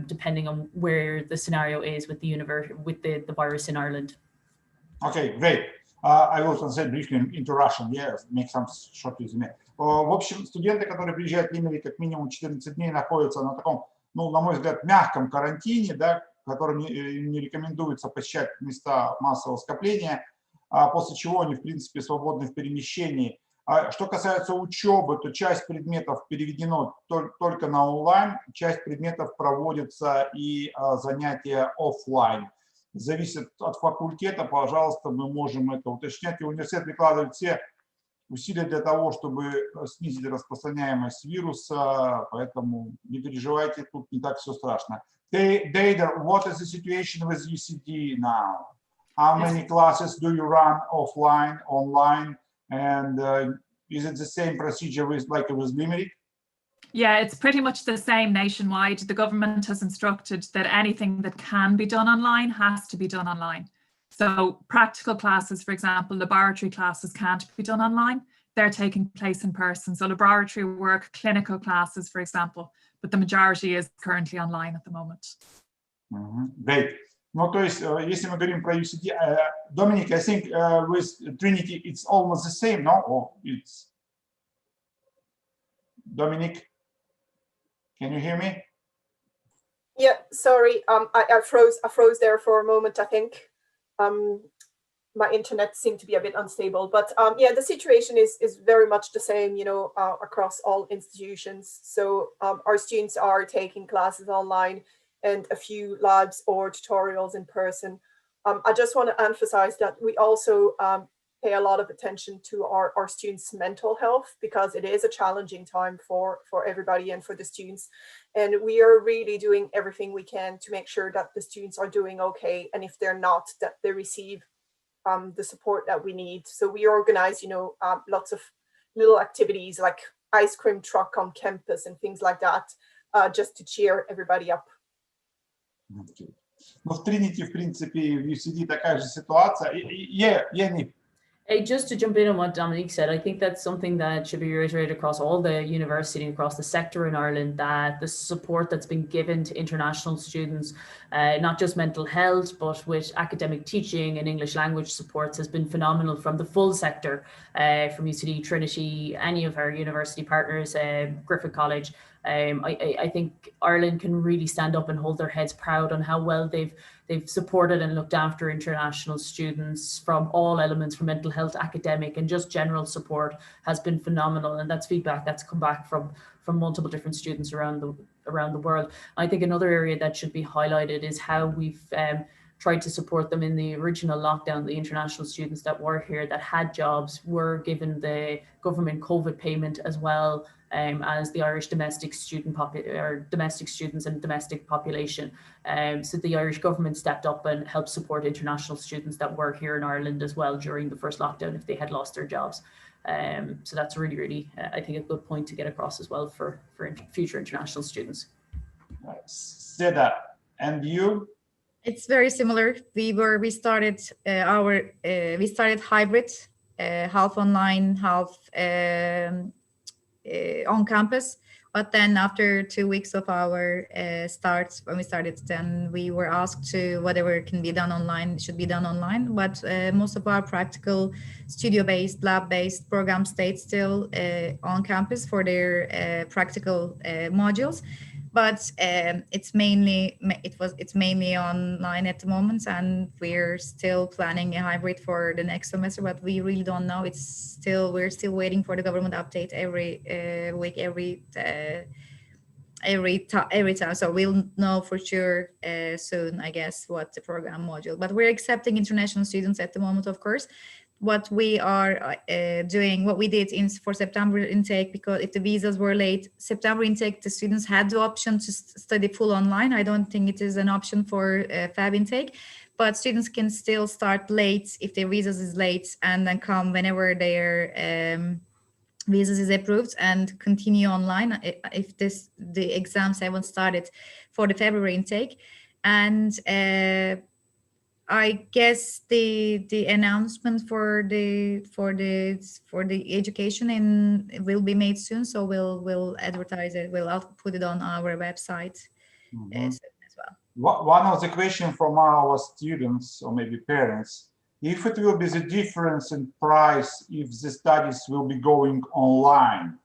depending on where the scenario is with the virus in Ireland. Okay, great. I will translate briefly into Russian. Yeah, make some short resume. В общем, студенты, которые приезжают в Limerick, как минимум 14 дней находятся на таком, ну, на мой взгляд, мягком карантине, да, которым не рекомендуется посещать места массового скопления, после чего они, в принципе, свободны в перемещении. Что касается учебы, то часть предметов переведено только на онлайн, часть предметов проводится и занятия офлайн. Зависит от факультета, пожалуйста, мы можем это уточнять. И университет прикладывает все усилия для того, чтобы снизить распространяемость вируса, поэтому не переживайте, тут не так все страшно. Deirdre, what is the situation with UCD now? How many classes do you run offline, online? And is it the same procedure like with Limerick? Yeah, it's pretty much the same nationwide. The government has instructed that anything that can be done online has to be done online. So practical classes, for example, laboratory classes can't be done online. They're taking place in person. So laboratory work, clinical classes, for example, but the majority is currently online at the moment. Great. Ну, то есть, если мы говорим про UCD, Dominic, I think with Trinity it's almost the same, no? Or it's Dominic, can you hear me? Yeah, sorry, I froze there for a moment. I think my internet seemed to be a bit unstable, but yeah, the situation is very much the same, you know, across all institutions. So our students are taking classes online and a few labs or tutorials in person. I just want to emphasize that we also pay a lot of attention to our students' mental health, because it is a challenging time for everybody and for the students. And we are really doing everything we can to make sure that the students are doing okay. And if they're not, that they receive the support that we need. So we organize, you know, lots of little activities like ice cream truck on campus and things like that, just to cheer everybody up. Okay. Ну, в Trinity, в принципе, в UCD такая же ситуация. Яни. Hey, just to jump in on what Dominique said, I think that's something that should be reiterated across all the university, across the sector in Ireland, that the support that's been given to international students, not just mental health, but with academic teaching and English language supports, has been phenomenal from the full sector, from UCD, Trinity, any of our university partners, Griffith College. I think Ireland can really stand up and hold their heads proud on how well they've supported and looked after international students from all elements, from mental health, academic, and just general support has been phenomenal. And that's feedback that's come back from multiple different students around the world. I think another area that should be highlighted is how we've tried to support them in the original lockdown. The international students that were here that had jobs were given the government COVID payment as well, as the Irish domestic students and domestic population. So the Irish government stepped up and helped support international students that were here in Ireland as well during the first lockdown if they had lost their jobs. So that's really, really, I think, a good point to get across as well for future international students. Seda, and you? It's very similar. We started hybrid, half online, half on campus. But then after 2 weeks of our start, when we started, then we were asked to whatever can be done online should be done online. But most of our practical studio-based, lab-based programs stayed still on campus for their practical modules. But it's mainly online at the moment, and we're still planning a hybrid for the next semester. But we really don't know. We're still waiting for the government update every week, every time. So we'll know for sure soon, I guess, what the program module. But we're accepting international students at the moment, of course. What we are doing, what we did for September intake, because if the visas were late, September intake, the students had the option to study full online. I don't think it is an option for Feb intake, but students can still start late if their visas is late and then come whenever their visas is approved and continue online if the exams haven't started for the February intake. And I guess the announcement for the education will be made soon, so we'll advertise it. We'll put it on our website as well. One of the questions from our students or maybe parents: if it will be the difference in price if the studies will be going online?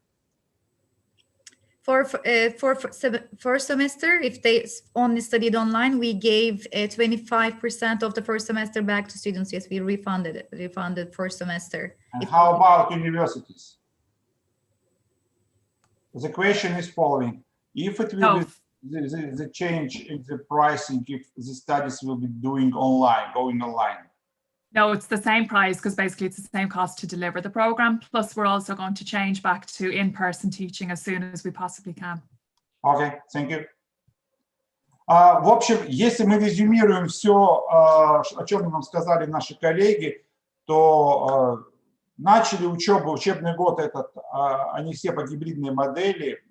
For first semester, if they only studied online, we gave 25% of the first semester back to students. Yes, we refunded first semester. And how about universities? The question is following: if it will be the change in the pricing, if the studies will be going online? No, it's the same price, because basically it's the same cost to deliver the program. Plus, we're also going to change back to in-person teaching as soon as we possibly can. Okay, thank you. В общем, если мы резюмируем все, о чем нам сказали наши коллеги, то начали учебный год этот, они все по гибридной модели,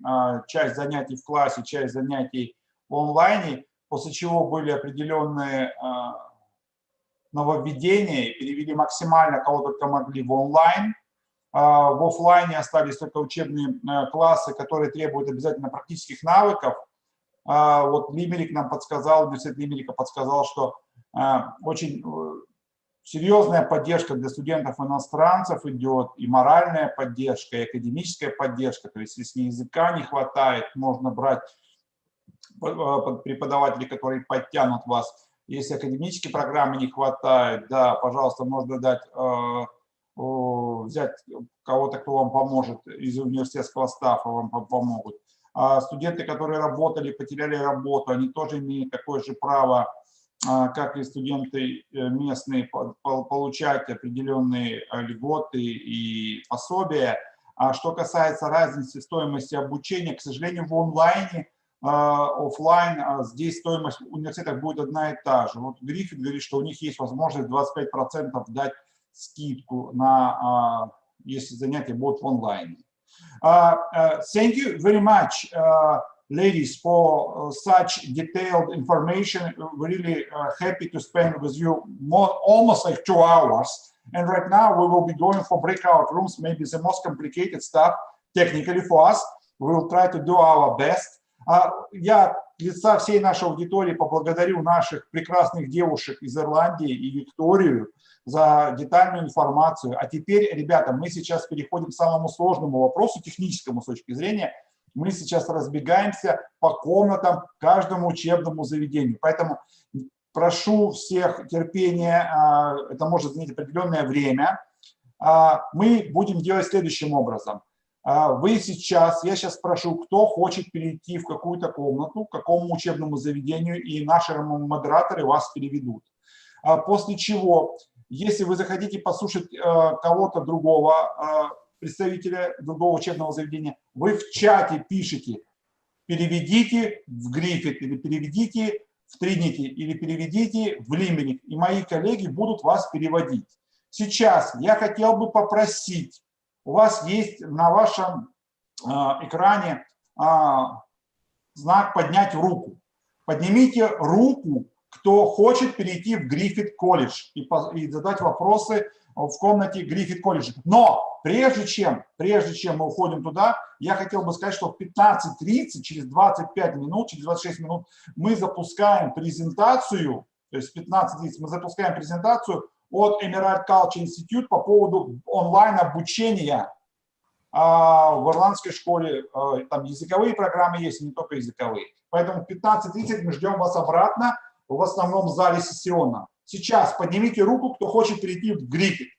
часть занятий в классе, часть занятий в онлайне, после чего были определенные нововведения, перевели максимально, кого только могли, в онлайн. В офлайне остались только учебные классы, которые требуют обязательно практических навыков. Вот Limerick нам подсказал, университет Limerick подсказал, что очень серьезная поддержка для студентов-иностранцев идет, и моральная поддержка, и академическая поддержка. То есть если языка не хватает, можно брать преподавателей, которые подтянут вас. Если академической программы не хватает, да, пожалуйста, можно взять кого-то, кто вам поможет, из университетского стафа вам помогут. Студенты, которые работали, потеряли работу, они тоже имеют такое же право как и студенты местные, получать определенные льготы и пособия. А что касается разницы стоимости обучения, к сожалению, в онлайне, офлайн, здесь стоимость университетов будет одна и та же. Вот Griffith говорит, что у них есть возможность 25% дать скидку, если занятия будут в онлайне. Thank you very much, ladies, for such detailed information. We're really happy to spend with you almost like 2 hours. And right now we will be going for breakout rooms, maybe the most complicated stuff technically for us. We will try to do our best. Я от лица всей нашей аудитории поблагодарю наших прекрасных девушек из Ирландии и Викторию за детальную информацию. А теперь, ребята, мы сейчас переходим к самому сложному вопросу, техническому с точки зрения. Мы сейчас разбегаемся по комнатам каждому учебному заведению. Поэтому прошу всех терпения, это может занять определенное время. Мы будем делать следующим образом. Я сейчас спрошу, кто хочет перейти в какую-то комнату, к какому учебному заведению, и наши модераторы вас переведут. После чего, если вы захотите послушать кого-то другого, представителя другого учебного заведения, вы в чате пишите «переведите в Griffith» или «переведите в Trinity» или «переведите в Limerick», и мои коллеги будут вас переводить. Сейчас я хотел бы попросить, у вас есть на вашем экране знак «поднять руку». Поднимите руку, кто хочет перейти в Griffith колледж и задать вопросы в комнате Griffith колледжа. Но прежде чем мы уходим туда, я хотел бы сказать, что в 15:30, через 25 минут, через 26 минут мы запускаем презентацию, то есть в 15:30 мы запускаем презентацию от Emerald Culture Institute по поводу онлайн-обучения в ирландской школе. Там языковые программы есть, и не только языковые. Поэтому в 15:30 мы ждем вас обратно в основном зале сессионном. Сейчас поднимите руку, кто хочет перейти в Griffith.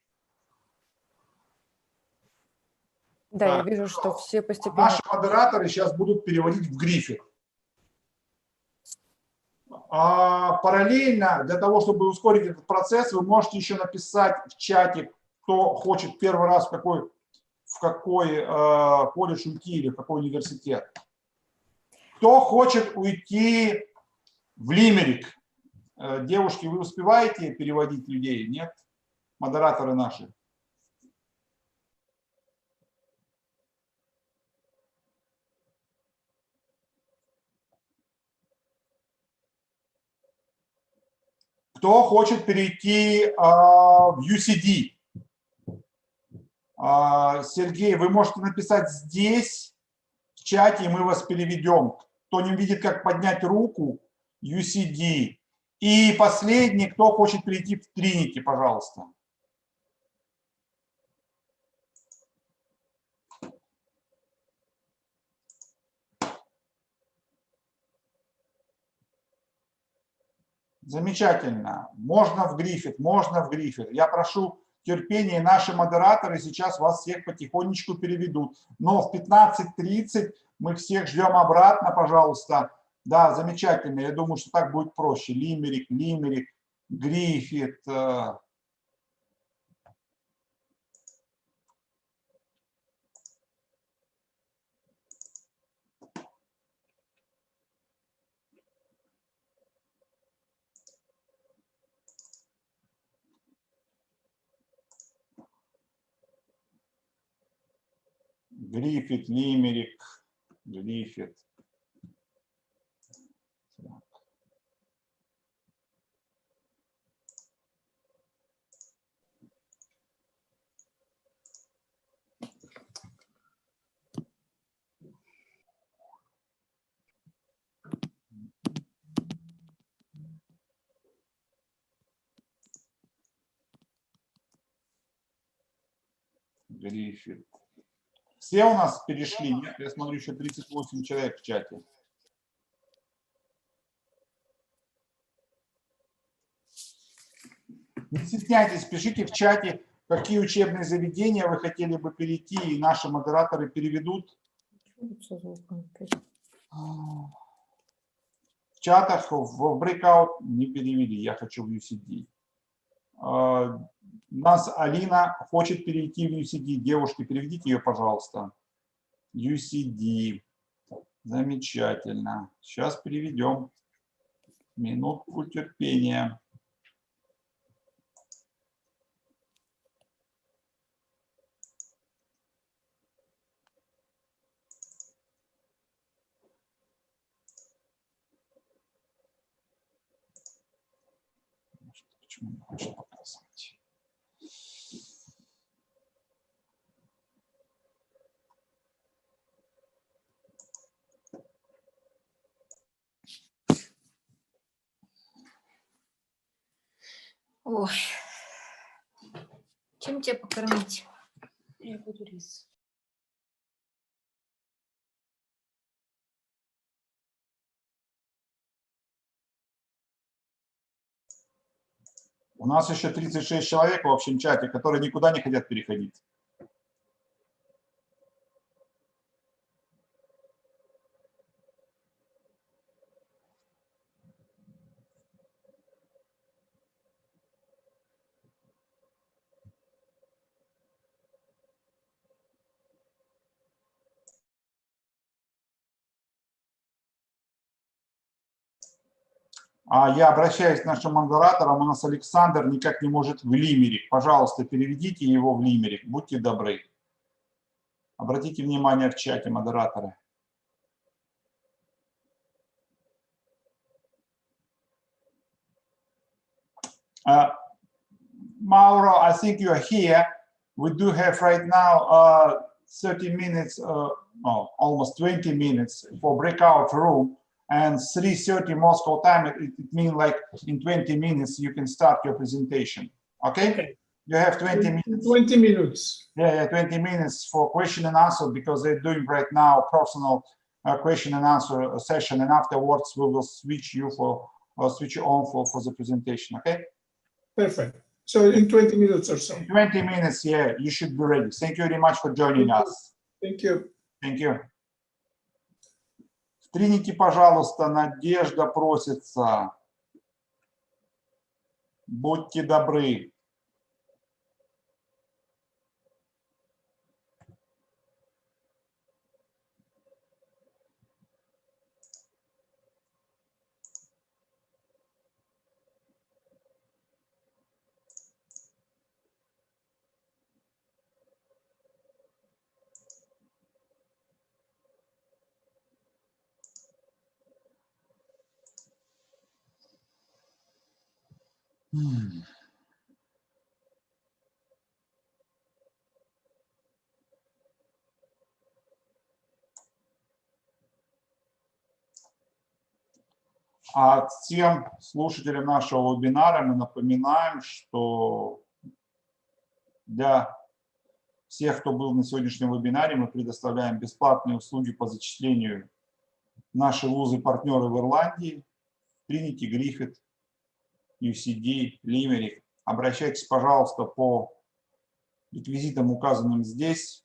Да, я вижу, что все постепенно... Наши модераторы сейчас будут переводить в Griffith. Параллельно, для того, чтобы ускорить этот процесс, вы можете еще написать в чате, кто хочет первый раз в какой колледж уйти или в какой университет. Кто хочет уйти в Limerick? Девушки, вы успеваете переводить людей? Нет? Модераторы наши. Кто хочет перейти в UCD? Сергей, вы можете написать здесь, в чате, и мы вас переведем. Кто не видит, как поднять руку, UCD. И последний, кто хочет перейти в Trinity, пожалуйста. Замечательно. Можно в Griffith, можно в Griffith. Я прошу терпения, наши модераторы сейчас вас всех потихонечку переведут. Но в 15:30 мы всех ждем обратно, пожалуйста. Да, замечательно. Я думаю, что так будет проще. Limerick, Griffith. Griffith, Limerick, Griffith. Griffith. Все у нас перешли? Нет, я смотрю, еще 38 человек в чате. Не стесняйтесь, пишите в чате, какие учебные заведения вы хотели бы перейти, и наши модераторы переведут. В чатах в breakout не перевели, я хочу в UCD. Нас Алина хочет перейти в UCD. Девушки, переведите ее, пожалуйста. UCD. Замечательно. Сейчас переведем. Минутку терпения. Почему не хочет показывать? Ой, чем тебя покормить? Я буду рис. У нас еще 36 человек в общем чате, которые никуда не хотят переходить. Я обращаюсь к нашим модераторам. У нас Александр никак не может в Limerick. Пожалуйста, переведите его в Limerick. Будьте добры. Обратите внимание в чате, модераторы. Mauro, I think you are here. We do have right now 30 minutes, almost 20 minutes for breakout room. And 3:30 Moscow time, it means like in 20 minutes you can start your presentation. Okay? You have 20 minutes. 20 minutes. Yeah, 20 minutes for question and answer because they're doing right now personal question and answer session, and afterwards we will switch you for switch you on for the presentation. Okay? Perfect. So in 20 minutes or so. 20 minutes, yeah, you should be ready. Thank you very much for joining us. Thank you. Thank you. Trinity, пожалуйста, Надежда просится. Будьте добры. А тем слушателям нашего вебинара мы напоминаем, что для всех, кто был на сегодняшнем вебинаре, мы предоставляем бесплатные услуги по зачислению в наши вузы-партнеры в Ирландии, Trinity, Griffith, UCD, Limerick. Обращайтесь, пожалуйста, по реквизитам, указанным здесь.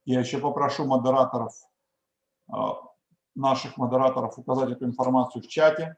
Я еще попрошу модераторов, наших модераторов, указать эту информацию в чате.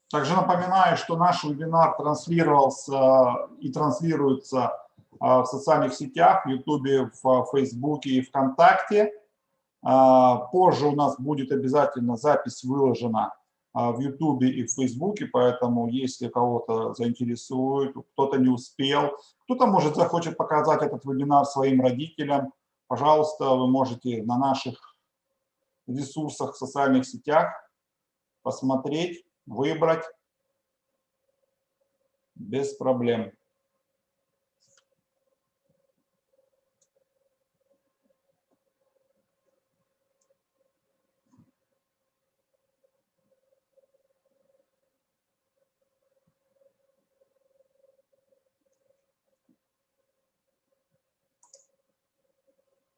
Также напоминаю, что наш вебинар транслировался и транслируется в социальных сетях, в YouTube, в Facebook и ВКонтакте. Позже у нас будет обязательно запись выложена в YouTube и в Facebook, поэтому если кого-то заинтересует, кто-то не успел, кто-то, может, захочет показать этот вебинар своим родителям, пожалуйста, вы можете на наших ресурсах в социальных сетях посмотреть, выбрать без проблем.